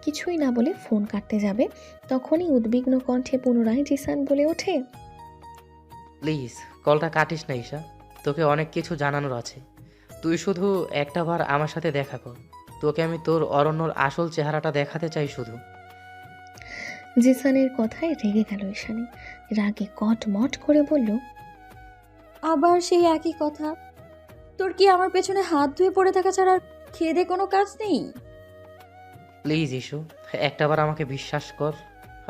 কিছুই না বলে ফোন কাটতে যাবে, তখনই উদ্বিগ্ন কণ্ঠে পুনরায় জিসান বলে ওঠে,
প্লিজ কলটা কাটিস না ঈশা, তোকে অনেক কিছু জানানোর আছে। তুই শুধু একটা বার আমার সাথে দেখা কর, তোকে আমি তোর অরণ্যর আসল চেহারাটা দেখাতে চাই শুধু।
জিসানের কথায় রেগে গেল ঈশানী। রাগে কটমট করে বলল,
আবার সেই একই কথা? তোর কি আমার পেছনে হাত ধুয়ে পড়ে থাকা ছাড়া খেয়ে দে কোনো কাজ নেই?
প্লিজ ইস্যু, একটাবার আমাকে বিশ্বাস কর,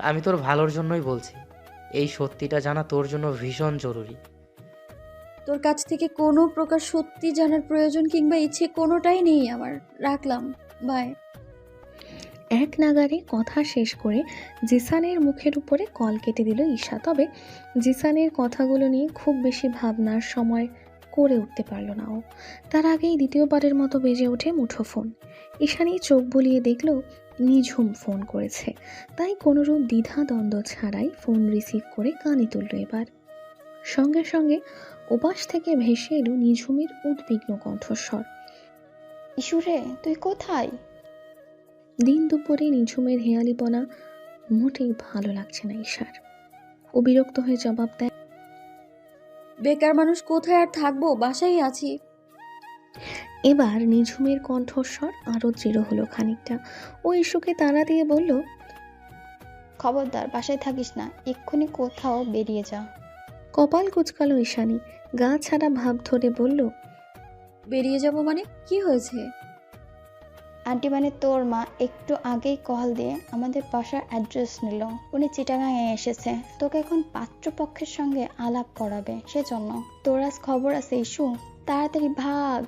আমি তোর ভালোর জন্যই বলছি। এই সত্যিটা জানা তোর জন্য ভীষণ জরুরি।
তোর কাছ থেকে কোনো প্রকার সত্যি জানার প্রয়োজন কিংবা ইচ্ছে কোনোটাই নেই আমার। রাখলাম, বাই।
এক নাগারে কথা শেষ করে জিসানের মুখের উপরে কল কেটে দিল ঈশা। তবে জিসানের কথাগুলো নিয়ে খুব বেশি ভাবনার সময় করে উঠতে পারল না ও। তার আগেই দ্বিতীয়বারের মতো বেজে ওঠে মুঠোফোন। ঈশানী চোখ বুলিয়ে দেখল নিঝুম ফোন করেছে, তাই কোনোরূপ দ্বিধাদ্বন্দ্ব ছাড়াই ফোন রিসিভ করে কানে তুলল এবার। সঙ্গে সঙ্গে ওপাশ থেকে ভেসে এলো নিঝুমের উদ্বিগ্ন কণ্ঠস্বর,
ইস্যুরে তুই কোথায়?
দিন দুপুরে নিঝুমের হেয়ালিপনা মোটেই ভালো লাগছে না ঈশার। ও বিরক্ত হয়ে জবাব দেয়,
বেকার মানুষ কোথায় আর থাকবো, বাসায় আছি।
এবার নিঝুমের কণ্ঠস্বর আরও দৃঢ় হলো খানিকটা। ও ইস্যুকে তাড়া দিয়ে বলল,
খবরদার বাসায় থাকিস না, এক্ষুনি কোথাও বেরিয়ে যা।
কপাল কুচকালো ঈশানী, গা ছাড়া ভাব ধরে বলল,
বেরিয়ে যাব মানে? কি হয়েছে?
আন্টি মানে তোর মা একটু আগেই কল দিয়ে আমাদের বাসার অ্যাড্রেস নিল। উনি চিটাগাঙে এসেছে, তোকে এখন পাত্রপক্ষের সঙ্গে আলাপ করাবে, সেজন্য। তোর আজ খবর আছে ইস্যু, তাড়াতাড়ি ভাগ।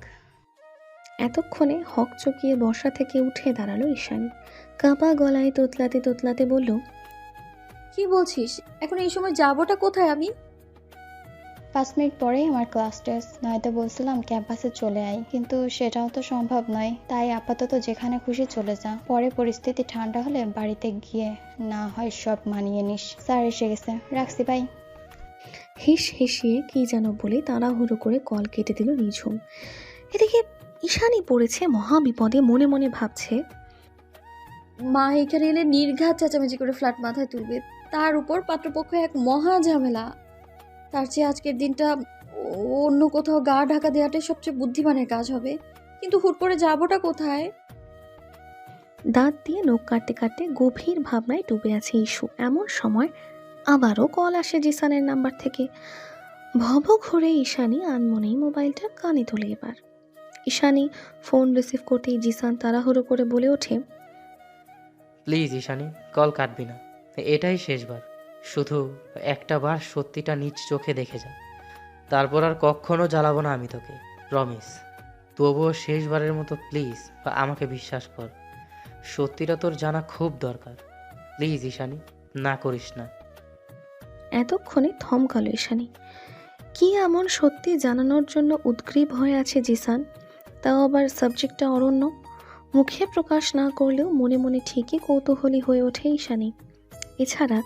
এতক্ষণে হক চকিয়ে বসা থেকে উঠে দাঁড়ালো ঈশানী। কাঁপা গলায় তোতলাতে তোতলাতে বলল,
কি বলছিস? এখন এই সময় যাবোটা কোথায় আমি?
5 মিনিট পরেই আমার ক্লাস টেস্ট, নয়তো বলছিলাম ক্যাম্পাসে চলে আয়, কিন্তু সেটাও তো সম্ভব নয়। তাই আপাতত যেখানে খুশি চলে যা, পরে পরিস্থিতি ঠান্ডা হলে বাড়িতে গিয়ে না হয় সব মানিয়ে নিস। স্যার এসে গেছে, রাখছি, বাই।
হিস হিসিয়ে কি যেন বলে তাড়াহুড়ো করে কল কেটে দিল নিঝুম। এদিকে ঈশানী পড়েছে মহা বিপদে, মনে মনে ভাবছে,
মা এখানে এলে নির্ঘাত চেঁচামেচি করে ফ্ল্যাট মাথায় তুলবে, তার উপর পাত্রপক্ষ এক মহা ঝামেলা। তার চেয়ে আজকের দিনটা অন্য কোথাও গা ঢাকা দেওয়াটাই সবচেয়ে বুদ্ধিমানের কাজ হবে। কিন্তু হুট করে যাবোটা কোথায়?
দাঁত দিয়ে নখ কাটতে কাটতে গভীর ভাবনায় ডুবে আছে ইস্যু। এমন সময় আবারও কল আসে জিসানের নাম্বার থেকে। ভব ঘুরে ঈশানী আনমনেই মোবাইলটা কানে তোলে। এবার ঈশানী ফোন রিসিভ করতেই জিসান তাড়াহুড়ো করে বলে ওঠে,
প্লিজ ঈশানী, কল কাটবি না, এটাই শেষবার। শুধু একটা বার সত্যিটা নিজ চোখে দেখে যা, তারপর আর কখনো জ্বালাবো না আমি তোকে, প্রমিস। তবুও শেষবারের মতো প্লিজ আমাকে বিশ্বাস কর, সত্যিটা তোর জানা খুব দরকার। প্লিজ ঈশানী, না করিস না।
এতক্ষণে থমকালো ঈশানী। কি এমন সত্যি জানানোর জন্য উদ্গ্রীব হয়ে আছে জিসান, তাও আবার সাবজেক্টটা অরণ্য। মুখে প্রকাশ না করলেও মনে মনে ঠিকই কৌতূহলী হয়ে ওঠে ঈশানী। এছাড়া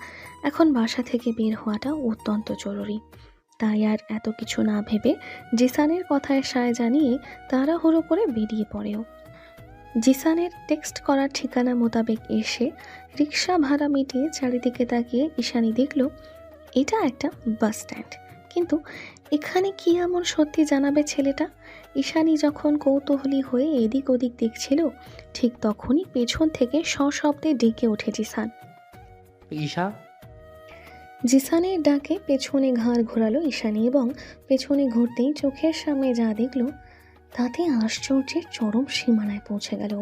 এখন বাসা থেকে বের হওয়াটা অত্যন্ত জরুরি। তাই আর এত কিছু না ভেবে জিসানের কথায় সায় জানিয়ে তাড়াহুড়ো করে বেরিয়ে পড়েও। জিসানের টেক্সট করার ঠিকানা মোতাবেক এসে রিক্সা ভাড়া মিটিয়ে চারিদিকে তাকিয়ে ঈশানী দেখল এটা একটা বাস স্ট্যান্ড। কিন্তু এখানে কি এমন সত্যি জানাবে ছেলেটা? ঈশানী যখন কৌতূহলী হয়ে এদিক ওদিক দেখছিল, ঠিক তখনই পেছন থেকে সশব্দে ডেকে ওঠে জিসান।
ঈশা।
জিসানের ডাকে পেছনে ঘাড় ঘোরালো ঈশানী এবং পেছনে ঘুরতেই চোখের সামনে যা দেখল তাতে আশ্চর্যের চরম সীমানায় পৌঁছে গেল।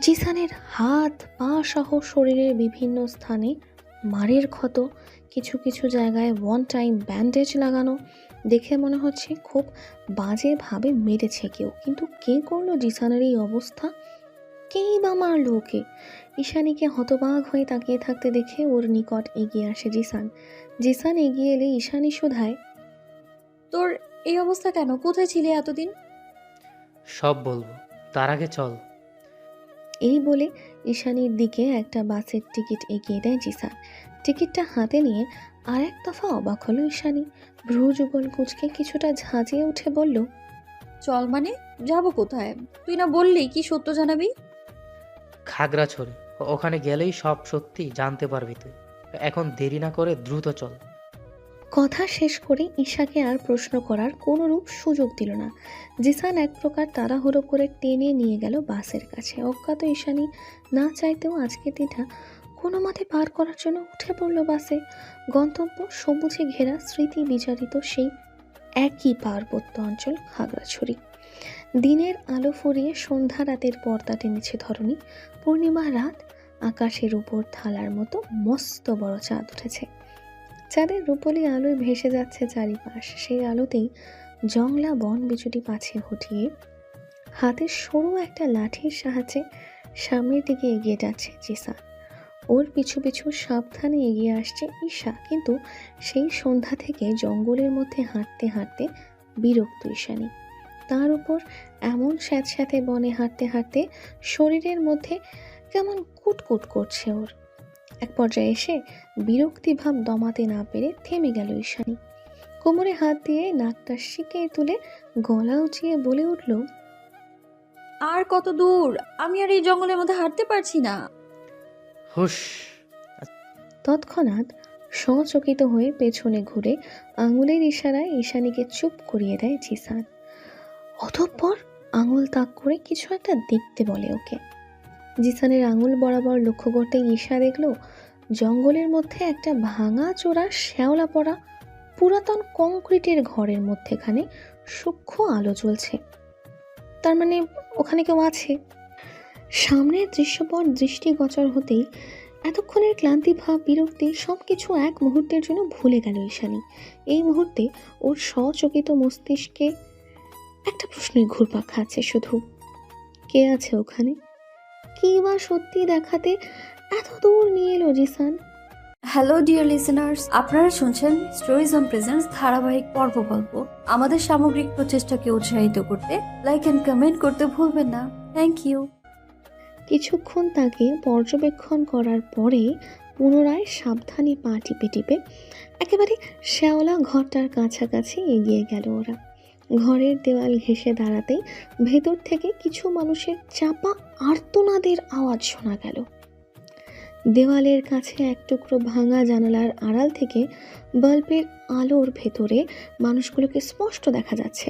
জিসানের হাত পা সহ শরীরের বিভিন্ন স্থানে মারের ক্ষত, কিছু কিছু জায়গায় ওয়ান টাইম ব্যান্ডেজ লাগানো। দেখে মনে হচ্ছে খুব বাজেভাবে মেরেছে কেউ। কিন্তু কে করলো জিসানের এই অবস্থা? কেই বা মারলো ওকে? ঈশানীকে হতবাক হয়ে তাকিয়ে থাকতে দেখে ওর নিকট এগিয়ে আসে জিসান। জিসান এগিয়ে এলে ঈশানী শুধায়,
তোর এই অবস্থা কেন? কোথায় ছিলে এতদিন?
সব বলবো, তার আগে চল।
এই বলে ঈশানীর দিকে একটা বাসের টিকিট এগিয়ে দেয় জিসান। টিকিটটা হাতে নিয়ে আর এক দফা অবাক হলো ঈশানী। ভ্রু যুগল কুচকে কিছুটা ঝাঁঝিয়ে উঠে বলল,
চল মানে? যাবো কোথায়? তুই না বললি কি সত্য জানাবি?
খাগড়াছড়ি, ওখানে গেলেই সব সত্যি জানতে পারবি তুই। এখন দেরি না করে দ্রুত চল।
কথা শেষ করে ঈশাকে আর প্রশ্ন করার কোনোরূপ সুযোগ দিল না। জিসান এক প্রকার তাড়াহুড়ো করে টেনে নিয়ে গেল বাসের কাছে। অজ্ঞাত ঈশানী না চাইতেও আজকের দিনটা কোনো মতে পার করার জন্য উঠে পড়ল বাসে। গন্তব্য সবুজে ঘেরা স্মৃতি বিজড়িত সেই একই পার্বত্য অঞ্চল খাগড়াছড়ি। দিনের আলো ফুরিয়ে সন্ধ্যা রাতের পর্দা টেনেছে ধরণী। পূর্ণিমা রাত, আকাশের উপর থালার মতো মস্ত বড় চাঁদ উঠেছে। চাঁদের রূপলি আলোয় ভেসে যাচ্ছে চারিপাশ। সেই আলোতেই জংলা বন বিচুটি পাছে হটিয়ে হাতের সরু একটা লাঠির সাহায্যে সামনের দিকে এগিয়ে যাচ্ছে জিসান। ওর পিছু পিছু সাবধানে এগিয়ে আসছে ঈশা। কিন্তু সেই সন্ধ্যা থেকে জঙ্গলের মধ্যে হাঁটতে হাঁটতে বিরক্ত ঈশানী। তার উপর এমন স্যাঁতস্যাঁতে বনে হাঁটতে হাঁটতে শরীরের মধ্যে কেমন কুটকুট করছে ওর। এক পর্যায়ে এসে বিরক্তিভাব দমাতে না পেরে থেমে গেল ঈশানী। কোমরে হাত দিয়ে নাকটা শিকে তুলে গলা উঁচিয়ে বলে উঠল,
আর কত দূর? আমি আর এই জঙ্গলের মধ্যে হাঁটতে পারছি না।
হুশ।
তৎক্ষণাৎ সচকিত হয়ে পেছনে ঘুরে আঙুলের ইশারায় ঈশানীকে চুপ করিয়ে দেয় জিসান। অতঃপর আঙুল তাক করে কিছু একটা দেখতে বলে ওকে। জিসানের আঙুল বরাবর লক্ষ্য করতেই ঈশা দেখল জঙ্গলের মধ্যে একটা ভাঙা চোরা শ্যাওলা পড়া পুরাতন কংক্রিটের ঘরের মধ্যেখানে সূক্ষ্ম আলো জ্বলছে। তার মানে ওখানে কেউ আছে। সামনের দৃশ্যপট দৃষ্টিগোচর হতেই এতক্ষণের ক্লান্তি ভাব, বিরক্তি সব কিছু এক মুহূর্তের জন্য ভুলে গেল ঈশানী। এই মুহূর্তে ওর সচকিত মস্তিষ্কে একটা প্রশ্নই ঘুরপাক খাচ্ছে শুধু, কে আছে ওখানে? কি বা সত্যি দেখাতে এত দূর নিয়ে এলো জিসান?
হ্যালো ডিয়ার লিসেনার্স, আপনারা শুনছেন স্টোরিজ অন প্রেজেন্স ধারাবাহিক পর্ব গল্প। আমাদের সামগ্রিক প্রচেষ্টাকে উৎসাহিত করতে লাইক এন্ড কমেন্ট করতে ভুলবেন না। Thank you.
কিছুক্ষণ তাকে পর্যবেক্ষণ করার পরে পুনরায় সাবধানে পা টিপে টিপে একেবারে শ্যাওলা ঘরটার কাছাকাছি এগিয়ে গেল ওরা। ঘরের দেওয়াল ঘেঁষে দাঁড়াতেই ভেতর থেকে কিছু মানুষের চাপা আর্তনাদের আওয়াজ শোনা গেল। দেওয়ালের কাছে এক টুকরো ভাঙা জানালার আড়াল থেকে বাল্বের আলোর ভেতরে মানুষগুলোকে স্পষ্ট দেখা যাচ্ছে।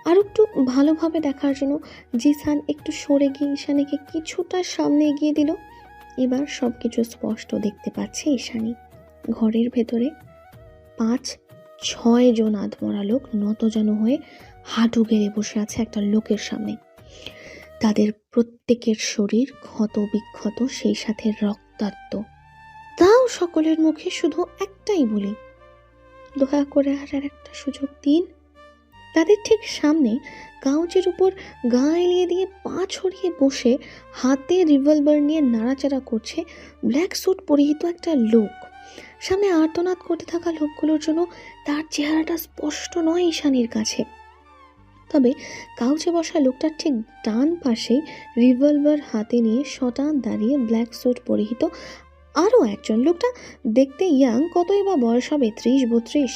আর একটু ভালোভাবে দেখার জন্য জিসান একটু সরে গিয়ে ঈশানীকে কিছুটা সামনে এগিয়ে দিল। এবার সব কিছু স্পষ্ট দেখতে পাচ্ছে ঈশানী। ঘরের ভেতরে 5-6 জন আধমরা লোক নতজানু হয়ে হাঁটু গেড়ে বসে আছে একটা লোকের সামনে। তাদের প্রত্যেকের শরীর ক্ষত বিক্ষত, সেই সাথে রক্তাক্ত। তাও সকলের মুখে শুধু একটাই বলি, দয়া করে আর একটা সুযোগ দিন। তাদের ঠিক সামনে কাউচের উপর গা এলিয়ে দিয়ে পা ছড়িয়ে বসে হাতে রিভলভার নিয়ে নাড়াচাড়া করছে ব্ল্যাক স্যুট পরিহিত একটা লোক। সামনে আর্তনাদ করতে থাকা লোকগুলোর জন্য তার চেহারাটা স্পষ্ট নয় ঈশানীর কাছে। তবে কাউচে বসা লোকটার ঠিক ডান পাশে রিভলভার হাতে নিয়ে শটান দাঁড়িয়ে ব্ল্যাক স্যুট পরিহিত আরও একজন। লোকটা দেখতে ইয়াং, কতই বা বয়স হবে 30-32।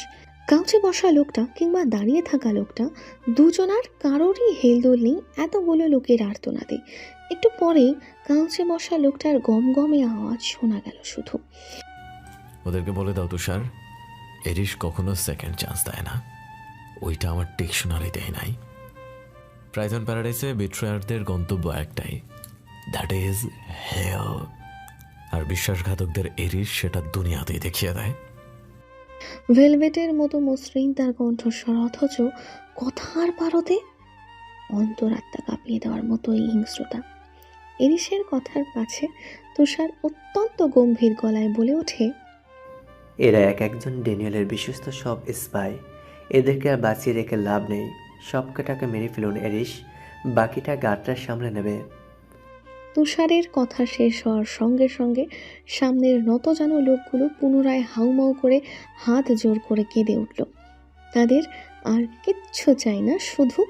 কাউচে বসা লোকটা কিংবা দাঁড়িয়ে থাকা লোকটা দুজনার কারোরই হেলদোল নেই এতগুলো লোকের আর্তনাদে। একটু পরেই কাউচে বসা লোকটার গমগমে আওয়াজ শোনা গেল শুধু,
ওদেরকে বলে দাও তুষার, এরিশ কখনো সেকেন্ড চান্স দেয় না। ওইটা আমার ডিকশনারিতেই নাই। প্রাইজন প্যারাডাইসে বিট্রায়ারদের গন্তব্য একটাই, দ্যাট ইজ হেল। আর বিশ্বাসঘাতকদের এরিশ সেটা দুনিয়াতেই দেখিয়ে দেয়।
ভেলভেটের মতো মসৃণ তার কণ্ঠস্বর, অথচ কথার পারদে অন্তরাত্মা কাঁপিয়ে দেওয়ার মতোই হিংস্রতা। এরিশের কথার পাছে তুষার অত্যন্ত গম্ভীর গলায় বলে ওঠে,
এরা এক একজন ড্যানিয়েলের বিশ্বস্ত সব স্পাই। এদেরকে আর বাঁচিয়ে রেখে লাভ নেই। সব কটাকে মেরে ফেলুন এরিশ, বাকিটা গাটরা সামলে নেবে।
তুষারের কথা শেষ হওয়ার সঙ্গে সঙ্গে সামনের নতজানু লোকগুলো পুনরায় হাউমাউ করে হাত জোর করে কেঁদে উঠল। তাদের আর কিচ্ছু চাই না, শুধু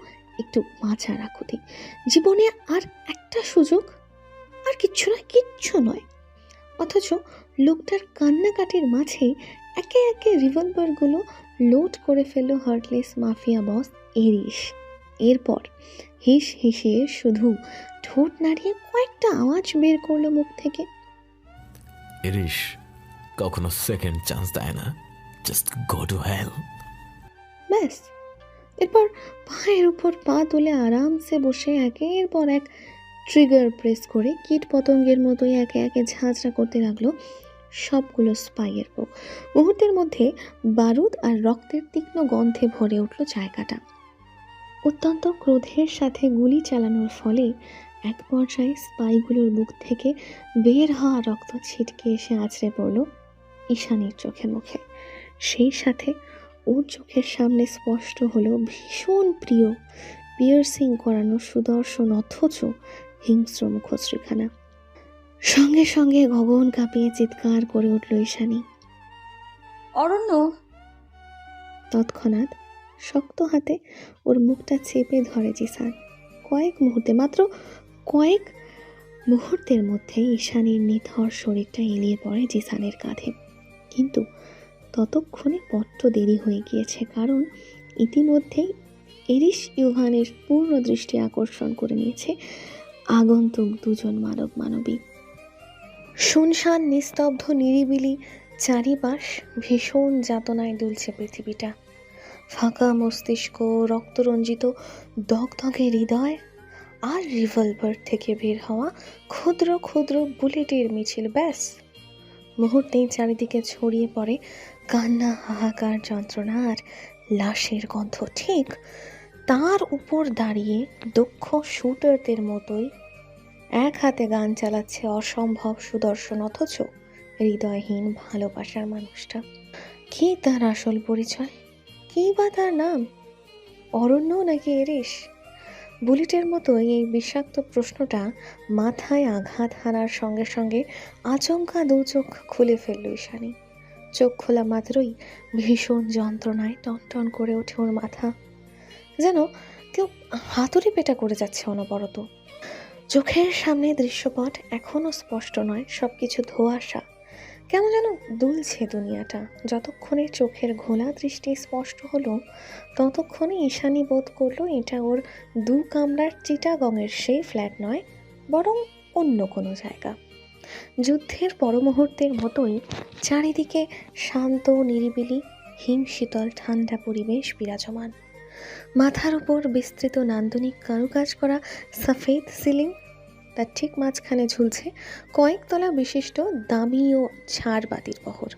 একটু বাঁচার আকুতি। জীবনে আর একটা সুযোগ, আর কিচ্ছু নয়, কিচ্ছু নয়। অথচ লোকটার কান্নাকাটির মাঝে একে একে রিভলভারগুলো লোড করে ফেলল হার্টলেস মাফিয়া বস এরিশ। এরপর হিস হিসিয়ে শুধু ঠোঁট নাড়িয়ে কয়েকটা আওয়াজ বের করলো মুখ থেকে,
এরিশ কখনো সেকেন্ড চান্স দেয় না, জাস্ট গো টু হেল।
ব্যাস। এরপর পায়ের উপর পা তুলে আরামসে বসে একের পর এক ট্রিগার প্রেস করে কীট পতঙ্গের মতোই একে একে ঝাঁঝরা করতে লাগলো সবগুলো স্পাইয়ের বুক। মুহূর্তের মধ্যে বারুদ আর রক্তের তীক্ষ্ণ গন্ধে ভরে উঠল জায়গাটা। অত্যন্ত ক্রোধের সাথে গুলি চালানোর ফলে এক পর্যায়ে স্পাইগুলোর বুক থেকে বের হওয়া রক্ত ছিটকে এসে আছড়ে পড়ল ঈশানীর চোখে মুখে। সেই সাথে ওর চোখের সামনে স্পষ্ট হলো ভীষণ প্রিয় পিয়ার্সিং করানো সুদর্শন অথচ হিংস্র মুখশ্রীখানা। সঙ্গে সঙ্গে গগন কাঁপিয়ে চিৎকার করে উঠল ঈশানী।
অরণ্য!
তৎক্ষণাৎ শক্ত হাতে ওর মুখটা চেপে ধরে জিসান। মাত্র কয়েক মুহূর্তের মধ্যে ঈশানীর নিথর শরীরটা এলিয়ে পড়ে জিসানের কাঁধে। কিন্তু ততক্ষণে বড্ড দেরি হয়ে গিয়েছে, কারণ ইতিমধ্যেই এরিশ ইউভানের পূর্ণ দৃষ্টি আকর্ষণ করে নিয়েছে আগন্তুক দুজন মানব মানবী। শুনশান, নিস্তব্ধ, নিরিবিলি চারিপাশ, ভীষণ যাতনায় দুলছে পৃথিবীটা। ফাঁকা মস্তিষ্ক, রক্তরঞ্জিত দগদগে হৃদয়, আর রিভলভার থেকে বের হওয়া ক্ষুদ্র ক্ষুদ্র বুলেটের মিছিল। ব্যাস, মুহূর্তেই চারিদিকে ছড়িয়ে পড়ে কান্না, হাহাকার, যন্ত্রণা আর লাশের গন্ধ। ঠিক তার উপর দাঁড়িয়ে দক্ষ শুটারদের মতোই এক হাতে গান চালাচ্ছে অসম্ভব সুদর্শন অথচ হৃদয়হীন ভালোবাসার মানুষটা। কি তার আসল পরিচয়? কি বা তার নাম? অরণ্য নাকি এরিশ? বুলেটের মতো এই বিষাক্ত প্রশ্নটা মাথায় আঘাত হানার সঙ্গে সঙ্গে আচমকা দু চোখ খুলে ফেলল ঈশানী। চোখ খোলা মাত্রই ভীষণ যন্ত্রণায় টনটন করে ওঠে ওর মাথা, যেন কেউ হাতুড়ি পেটা করে যাচ্ছে অনবরত। চোখের সামনে দৃশ্যপট এখনও স্পষ্ট নয়, সবকিছু ধোঁয়াশা, কেমন যেন দুলছে দুনিয়াটা। যতক্ষণে চোখের ঘোলা দৃষ্টি স্পষ্ট হলো ততক্ষণে ঈশানী বোধ করলো এটা ওর 2 কামরার চিটাগংয়ের সেই ফ্ল্যাট নয়, বরং অন্য কোনো জায়গা। যুদ্ধের পরমুহূর্তের মতোই চারিদিকে শান্ত নিরিবিলি হিমশীতল ঠান্ডা পরিবেশ বিরাজমান। মাথার উপর বিস্তৃত নান্দনিক কারুকাজ করা সফেদ সিলিং, তার ঠিক মাঝখানে ঝুলছে কয়েকতলা বিশিষ্ট দামি ও ঝাড়বাতির বহর।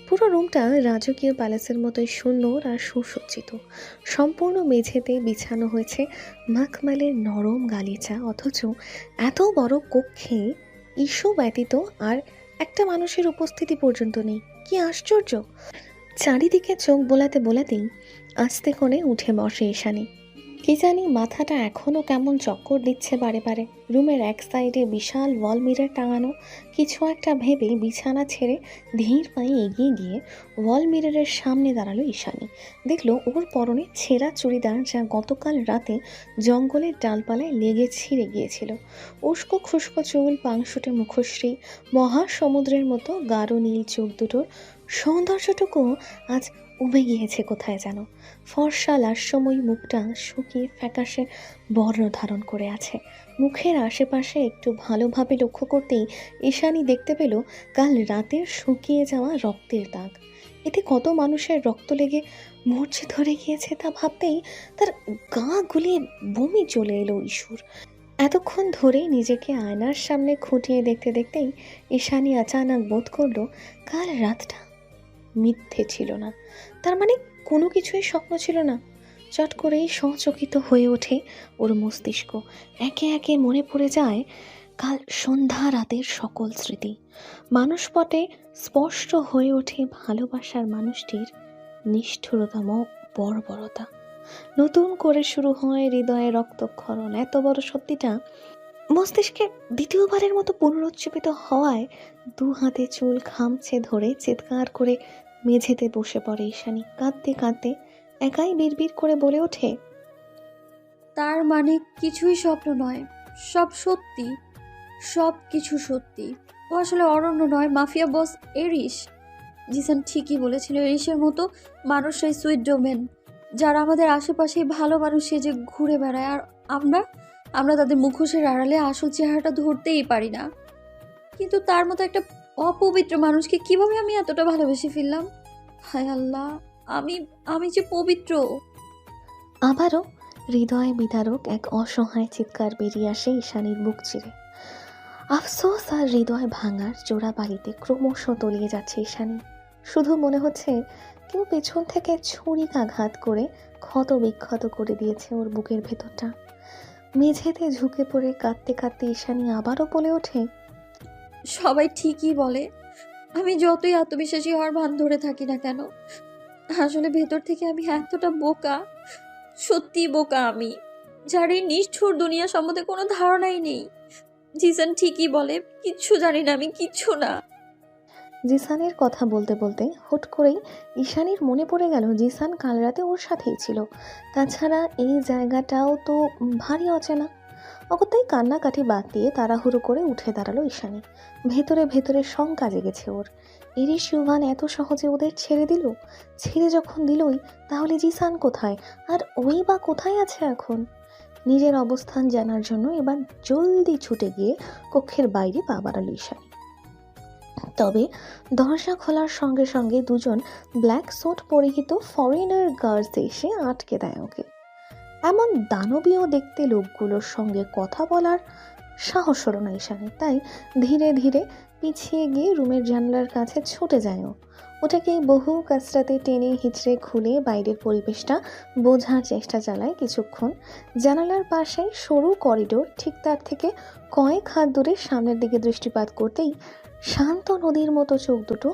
পুরো রুমটা রাজকীয় প্যালেসের মতোই সুন্দর আর সুসজ্জিত। সম্পূর্ণ মেঝেতে বিছানো হয়েছে মাখমালের নরম গালিচা, অথচ এত বড় কক্ষে ইস্যু ব্যতীত আর একটা মানুষের উপস্থিতি পর্যন্ত নেই। কি আশ্চর্য! চারিদিকে চোখ বোলাতে বোলাতেই আস্তে করে উঠে বসে ঈশানী। কি জানি মাথাটা এখনও কেমন চক্কর দিচ্ছে বারে বারে। রুমের এক সাইডে বিশাল ওয়াল মিরর টাঙানো, কিছু একটা ভেবে বিছানা ছেড়ে ধীর পায়ে এগিয়ে গিয়ে ওয়াল মিররের সামনে দাঁড়ালো ঈশানী। দেখলো ওর পরনে ছেঁড়া চুড়িদার, যা গতকাল রাতে জঙ্গলের ডালপালায় লেগে ছিঁড়ে গিয়েছিল। উস্কো খুস্কো চুল, পাংশুটে মুখশ্রী, মহাসমুদ্রের মতো গাঢ় নীল চোখ দুটোর সৌন্দর্যটুকু আজ উবে গিয়েছে কোথায় যেন। ফর্সা লাস্যময়ী মুখটা শুকিয়ে ফ্যাকাশে বর্ণ ধারণ করে আছে। মুখের আশেপাশে একটু ভালোভাবে লক্ষ্য করতেই ঈশানী দেখতে পেল কাল রাতের শুকিয়ে যাওয়া রক্তের দাগ। এতে কত মানুষের রক্ত লেগে মরচে ধরে গিয়েছে তা ভাবতেই তার গা গুলিয়ে বমি চলে এলো ইস্যুর। এতক্ষণ ধরে নিজেকে আয়নার সামনে খুঁটিয়ে দেখতে দেখতেই ঈশানী আচানক বোধ করলো কাল রাতটা মিথ্যে ছিল না। তার মানে কোনো কিছুই স্বপ্ন ছিল না। চট করেই সচকিত হয়ে ওঠে ওর মস্তিষ্ক। একে একে মনে পড়ে যায় কাল সন্ধ্যা রাতের সকল স্মৃতি। মানুষপটে স্পষ্ট হয়ে ওঠে ভালোবাসার মানুষটির নিষ্ঠুরতম বর্বরতা। নতুন করে শুরু হয় হৃদয়ে রক্তক্ষরণ। এত বড় সত্যিটা মস্তিষ্কে দ্বিতীয়বারের মতো পুনরুজ্জীবিত হওয়ায় 2 হাতে চুল খামছে ধরে চিৎকার করে মেঝেতে বসে পড়ে ঈশানী। কাঁদতে কাঁদতে একাই বিড়বিড় করে বলে ওঠে,
তার মানে কিছুই স্বপ্ন নয়, সব সত্যি, সব কিছু সত্যি। ও আসলে অরণ্য নয়, মাফিয়া বস এরিস। জিসান ঠিকই বলেছিল, এরিসের মতো মানুষরাই সুইট ডোমেন, যারা আমাদের আশেপাশে ভালো মানুষ সেজে ঘুরে বেড়ায়, আর আমরা তাদের মুখোশের আড়ালে আসল চেহারাটা ধরতেই পারি না। কিন্তু তার মতো একটা অপবিত্র মানুষকে কিভাবে আমি এতটা ভালোবেসে ফেললাম? হায় আল্লাহ, আমি যে পবিত্র।
আবারও হৃদয় বিদারক এক অসহায় চিৎকার বেরিয়ে আসে ঈশানীর বুক চিরে। আফসোস আর হৃদয় ভাঙার জোড়া বালিতে ক্রমশ তলিয়ে যাচ্ছে ঈশানী। শুধু মনে হচ্ছে কেউ পেছন থেকে ছুরিকাঘাত করে ক্ষত বিক্ষত করে দিয়েছে ওর বুকের ভেতরটা। মেঝেতে ঝুঁকে পড়ে কাঁদতে কাঁদতে ঈশানী আবারও বলে ওঠে,
সবাই ঠিকই বলে, আমি যতই আত্মবিশ্বাসী হওয়ার ভান ধরে থাকি না কেন, আসলে ভেতর থেকে আমি এতটা বোকা, সত্যি বোকা আমি, যার এই নিষ্ঠুর দুনিয়া সম্বন্ধে কোনো ধারণাই নেই। জিসান ঠিকই বলে, কিচ্ছু জানি না আমি, কিচ্ছু না।
জিসানের কথা বলতে বলতে হুট করেই ঈশানীর মনে পড়ে গেল জিসান কাল রাতে ওর সাথেই ছিল। তাছাড়া এই জায়গাটাও তো ভারী অচেনা। অগত্যাই কান্নাকাটি বাদ দিয়ে তাড়াহুড়ো করে উঠে দাঁড়ালো ঈশানী। ভেতরে ভেতরে শঙ্কা জেগেছে ওর। এরিস ইউভান এত সহজে ওদের ছেড়ে দিল? ছেড়ে যখন দিলই, তাহলে জিসান কোথায়, আর ওই বা কোথায় আছে এখন? নিজের অবস্থান জানার জন্য এবার জলদি ছুটে গিয়ে কক্ষের বাইরে পা বাড়ালো ঈশানী। তবে দরজা খোলার সঙ্গে সঙ্গে 2 জন ব্ল্যাক স্যুট পরিহিত ফরেনার গার্ডস এসে আটকে দেয় ওকে। এমন দানবীয় দেখতে লোকগুলোর সঙ্গে কথা বলার সাহস হলো না ঈশানী, তাই ধীরে ধীরে পিছিয়ে গিয়ে রুমের জানলার কাছে ছুটে যায় ও। ওটাকে বহু কাছরাতে টেনে হিচড়ে খুলে বাইরের পরিবেশটা বোঝার চেষ্টা চালায় কিছুক্ষণ। জানালার পাশে সরু করিডোর, ঠিক তার থেকে কয়েক হাত দূরে সামনের দিকে দৃষ্টিপাত করতেই শান্ত নদীর মতো চোখ দুটো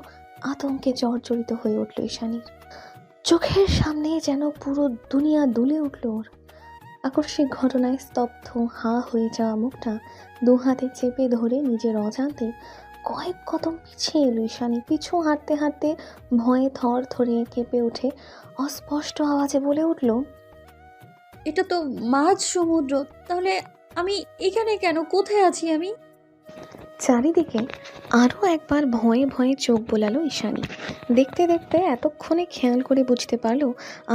আতঙ্কে জর্জরিত হয়ে উঠল ঈশানীর। চোখের সামনে যেন পুরো দুনিয়া দুলে উঠল ওর। আকস্মিক ঘটনায় স্তব্ধ হা হয়ে যাওয়া মুখটা দু হাতে চেপে ধরে নিজের অজান্তে কয়েক কদম পিছিয়ে এলো ঈশানী। পিছু হাঁটতে হাঁটতে ভয়ে থর থরে কেঁপে উঠে অস্পষ্ট আওয়াজে বলে উঠল,
এটা তো মাঝ সমুদ্র, তাহলে আমি এখানে কেন? কোথায় আছি আমি?
চারিদিকে আরও একবার ভয়ে ভয়ে চোখ বোলালো ঈশানী। দেখতে দেখতে এতক্ষণে খেয়াল করে বুঝতে পারলো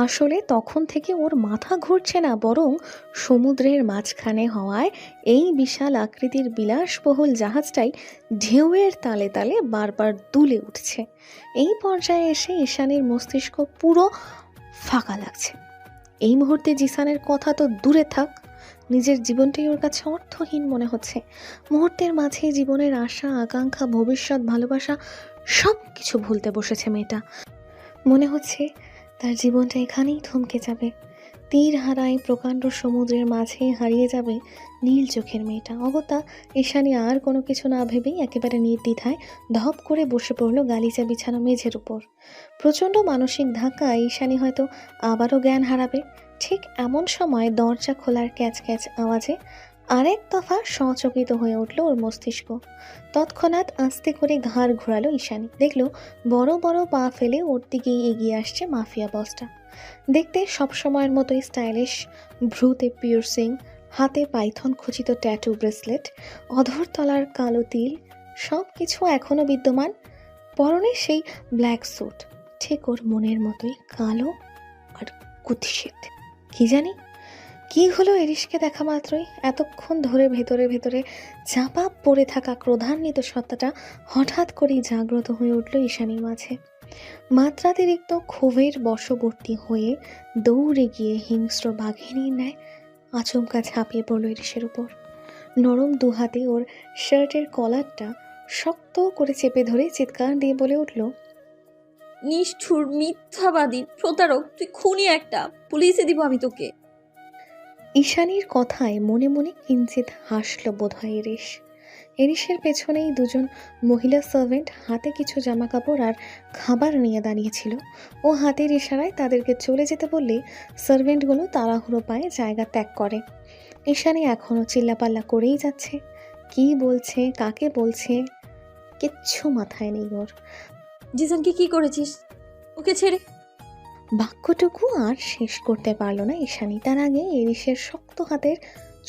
আসলে তখন থেকে ওর মাথা ঘুরছে না, বরং সমুদ্রের মাঝখানে হওয়ায় এই বিশাল আকৃতির বিলাসবহুল জাহাজটাই ঢেউয়ের তালে তালে বারবার দুলে উঠছে। এই পর্যায়ে এসে ঈশানীর মস্তিষ্ক পুরো ফাঁকা লাগছে। এই মুহূর্তে জিসানের কথা তো দূরে থাক, নিজের জীবনটাই ওর কাছে অর্থহীন মনে হচ্ছে। মুহূর্তের মাঝে জীবনের আশা, আকাঙ্ক্ষা, ভবিষ্যৎ, ভালোবাসা সব কিছু ভুলতে বসেছে মেয়েটা। মনে হচ্ছে তার জীবনটা এখানেই থমকে যাবে, তীর হারায় প্রকাণ্ড সমুদ্রের মাঝে হারিয়ে যাবে নীল চোখের মেয়েটা। অগত্যা ঈশানী আর কোনো কিছু না ভেবেই একেবারে নির্দ্বিধায় ধপ করে বসে পড়ল গালিচা বিছানো মেঝের উপর। প্রচণ্ড মানসিক ধাক্কায় ঈশানী হয়তো আবারও জ্ঞান হারাবে। ঠিক এমন সময় দরজা খোলার ক্যাচ ক্যাচ আওয়াজে আরেক দফা সচকিত হয়ে উঠল ওর মস্তিষ্ক। তৎক্ষণাৎ আস্তে করে ঘাড় ঘোরালো ঈশানী। দেখল বড় বড় পা ফেলে ওর দিকেই এগিয়ে আসছে মাফিয়া বসটা। দেখতে সবসময়ের মতোই স্টাইলিশ, ভ্রুতে পিয়ার্সিং, হাতে পাইথন খচিত ট্যাটু ব্রেসলেট, অধর তলার কালো তিল, সব কিছু এখনও বিদ্যমান। পরনে সেই ব্ল্যাক স্যুট, ঠিক ওর মনের মতোই কালো আর কুৎসিত। কি জানি কি হলো এরিশকে দেখা মাত্রই এতক্ষণ ধরে ভেতরে ভেতরে চাপা পড়ে থাকা ক্রোধান্বিত সত্তাটা হঠাৎ করেই জাগ্রত হয়ে উঠল ঈশানীর মাঝে। মাত্রাতিরিক্ত ক্ষোভের বশবর্তী হয়ে দৌড়ে গিয়ে হিংস্র বাঘিনীর ন্যায় আচমকা ঝাঁপিয়ে পড়ল এরিশের উপর। নরম দুহাতে ওর শার্টের কলারটা শক্ত করে চেপে ধরে চিৎকার দিয়ে বলে উঠল,
নিষ্ঠুর, মিথ্যাবাদী, প্রতারক, তুই খুনি একটা, পুলিশে দিব আমি তোকে।
ঈশানীর কথায় মনে মনে কিঞ্চিত হাসল বোধহয় এরিশ। এরিশের পেছনেই দুজন মহিলা সার্ভেন্ট হাতে কিছু জামা কাপড় আর খাবার নিয়ে দাঁড়িয়েছিল। ও হাতের ইশারায় তাদেরকে চলে যেতে বললে সার্ভেন্টগুলো তাড়াহুড়ো পায়ে জায়গা ত্যাগ করে। ঈশানী এখনও চিল্লাপাল্লা করেই যাচ্ছে, কি বলছে, কাকে বলছে কিচ্ছু মাথায় নেই ওর।
জিসানকে কি করেছিস? ওকে ছেড়ে।
বাক্যটুকু আর শেষ করতে পারল না ঈশানী। তার আগে এরিশের শক্ত হাতের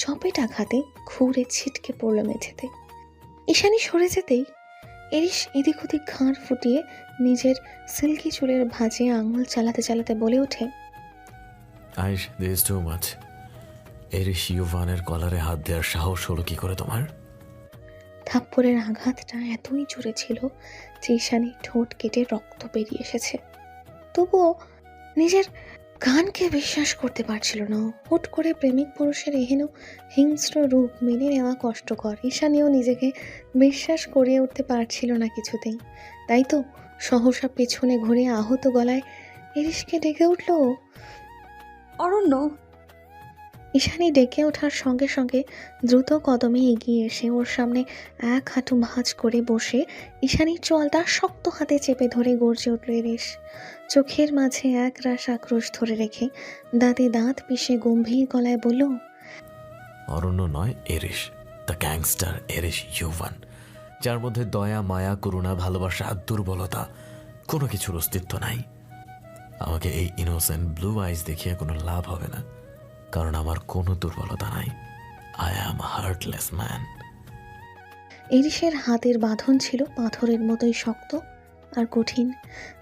চপেটাঘাতে ঘুরে ছিটকে পড়ল মেঝেতে। ঈশানী সরে যেতেই এরিশ এদিক ওদিক ঘাড় ফুটিয়ে নিজের সিল্কি চুলের ভাঁজে আঙুল চালাতে চালাতে বলে ওঠে,
আইস, দিস ইজ টু মাচ। এরিশ ইউভানের কলারে হাত দেওয়ার সাহস হলো কি করে তোমার?
থাপ্পড়ের আঘাতটা এতই জোরে ছিল যে ঈশানী ঠোঁট কেটে রক্ত বেরিয়ে এসেছে। তবুও নিজের কানকে বিশ্বাস করতে পারছিল না। হুট করে প্রেমিক পুরুষের এহেন হিংস্র রূপ মেনে নেওয়া কষ্টকর। ঈশানীও নিজেকে বিশ্বাস করিয়ে উঠতে পারছিল না কিছুতেই। তাই তো সহসা পেছনে ঘুরে আহত গলায় এরিশকে ডেকে উঠল,
অরণ্য।
ঈশানী ডেকে ওঠার সঙ্গে সঙ্গে দ্রুত কদমে এগিয়ে এসে ওর সামনে এক হাঁটু ভাঁজ করে বসে ঈশানীর চোয়ালটা শক্ত হাতে চেপে ধরে গর্জে উঠল এরিশ। চোখের মাঝে এক রাশ আক্রোশ ধরে রেখে দাঁতে দাঁত পিষে গম্ভীর গলায় বলল,
অরণ্য নয়, এরিশ, দ্য গ্যাংস্টার এরিশ ইউভান, যার মধ্যে দয়া, মায়া, করুণা, ভালোবাসা আর দুর্বলতা কোনো কিছুর অস্তিত্ব নাই। আমাকে এই ইনোসেন্ট ব্লু আইজ দেখিয়ে কোনো লাভ হবে না, কারণ আমার কোনো দুর্বলতা নাই। I am heartless man.
এরিশের হাতের বাঁধন ছিল পাথরের মতোই শক্ত আর কঠিন,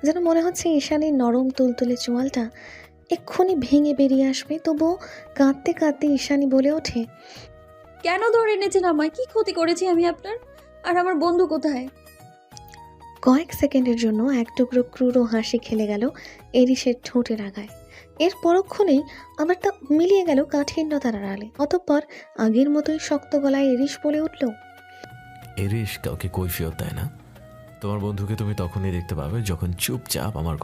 যেন মনে হচ্ছে ঈশানীর নরম তুলতুলে চোয়ালটা এক্ষুনি ভেঙে বেরিয়ে আসবে। তবুও কাঁদতে কাঁদতে ঈশানী বলে ওঠে,
কেন ধরে এনেছেন আমায়? কি ক্ষতি করেছি আমি আপনার? আর আমার বন্ধু কোথায়?
কয়েক সেকেন্ডের জন্য এক টুকরো ক্রুরো হাসি খেলে গেল এরিশের ঠোঁটের আগায়। এর পরক্ষণেই আবার তা মিলিয়ে গেল কাঠিন্যতার আড়ালে। অতঃপর আগের মতোই শক্ত গলায় এরিশ বলে উঠল,
এরিশ কাউকে কৈফিয়ত দেয় না। তোমার বন্ধুকে তুমি তখনই দেখতে পাবে যখন চুপচাপ আমার